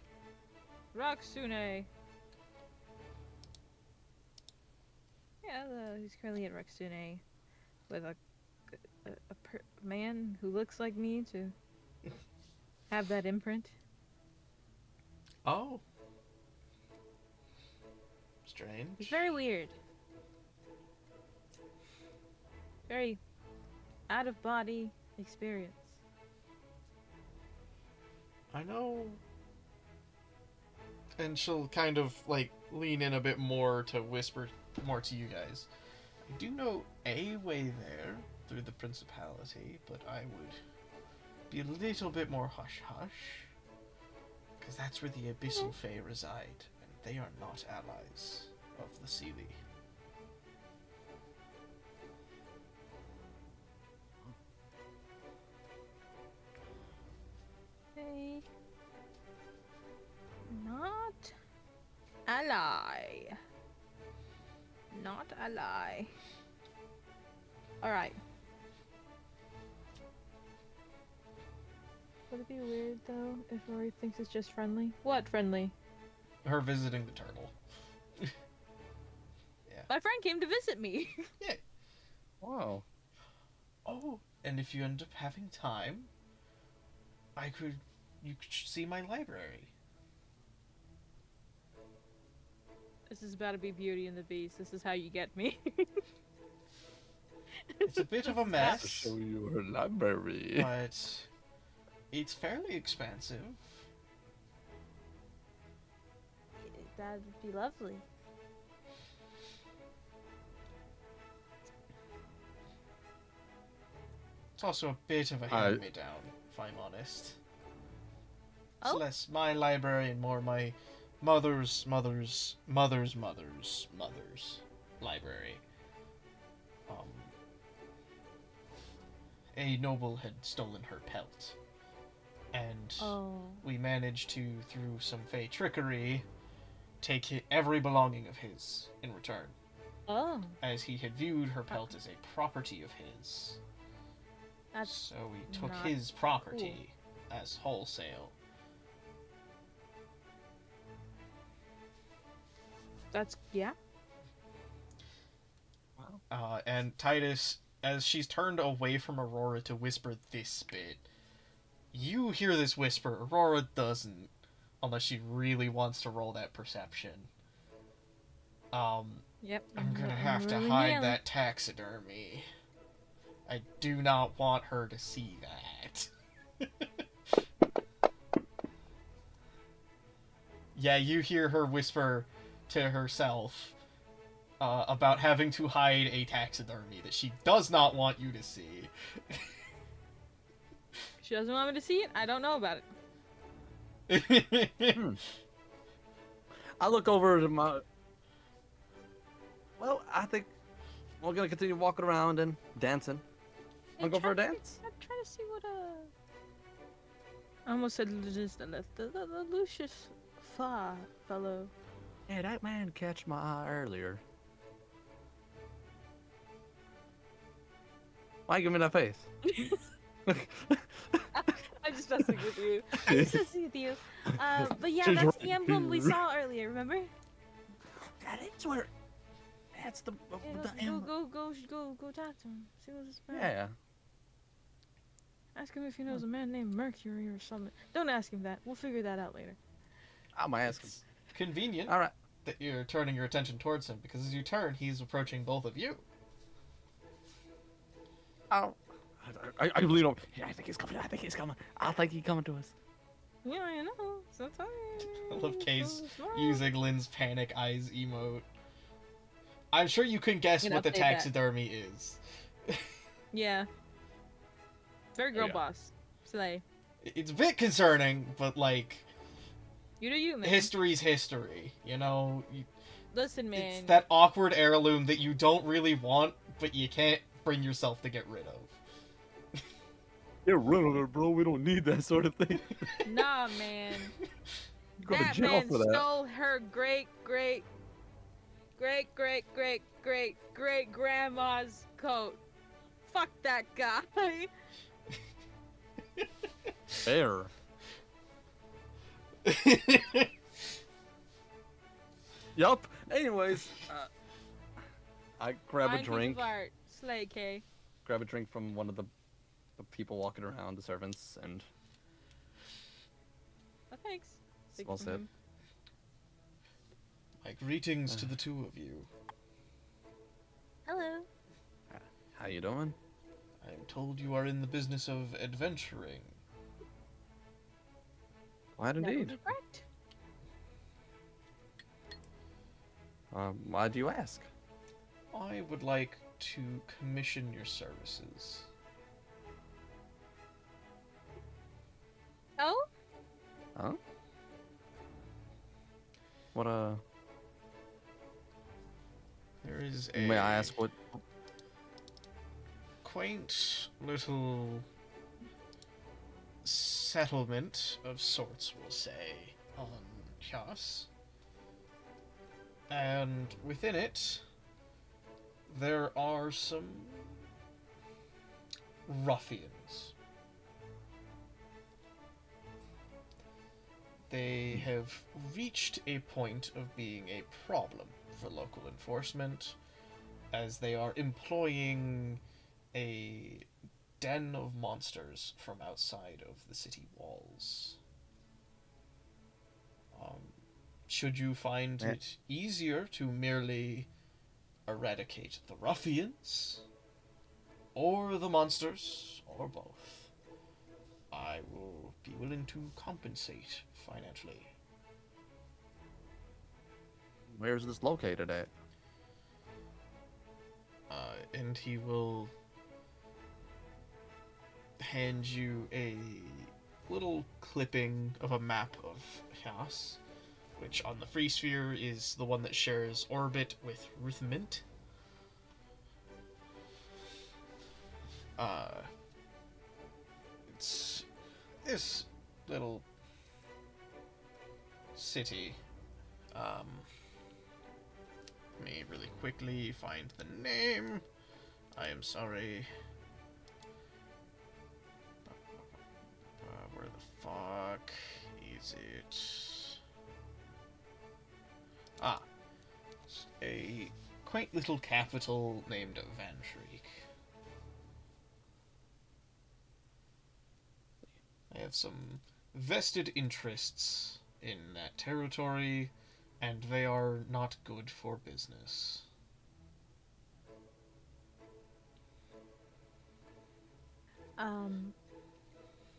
Roxune. Yeah, he's currently at Roxune with a man who looks like me to have that imprint. Oh. Strange. It's very weird. Very out of body experience. I know. And she'll kind of like lean in a bit more to whisper more to you guys. I do know a way there through the principality, but I would be a little bit more hush hush. Because that's where the Abyssal Fae reside, and they are not allies of the Seelie. Hey. Not ally. Not ally. Alright. Would it be weird though if Rory thinks it's just friendly? What friendly? Her visiting the turtle. My friend came to visit me. Yeah. Wow. Oh, and if you end up having time, you could see my library. This is about to be Beauty and the Beast. This is how you get me. It's a bit of a To mess, show you her library. but it's fairly expansive. That would be lovely. It's also a bit of a hand-me-down, if I'm honest. It's Oh? less my library and more my mother's library. Um, a noble had stolen her pelt, and Oh. we managed to, through some fey trickery, take every belonging of his in return, Oh. as he had viewed her pelt as a property of his. That's So we took not his property as wholesale. yeah. And Titus, as she's turned away from Aurora to whisper this bit, you hear this whisper, Aurora doesn't, unless she really wants to roll that perception. Yep. I'm gonna I'm have to really hide nailing that taxidermy. I do not want her to see that. Yeah, you hear her whisper to herself about having to hide a taxidermy that she does not want you to see. She doesn't want me to see it. I don't know about it. I look over to my. Well, I think we're gonna continue walking around and dancing. Wanna go for a dance? I'm trying to see what I almost said the Lucius fellow. Yeah, that man catch my eye earlier. Why give me that face? I'm just messing with you. I'm just messing with you. But yeah, She's that's the right emblem we here. saw earlier. Remember? That is where. That's the. Yeah, go talk to him. See what's his about. Yeah. Ask him if he knows a man named Mercury or something. Don't ask him that. We'll figure that out later. I'm asking. It's convenient All right. that you're turning your attention towards him, because as you turn, he's approaching both of you. Oh. I really don't. Yeah, I think he's coming. I think he's coming to us. Yeah, I know. Sometimes. I love Kay's so smart. using Lynn's panic eyes emote. I'm sure you can guess You what the update that. taxidermy is. Yeah. Very girl Yeah. boss. Slay. It's a bit concerning, but like, You do you, man. history's history, you know? Listen, man. It's that awkward heirloom that you don't really want, but you can't bring yourself to get rid of. Get rid of it, bro. We don't need that sort of thing. Nah, man. You go to That jail man for that. stole her great grandma's coat. Fuck that guy. Fair. Yup. Anyways, I grab a Fine piece of drink. art. Slay, K. Grab a drink from one of the people walking around, the servants, and Oh, thanks. Take Small from sip. him. My greetings to the two of you. Hello. how you doing? I am told you are in the business of adventuring. Glad That would indeed. be correct. Why do you ask? I would like to commission your services. Oh? Huh? What There is a may I ask what? quaint little settlement of sorts, we'll say, on Chas. And within it, there are some ruffians. They have reached a point of being a problem for local enforcement, as they are employing a den of monsters from outside of the city walls. should you find Yeah. it easier to merely eradicate the ruffians, or the monsters, or both, I will be willing to compensate financially. Where's this located at? And he will hand you a little clipping of a map of Chaos, which on the free sphere is the one that shares orbit with Ruthmint. Uh, it's this little city. Let me really quickly find the name. I am sorry. Where the fuck is it? Ah, it's a quaint little capital named Van Shriek. I have some vested interests in that territory, and they are not good for business.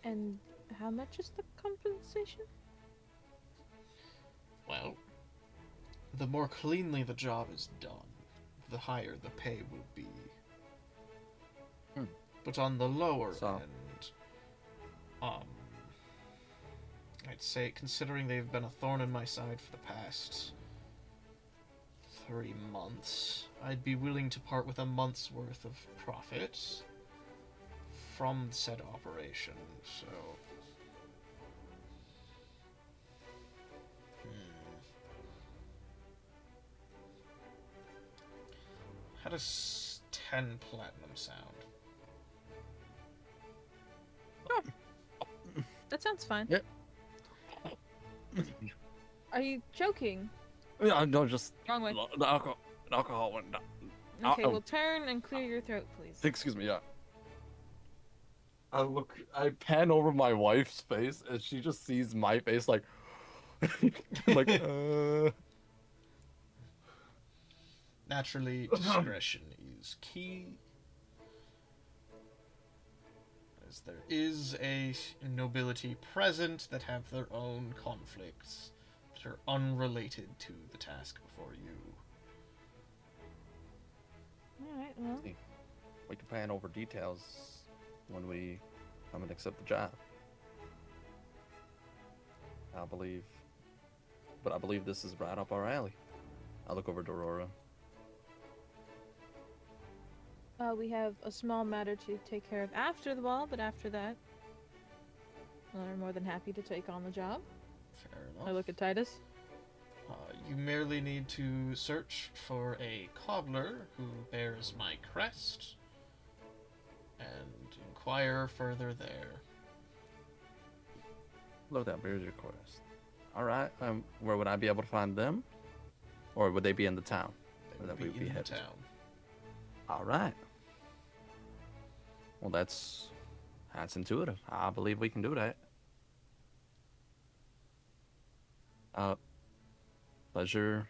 And how much is the compensation? Well, the more cleanly the job is done, the higher the pay will be. Hmm. But on the lower So- end, I'd say, considering they've been a thorn in my side for the past 3 months, I'd be willing to part with a month's worth of profit from said operation. So, how does 10 platinum sound? That sounds fine. Yeah. Are you joking? Yeah, no, just Wrong way. the alcohol went down. Okay, oh. well turn and clear your throat, please. Excuse me, yeah. I pan over my wife's face, and she just sees my face like, like, Naturally, discretion is key, as there is a nobility present that have their own conflicts that are unrelated to the task before you. Alright, well. We can pan over details when we come and accept the job. I believe this is right up our alley. I look over to Aurora. We have a small matter to take care of after the ball, but after that, we're more than happy to take on the job. Fair I enough. look at Titus. You merely need to search for a cobbler who bears my crest and inquire further there. Look, that bears your quest. All right. Where would I be able to find them, or would they be in the town? They Or that would we be be in the headed. town. All right. Well, that's intuitive. I believe we can do that. Pleasure.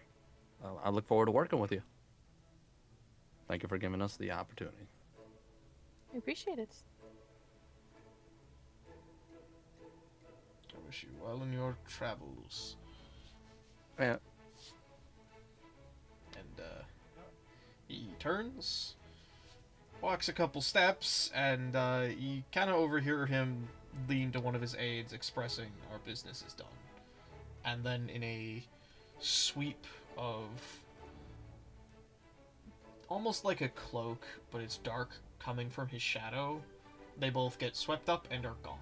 I look forward to working with you. Thank you for giving us the opportunity. I appreciate it. I wish you well in your travels. Yeah. And he turns, walks a couple steps, and you kind of overhear him lean to one of his aides expressing our business is done. And then in a sweep of almost like a cloak, but it's dark coming from his shadow, they both get swept up and are gone.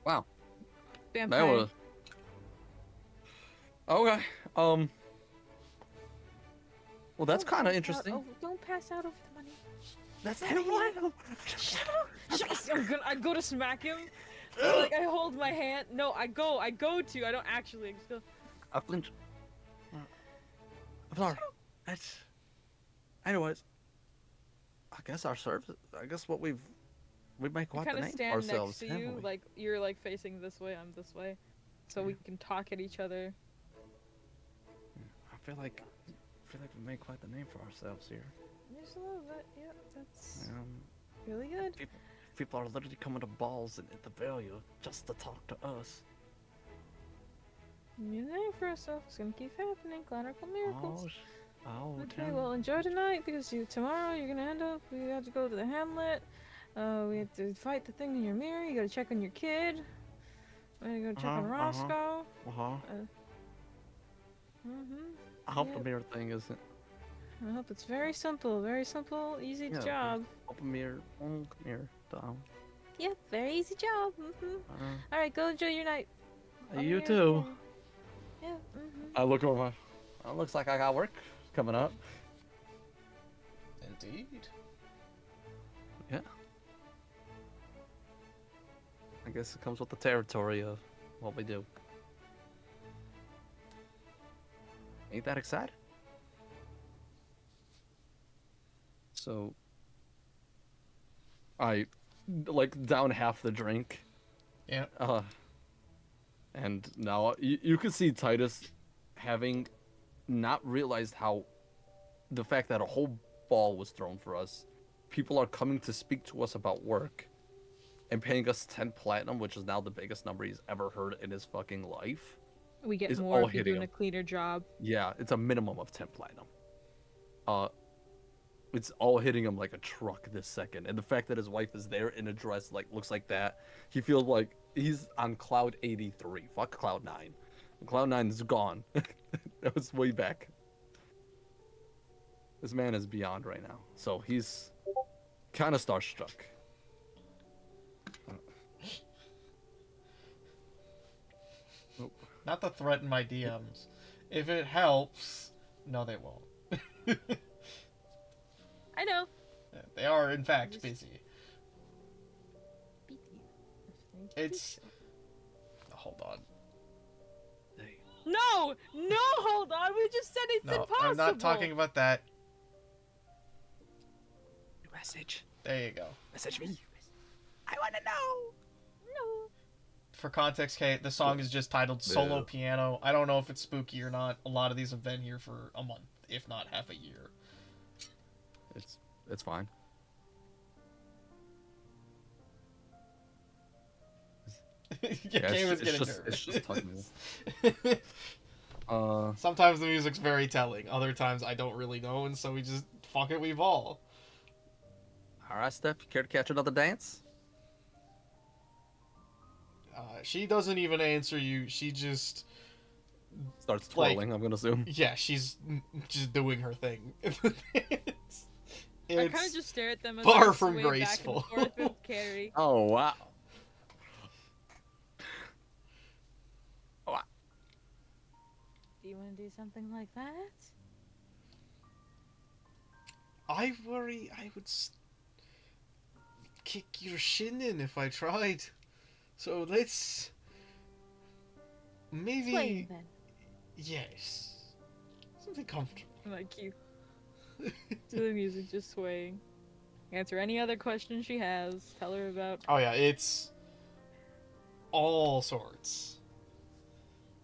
Wow. Vampire. That was okay. Well, that's Don't kind of pass out interesting. don't pass out over the money. That's Shut up! Shut up! I go to smack him. Like I hold my hand. No, I go to. I don't actually. I just go. I flinch. I'm sorry. That's. Anyways. I guess our service. I guess what we make We quite the kind of name for stand next ourselves, to haven't you, we? like you're like facing this way, I'm this way, so we can talk at each other. I feel like we made quite the name for ourselves here. Just a little bit. Yep, that's Um, really good. people are literally coming to balls at the value just to talk to us. New name for ourselves. It's gonna keep happening. Clerical miracles. Okay, Tim. well, enjoy tonight because tomorrow you're gonna end up. We have to go to the hamlet. We have to fight the thing in your mirror. You gotta check on your kid. We gotta go check on Roscoe. Mhm. I hope Yep. the mirror thing isn't. I hope it's very simple, easy Yeah, job. Hope a mirror. Come here, down. Yep, very easy job. Mhm. Uh, All right, go enjoy your night. I'll be you here too. today. Yeah. Mhm. I look over. It looks like I got work coming up. Indeed. Yeah. I guess it comes with the territory of what we do. Ain't that exciting? So, I like down half the drink. Yeah. And now you can see Titus having not realized how the fact that a whole ball was thrown for us. People are coming to speak to us about work and paying us 10 platinum, which is now the biggest number he's ever heard in his fucking life. We get Is more all if you're hitting doing a him. cleaner job. Yeah, it's a minimum of 10 platinum. It's all hitting him like a truck this second. And the fact that his wife is there in a dress like looks like that, he feels like he's on cloud 83. Fuck cloud 9. Cloud 9 is gone. That was way back. This man is beyond right now. So he's kind of starstruck. Not to threaten my DMs. If it helps, no, they won't. I know. They are, in fact, busy. Beat you. It's. Hold on. No, hold on. We just said it's No, impossible. I'm not talking about that. Message. There you go. Message me. I want to know. No. For context, Kate, the song is just titled Solo Piano. I don't know if it's spooky or not. A lot of these have been here for a month, if not half a year. It's fine. Yeah, Kate was getting nervous. It's just talking. Sometimes the music's very telling. Other times I don't really know, and so we just fuck it. We ball. All right, Steph. You care to catch another dance? She doesn't even answer you. She just Starts twirling. I'm gonna assume. yeah, she's just doing her thing. I kind of just stare at them as far I from sway graceful. back and forth with Carrie. Oh wow. Do you want to do something like that? I worry I would kick your shin in if I tried. So let's maybe Sway then. yes, something comfortable. Like you. To the music, just swaying. Answer any other question she has. Tell her about. Oh yeah, it's all sorts.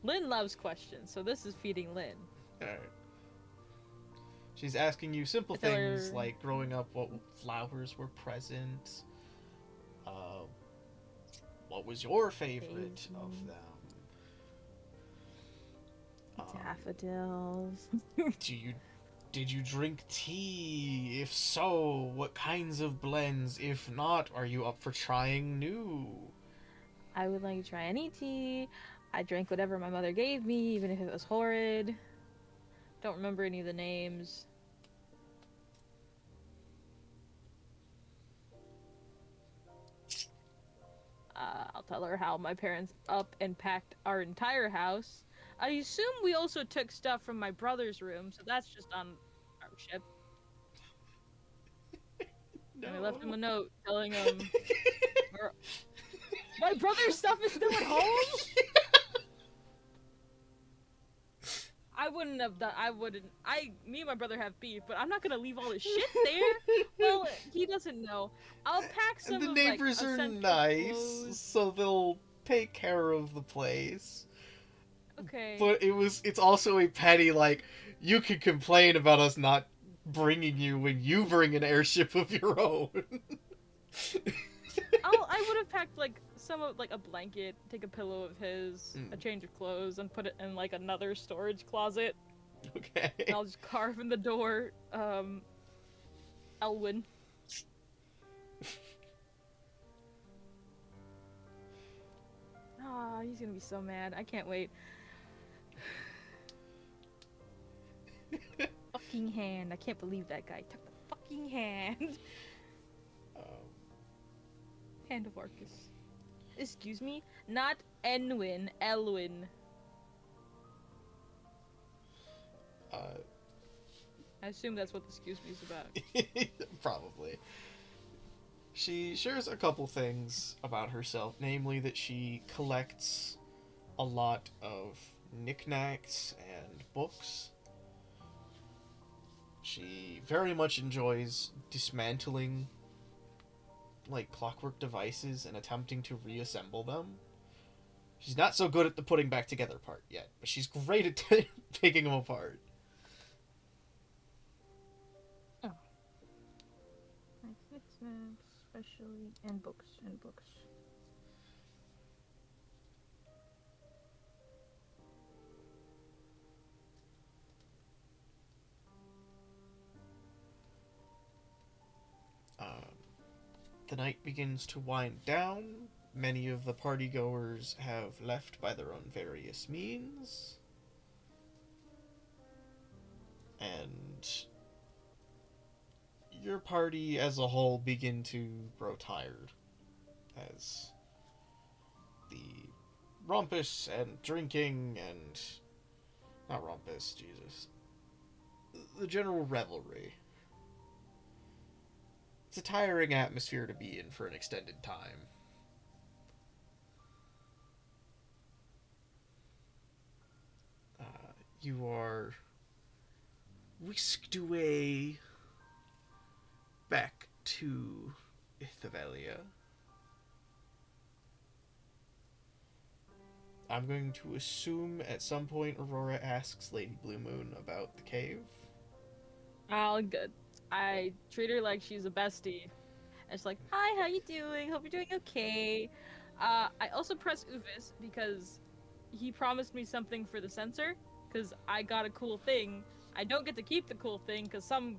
Lynn loves questions, so this is feeding Lynn. Alright. She's asking you simple I tell things her- like growing up, what flowers were present. What was your favorite of them? Daffodils. Did you drink tea? If so, what kinds of blends? If not, are you up for trying new? I would like to try any tea. I drank whatever my mother gave me, even if it was horrid. Don't remember any of the names. I'll tell her how my parents up and packed our entire house. I assume we also took stuff from my brother's room, so that's just on our ship. No. And I left him a note telling him my brother's stuff is still at home. I wouldn't have done. I wouldn't. Me and my brother have beef, but I'm not gonna leave all this shit there. Well, he doesn't know. I'll pack And some the of like neighbors are essential nice, clothes. so they'll take care of the place. Okay. But it's also a petty, like, you can complain about us not bringing you when you bring an airship of your own. I would have packed like some of like a blanket, take a pillow of his, a Mm, change of clothes, and put it in like another storage closet. And okay. I'll just carve in the door, Elwyn. Ah, he's gonna be so mad. I can't wait. Fucking hand. I can't believe that guy took the fucking hand. Um, Hand of Arcus. Excuse me? Not Enwyn, Elwyn. uh, I assume that's what the excuse me is about. probably. She shares a couple things about herself, namely that she collects a lot of knickknacks and books. She very much enjoys dismantling like clockwork devices and attempting to reassemble them. She's not so good at the putting back together part yet, but she's great at taking them apart. Oh. Knickknacks, especially, and books, and books. Um, the night begins to wind down. Many of the partygoers have left by their own various means. And your party as a whole begin to grow tired as the rumpus and drinking and not rumpus, Jesus. The general revelry. It's a tiring atmosphere to be in for an extended time. You are whisked away back to Ithavelia. I'm going to assume at some point Aurora asks Lady Blue Moon about the cave. All good. I treat her like she's a bestie. And she's like, "Hi, how you doing? Hope you're doing okay." I also press Uvis because he promised me something for the sensor. Because I got a cool thing. I don't get to keep the cool thing because some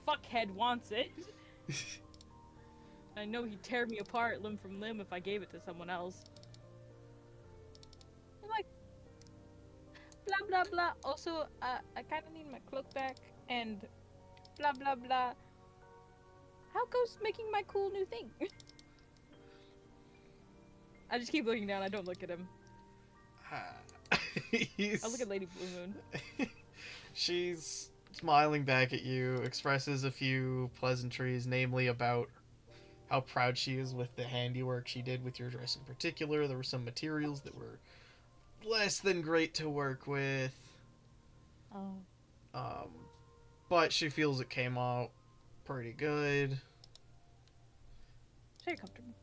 fuckhead wants it. I know he'd tear me apart limb from limb if I gave it to someone else. I'm like, blah blah blah. Also, I kind of need my cloak back and blah blah blah. How goes making my cool new thing? I just keep looking down. I don't look at him. I look at Lady Blue Moon. She's smiling back at you, expresses a few pleasantries, namely about how proud she is with the handiwork she did with your dress in particular. There were some materials that were less than great to work with. Oh. Um, but she feels it came out pretty good. Very comfortable.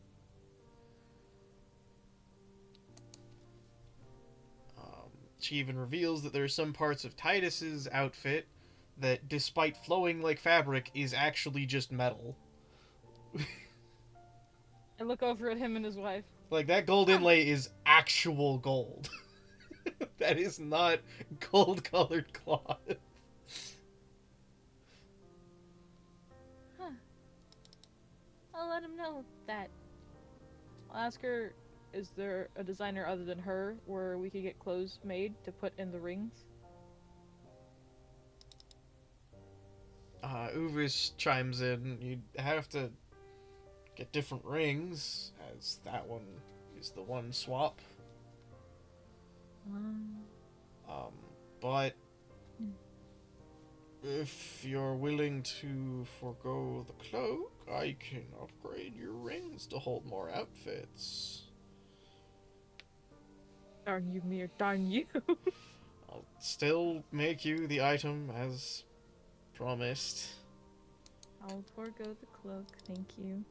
She even reveals that there are some parts of Titus's outfit that, despite flowing like fabric, is actually just metal. I look over at him and his wife. Like, that gold inlay is actual gold. That is not gold-colored cloth. Huh. I'll let him know that. I'll ask her, is there a designer other than her where we could get clothes made to put in the rings? Uvis chimes in. You'd have to get different rings, as that one is the one swap. But if you're willing to forego the cloak, I can upgrade your rings to hold more outfits. Darn you, Mir, darn you. I'll still make you the item as promised. I'll forego the cloak, thank you.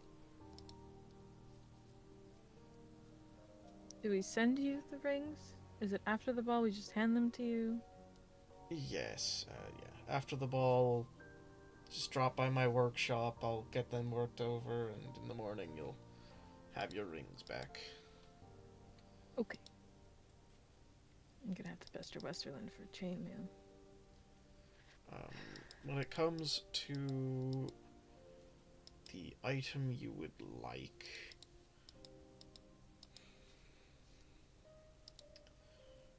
Do we send you the rings? Is it after the ball we just hand them to you? Yes, yeah. After the ball, just drop by my workshop. I'll get them worked over, and in the morning you'll have your rings back. Okay. I'm gonna have to pester Westerland for chainmail. When it comes to the item you would like,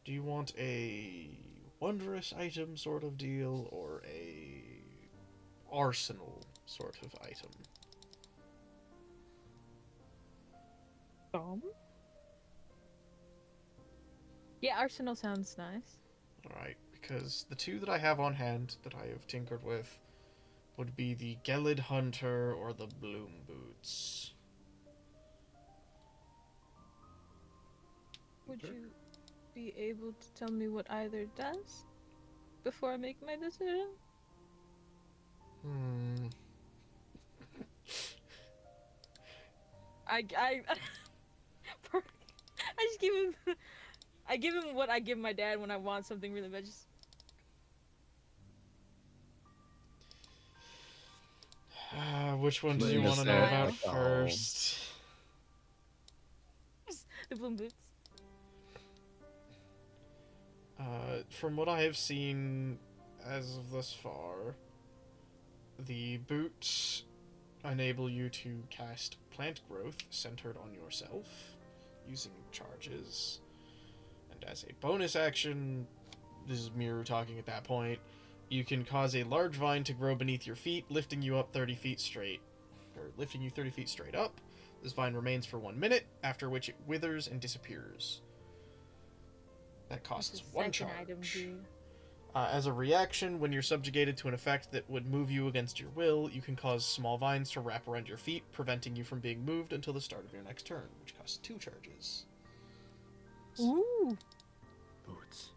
do you want a wondrous item sort of deal or a arsenal sort of item? Yeah, Arsenal sounds nice. Alright, because the two that I have on hand that I have tinkered with would be the Gelid Hunter or the Bloom Boots. Would you be able to tell me what either does before I make my decision? I just give him I give him what I give my dad when I want something really bad. Just Which one do Let you me want to say know it about like the first? the bloom boots. From what I have seen as of thus far, the boots enable you to cast plant growth centered on yourself using charges. And as a bonus action, this is Miru talking at that point, you can cause a large vine to grow beneath your feet, lifting you up 30 feet straight. Or lifting you 30 feet straight up. This vine remains for 1 minute, after which it withers and disappears. That costs one charge. Item do? As a reaction, when you're subjugated to an effect that would move you against your will, you can cause small vines to wrap around your feet, preventing you from being moved until the start of your next turn, which costs 2 charges. Ooh! Boots.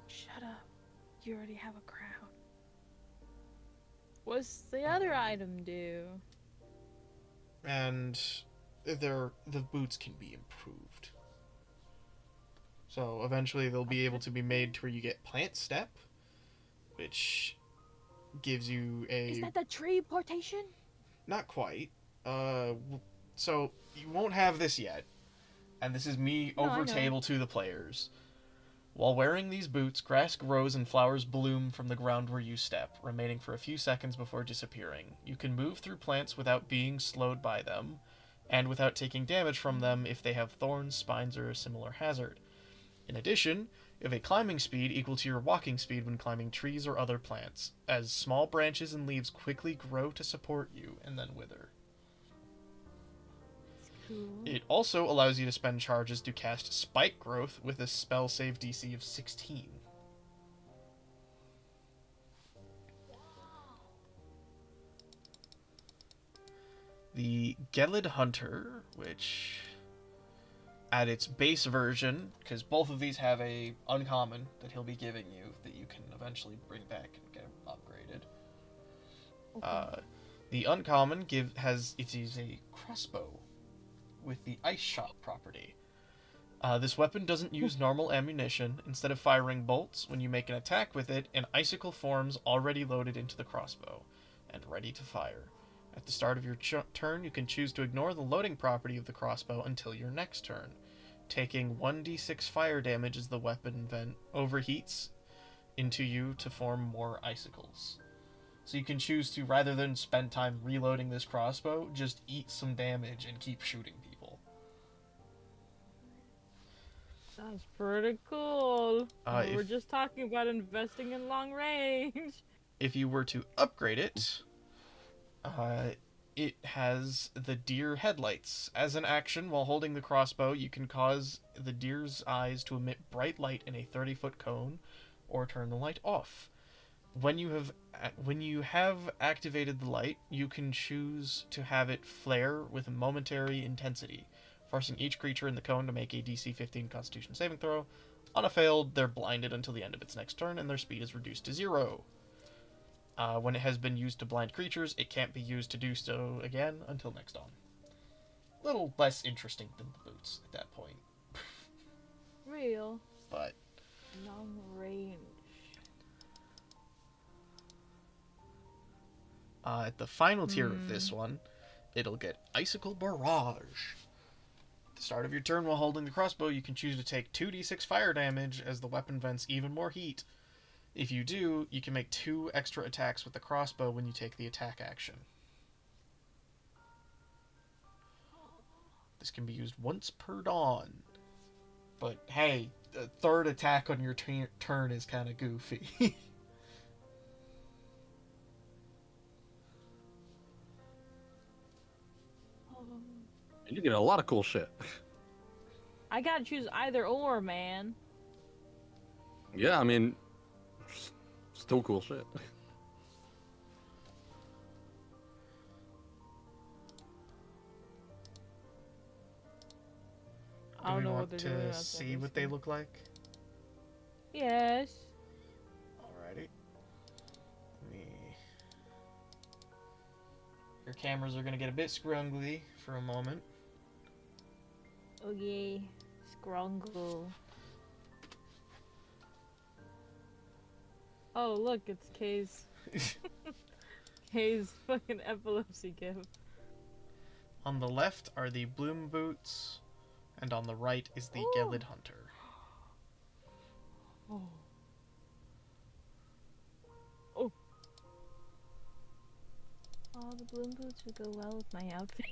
Shut up. You already have a crown. What's the other item do? And the boots can be improved. So eventually they'll be able to be made to where you get plant step, which gives you a... Is that the tree portation? Not quite. So you won't have this yet, and this is me No, I over know. table to the players. While wearing these boots, grass grows and flowers bloom from the ground where you step, remaining for a few seconds before disappearing. You can move through plants without being slowed by them, and without taking damage from them if they have thorns, spines, or a similar hazard. In addition, you have a climbing speed equal to your walking speed when climbing trees or other plants, as small branches and leaves quickly grow to support you and then wither. Cool. It also allows you to spend charges to cast Spike Growth with a spell save DC of 16. The Gelid Hunter, which at its base version, because both of these have a uncommon that he'll be giving you that you can eventually bring back and get upgraded. Okay. The uncommon it is a crossbow with the Ice Shot property. This weapon doesn't use normal ammunition. Instead of firing bolts, when you make an attack with it, an icicle forms already loaded into the crossbow and ready to fire. At the start of your turn, you can choose to ignore the loading property of the crossbow until your next turn, taking 1d6 fire damage as the weapon vent overheats into you to form more icicles. So you can choose to, rather than spend time reloading this crossbow, just eat some damage and keep shooting people. Sounds pretty cool. We're If- just talking about investing in long range. If you were to upgrade it, it has the deer headlights. As an action, while holding the crossbow, you can cause the deer's eyes to emit bright light in a 30-foot cone, or turn the light off. When you have activated the light, you can choose to have it flare with a momentary intensity, forcing each creature in the cone to make a DC 15 Constitution saving throw. On a failed, they're blinded until the end of its next turn, and their speed is reduced to 0. When it has been used to blind creatures, it can't be used to do so again until next dawn. A little less interesting than the boots at that point. Real. But Long range. at the final tier of this one, it'll get Icicle Barrage. At the start of your turn while holding the crossbow, you can choose to take 2d6 fire damage as the weapon vents even more heat. If you do, you can make 2 extra attacks with the crossbow when you take the attack action. This can be used once per dawn. But hey, a third attack on your turn is kind of goofy. You get a lot of cool shit. I gotta choose either or, man. Yeah, I mean, still cool shit. I don't Do we know what want they're doing. to outside see this what they one. look like? Yes. Alrighty. Your cameras are going to get a bit scrungly for a moment. Okay. Scrungle. Oh, look, it's Kay's. Kay's fucking epilepsy gift. On the left are the Bloom Boots, and on the right is the Ooh. Gelid Hunter. Oh. Oh. Oh, the bloom boots would go well with my outfit.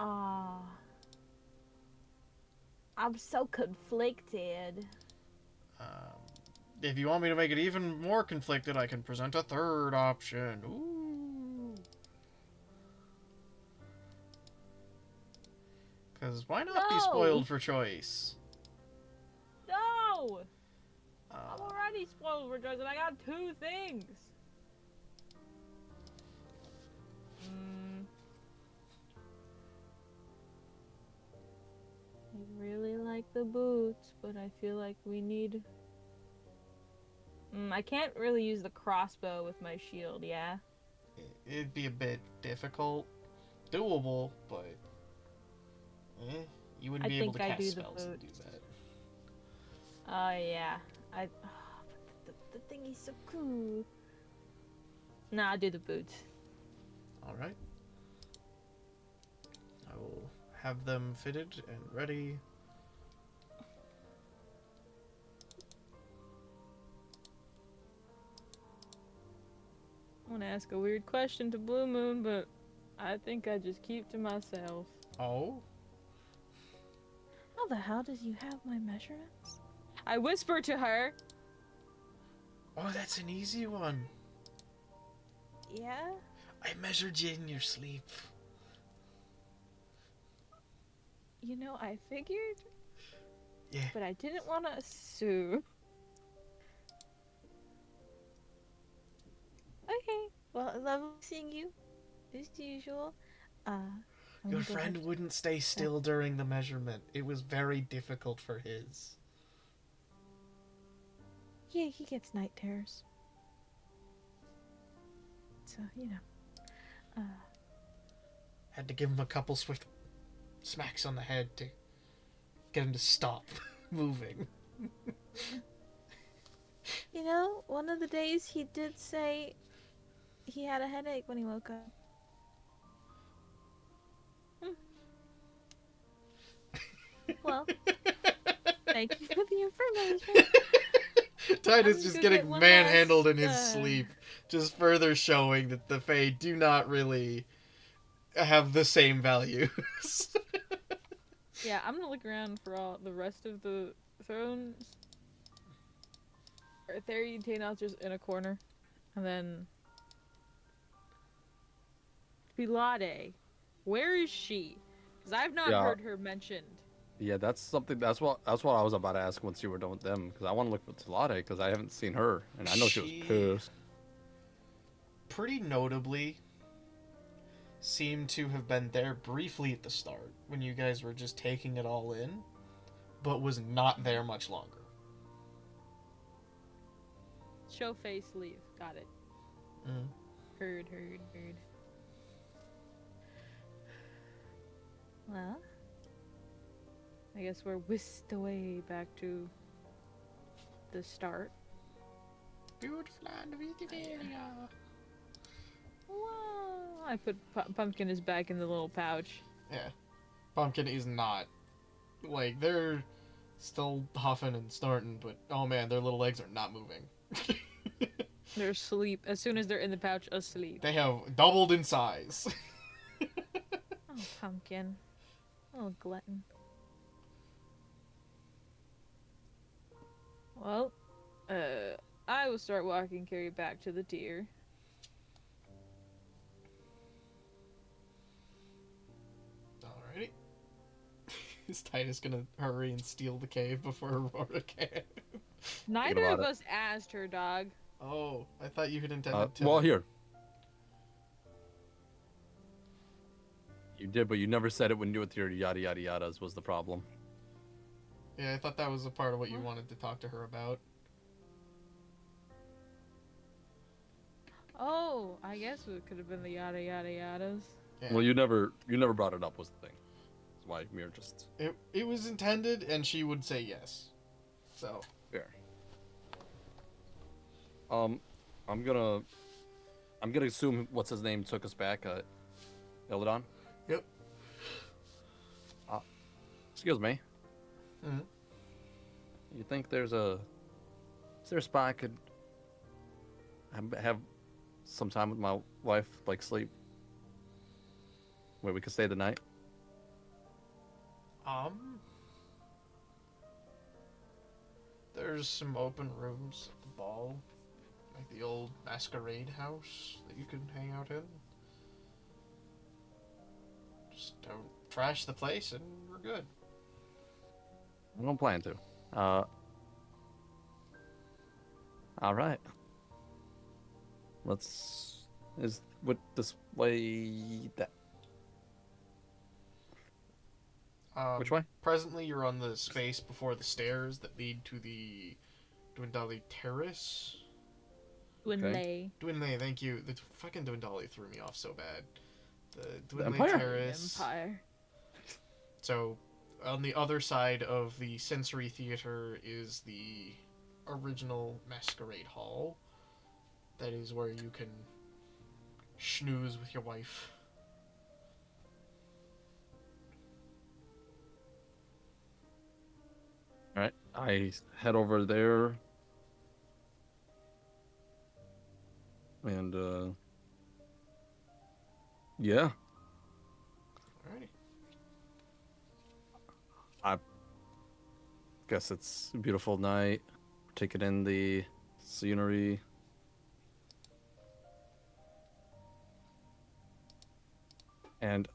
Ah. I'm so conflicted. If you want me to make it even more conflicted, I can present a third option. Ooh. Because why not be No. spoiled for choice? No! Uh, I'm already spoiled for choice and I got 2 things. I really like the boots, but I feel like we need... I can't really use the crossbow with my shield, yeah? it'd be a bit difficult. Doable, but... you wouldn't I be able to think I cast do the spells and do boots. that. Oh, yeah. But the thing is so cool. Nah, I'll do the boots. Alright. I will have them fitted and ready. I want to ask a weird question to Blue Moon, but I think I just keep to myself. Oh? How the hell does you have my measurements? I whisper to her. Oh, that's an easy one. Yeah? I measured you in your sleep. You know, I figured. Yeah. But I didn't want to assume. Okay. Well, I love seeing you. As usual. I'm Your gonna go friend ahead- wouldn't stay still during the measurement. It was very difficult for his. Yeah, he gets night terrors. So, you know. Had to give him a couple swift smacks on the head to get him to stop moving. You know, one of the days he did say he had a headache when he woke up. Well, thank you for the information. Titus I'm just gonna getting get one manhandled in his last, sleep, just further showing that the Fae do not really have the same values. Yeah, I'm gonna look around for all the rest of the thrones. Therian Tainal's just in a corner. And then... Pilade. Where is she? Because I've not Yeah. heard her mentioned. Yeah, that's something. That's what I was about to ask once you were done with them, because I want to look for Talade because I haven't seen her, and I know she was She- pissed. Pretty notably, seem to have been there briefly at the start when you guys were just taking it all in, but was not there much longer. Show face, leave. Got it. Mm. Heard. Well, I guess we're whisked away back to the start. Beautiful land of Ethiopia. Whoa! I put Pumpkin is back in the little pouch. Yeah. Pumpkin is not. Like, they're still huffing and snorting, but oh man, their little legs are not moving. They're asleep. As soon as they're in the pouch, asleep. They have doubled in size. Oh, Pumpkin. Oh, glutton. Well, I will start walking Carrie back to the deer. Alrighty. Is Titus gonna hurry and steal the cave before Aurora can? Neither of about it. us asked her, dog. Oh, I thought you had intended to. Well, here. You did, but you never said it when you with your yada yada yadas was the problem. Yeah, I thought that was a part of what you Huh? wanted to talk to her about. Oh, I guess it could have been the yada yada yadas. Yeah. Well, you never brought it up was the thing. That's why Mir just It was intended, and she would say yes. So. fair. I'm gonna assume what's his name took us back. Illidan. Yep. Excuse me. Mhm. You think is there a spot I could have some time with my wife, like sleep, where we could stay the night? There's some open rooms at the ball, like the old masquerade house that you can hang out in. Just don't trash the place, and we're good. I don't plan to. All right. Is what this way that which way? Presently, you're on the space before the stairs that lead to the Dwindali Terrace. Dwinley. Dwinley, thank you. The fucking Dwindali threw me off so bad. The Dwinley Empire? Terrace. Empire. So, on the other side of the sensory theater is the original Masquerade Hall. That is where you can snooze with your wife. All right. I head over there. And yeah, Alrighty. guess it's a beautiful night. Taking in the scenery. And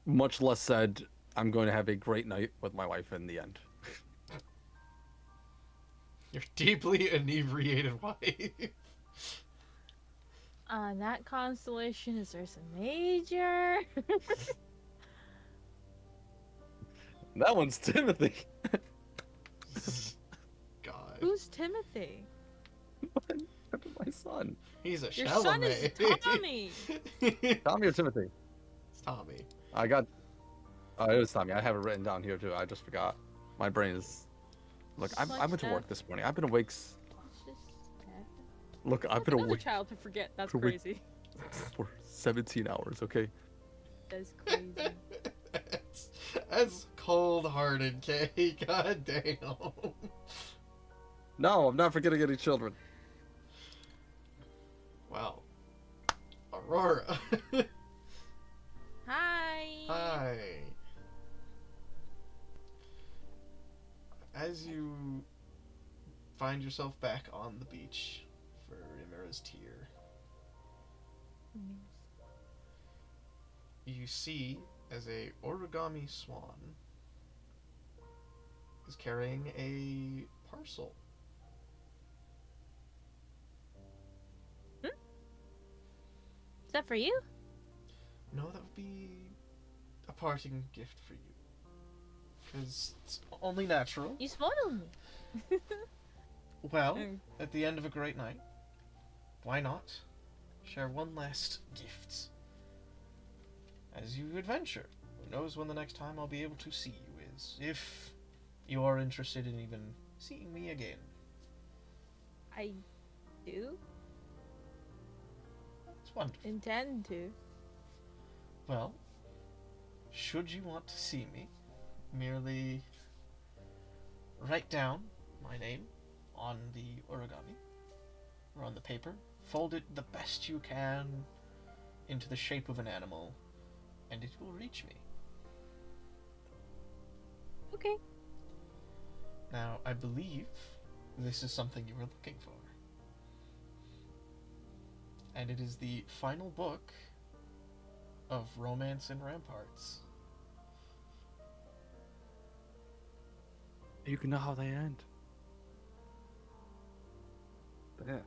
much less said, I'm going to have a great night with my wife in the end. Your deeply inebriated wife. On that constellation, is there some major? That one's Timothy. God. Who's Timothy? My son. He's a Your son is Chalamet. Tommy. Tommy or Timothy? It's Tommy. I got. Oh, it was Tommy. I have it written down here too. I just forgot. My brain is. Look, I went to work this morning. I've been awake. It's just Look, I've Like been another awake child to forget. That's for week- crazy. for 17 hours. Okay. That's crazy. That's cold-hearted, Kay. God damn. No, I'm not forgetting any children. Well, Aurora. Hi. Hi. As you find yourself back on the beach for Rimura's Tier, you see as a origami swan is carrying a parcel. Is that for you? No, that would be a parting gift for you. Because it's only natural. You spoiled me. Well, Mm. at the end of a great night, why not share one last gift as you adventure? Who knows when the next time I'll be able to see you is, if you are interested in even seeing me again. I do That's wonderful. intend to. Well, should you want to see me, merely write down my name on the origami, or on the paper, fold it the best you can into the shape of an animal, and it will reach me. Okay. Now, I believe this is something you were looking for. And it is the final book of Romance in Ramparts. You can know how they end. Yeah.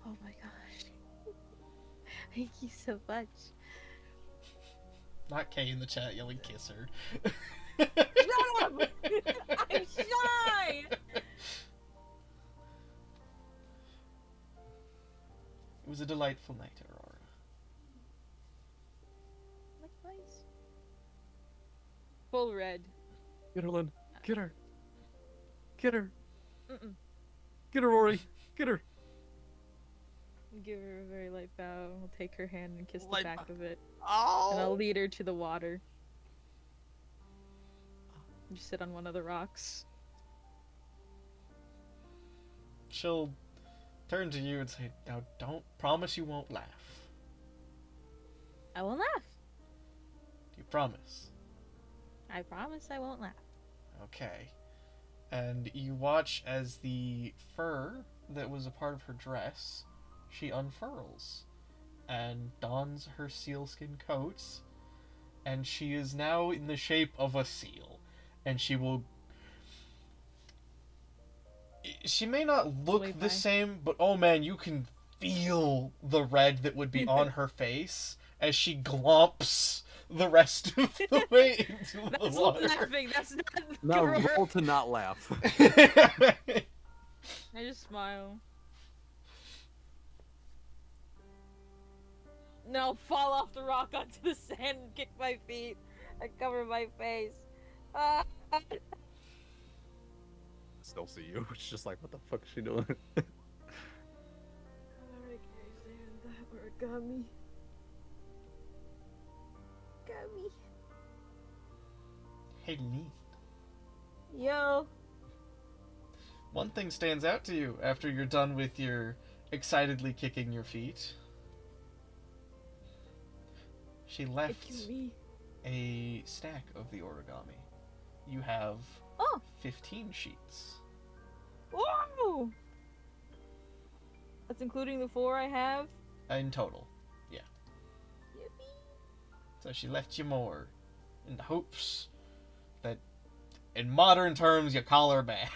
Oh my gosh. Thank you so much. Not Kay in the chat yelling kiss her. Shut up! I'm shy! It was a delightful night, Aurora. Likewise. Full red. Get her, Lynn. Get her. Get her. Mm-mm. Get her, Rory. Get her. Give her a very light bow. I'll take her hand and kiss the Light back bow. of it. And I'll lead her to the water. Just sit on one of the rocks. She'll turn to you and say, "Now don't promise you won't laugh. I won't laugh. Do you promise?" I promise I won't laugh. Okay. And you watch as the fur that was a part of her dress, she unfurls and dons her sealskin coat, and she is now in the shape of a seal. And she will... She may not look Wave the bye. same, but oh man, you can feel the red that would be on her face as she glomps the rest of the way into the That's water. laughing. That's not. Now gross. roll to not laugh. I just smile. No, fall off the rock onto the sand and kick my feet. I cover my face. Ah. Still see you. It's just like, what the fuck is she doing? Alright, sand that origami. Got me. Hey, neat. Yo. One thing stands out to you after you're done with your excitedly kicking your feet. She left It's me. a stack of the origami. You have Oh. 15 sheets. Whoa! That's including the 4 I have. In total. Yippee. So she left you more. In the hopes that, in modern terms, you call her back.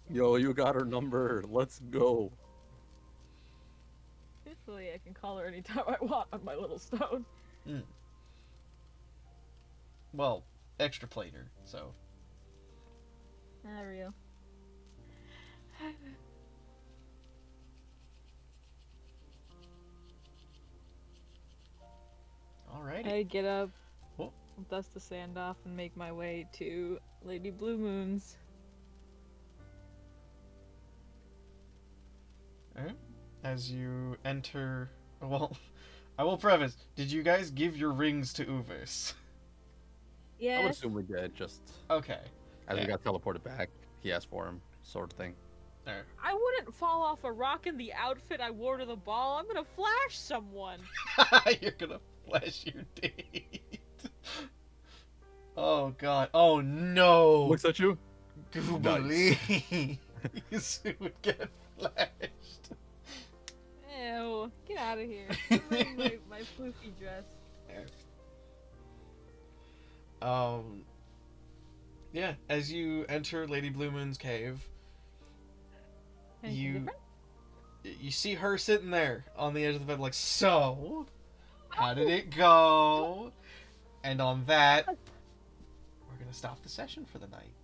Yo, you got her number. Let's go. Truthfully, I can call her anytime I want on my little stone. Well, extra plater, so. Not real. Alrighty. I get up, Oh. dust the sand off, and make my way to Lady Blue Moon's. Alright. As you enter. Well, I will preface. Did you guys give your rings to Uvis? Yes. I would assume we did, just Okay. as Yeah. we got teleported back, he asked for him, sort of thing. Alright. I wouldn't fall off a rock in the outfit I wore to the ball. I'm gonna flash someone. You're gonna flash your date. Oh god. Oh no. Looks at you. Goobly. You would get flashed. Ew. Get out of here. I'm wearing my floofy dress. Yeah, as you enter Lady Blue Moon's cave, Anything you different? you see her sitting there on the edge of the bed, like, so, how did it go? And on that, we're gonna stop the session for the night.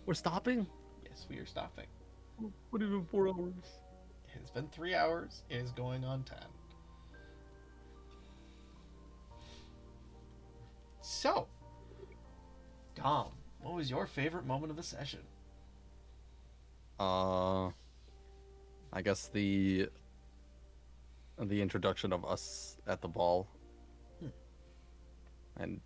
We're stopping? Yes, we are stopping. What even 4 hours? It has been 3 hours. It is going on 10. So, Dom, what was your favorite moment of the session? I guess the introduction of us at the ball. And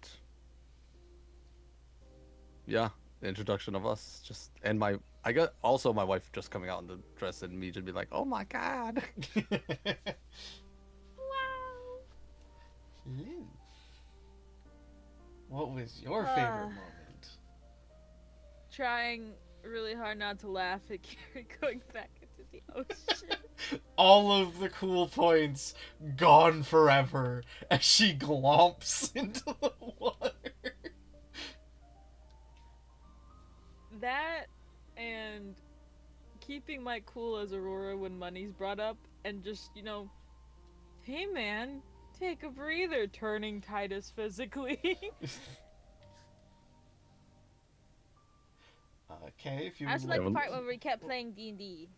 yeah, the introduction of us and I got also my wife just coming out in the dress and me just be like, "Oh my god." Wow. Lynn, what was your favorite moment? Trying really hard not to laugh at Gary going back into the ocean. All of the cool points gone forever as she glomps into the water. That and keeping my cool as Aurora when money's brought up and just, hey man, take a breather, turning Titus physically. Okay, if you I would also like the Haven't- part where we kept playing D&D.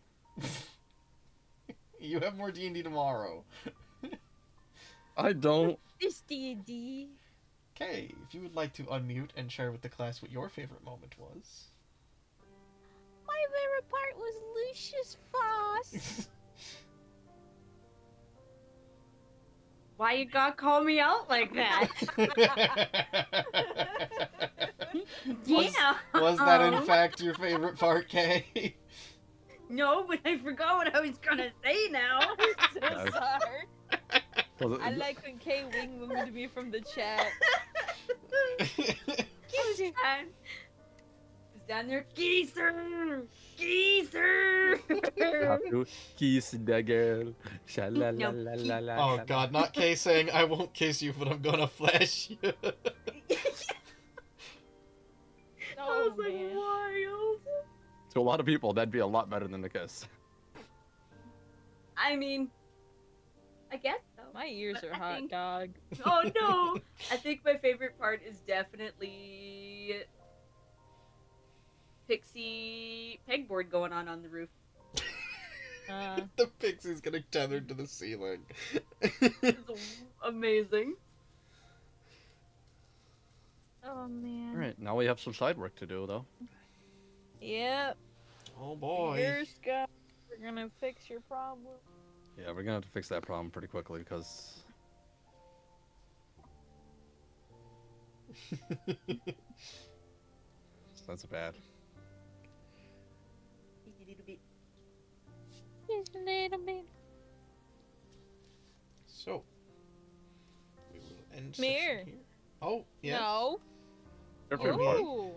you have more D&D tomorrow. I don't. This D&D. Okay, if you would like to unmute and share with the class what your favorite moment was. My favorite part was Lucius Foss. Why you gotta call me out like that? Yeah. Was that in fact your favorite part, Kay? No, but I forgot what I was gonna say now. So sorry. Was it- I like when Kay wing-womaned me from the chat. It's down there, geezer, geezer. Have to kiss the girl. Sha-la-la-la-la-la. Oh god, not Kay saying, I won't kiss you, but I'm gonna flash you. That Oh, was like man. wild. To a lot of people, that'd be a lot better than the kiss. I mean, I guess so. My ears But are I hot, think- dog. Oh no! I think my favorite part is definitely Pixie pegboard going on the roof. The pixie's getting tethered to the ceiling. It's amazing. Oh man. Alright, now we have some side work to do, though. Yep. Oh boy. Here's Scott. We're gonna fix your problem. Yeah, we're gonna have to fix that problem pretty quickly because that's bad. Just a little bit. So, we will end Mirror. session here. Oh, yes. No. Your favorite part. Ooh.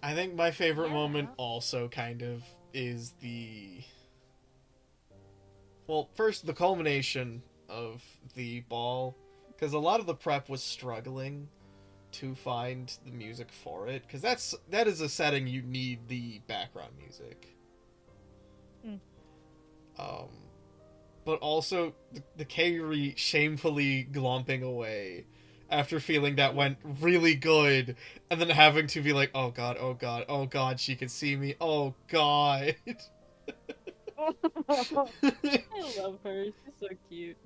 I think my favorite Yeah. moment also kind of is the... Well, first, the culmination of the ball. Because a lot of the prep was struggling to find the music for it. Because that is a setting you need the background music. Hmm. But also, the Kairi shamefully glomping away after feeling that went really good, and then having to be like, oh god, oh god, oh god, she can see me, oh god. I love her. She's so cute.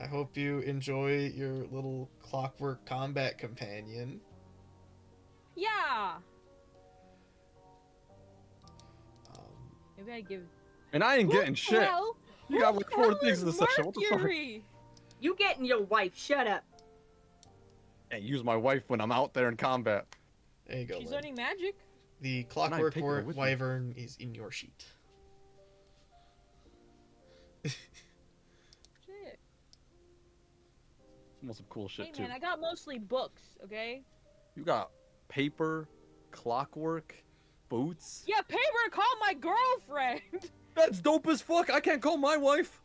I hope you enjoy your little clockwork combat companion. Yeah. Um, Maybe I give. And I ain't getting shit. Well, You got like 4 things in the session. What the fuck? Mercury. You getting your wife? Shut up. And use my wife when I'm out there in combat. there you go. She's Lynn. learning magic. The clockwork taking her with me. wyvern is in your sheet. Shit. Almost some cool shit Hey too. man, I got mostly books. Okay. You got paper, clockwork, boots. Yeah, paper. Call my girlfriend. That's dope as fuck. I can't call my wife.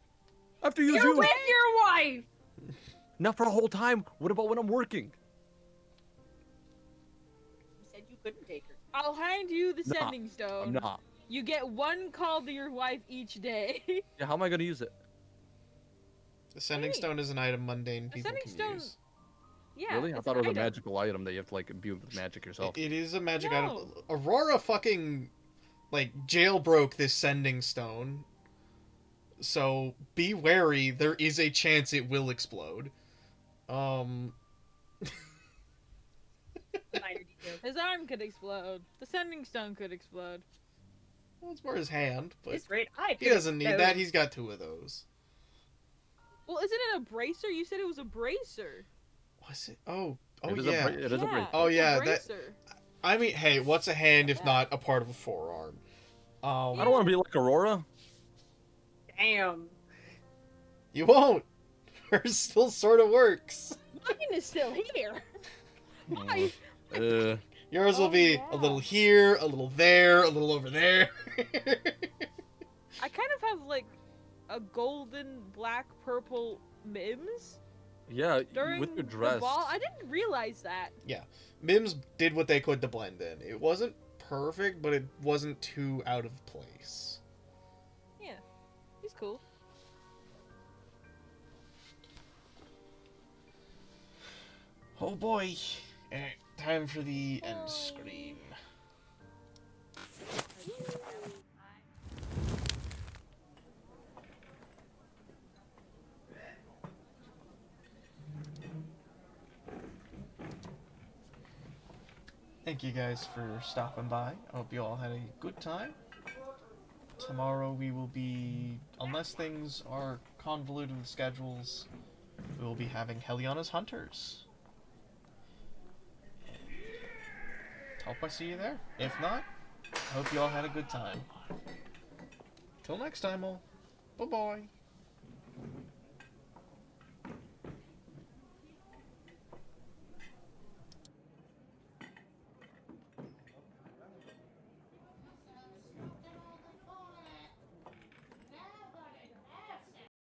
I have to use You're you. with your wife. Not for a whole time. What about when I'm working? You said you couldn't take her. I'll hand you the Nah, sending stone. I'm not. You get one call to your wife each day. Yeah, how am I gonna use it? The sending Hey. stone is an item mundane The people sending can stone- use. Yeah. Really? I it's thought an it was a item. magical item that you have to like imbue with magic yourself. It is a magic No. item. Aurora fucking like jailbroke this sending stone. So be wary, there is a chance it will explode. Minor details. His arm could explode. The sending stone could explode. Well, it's more his hand, but This rate, I he doesn't need that. He's got 2 of those. Well, isn't it a bracer? You said it was a bracer. Was it? Oh It is yeah. it is a brace. Oh, it's a yeah, that- bracer. I mean, hey, what's a hand if Yeah. not a part of a forearm? I don't want to be like Aurora. Damn. You won't. Hers still sort of works. Mine is still here. Why? Yours will Oh, be yeah. a little here, a little there, a little over there. I kind of have like a golden, black, purple Mims Yeah, during with your the dress. ball. I didn't realize that. Mims did what they could to blend in. It wasn't perfect, but it wasn't too out of place. Yeah, he's cool. Oh boy. Time for the end screen. Thank you guys for stopping by. I hope you all had a good time. Tomorrow we will be, unless things are convoluted with schedules, we will be having Heliana's Hunters. Hope I see you there. If not, I hope you all had a good time. Till next time, all. Bye-bye.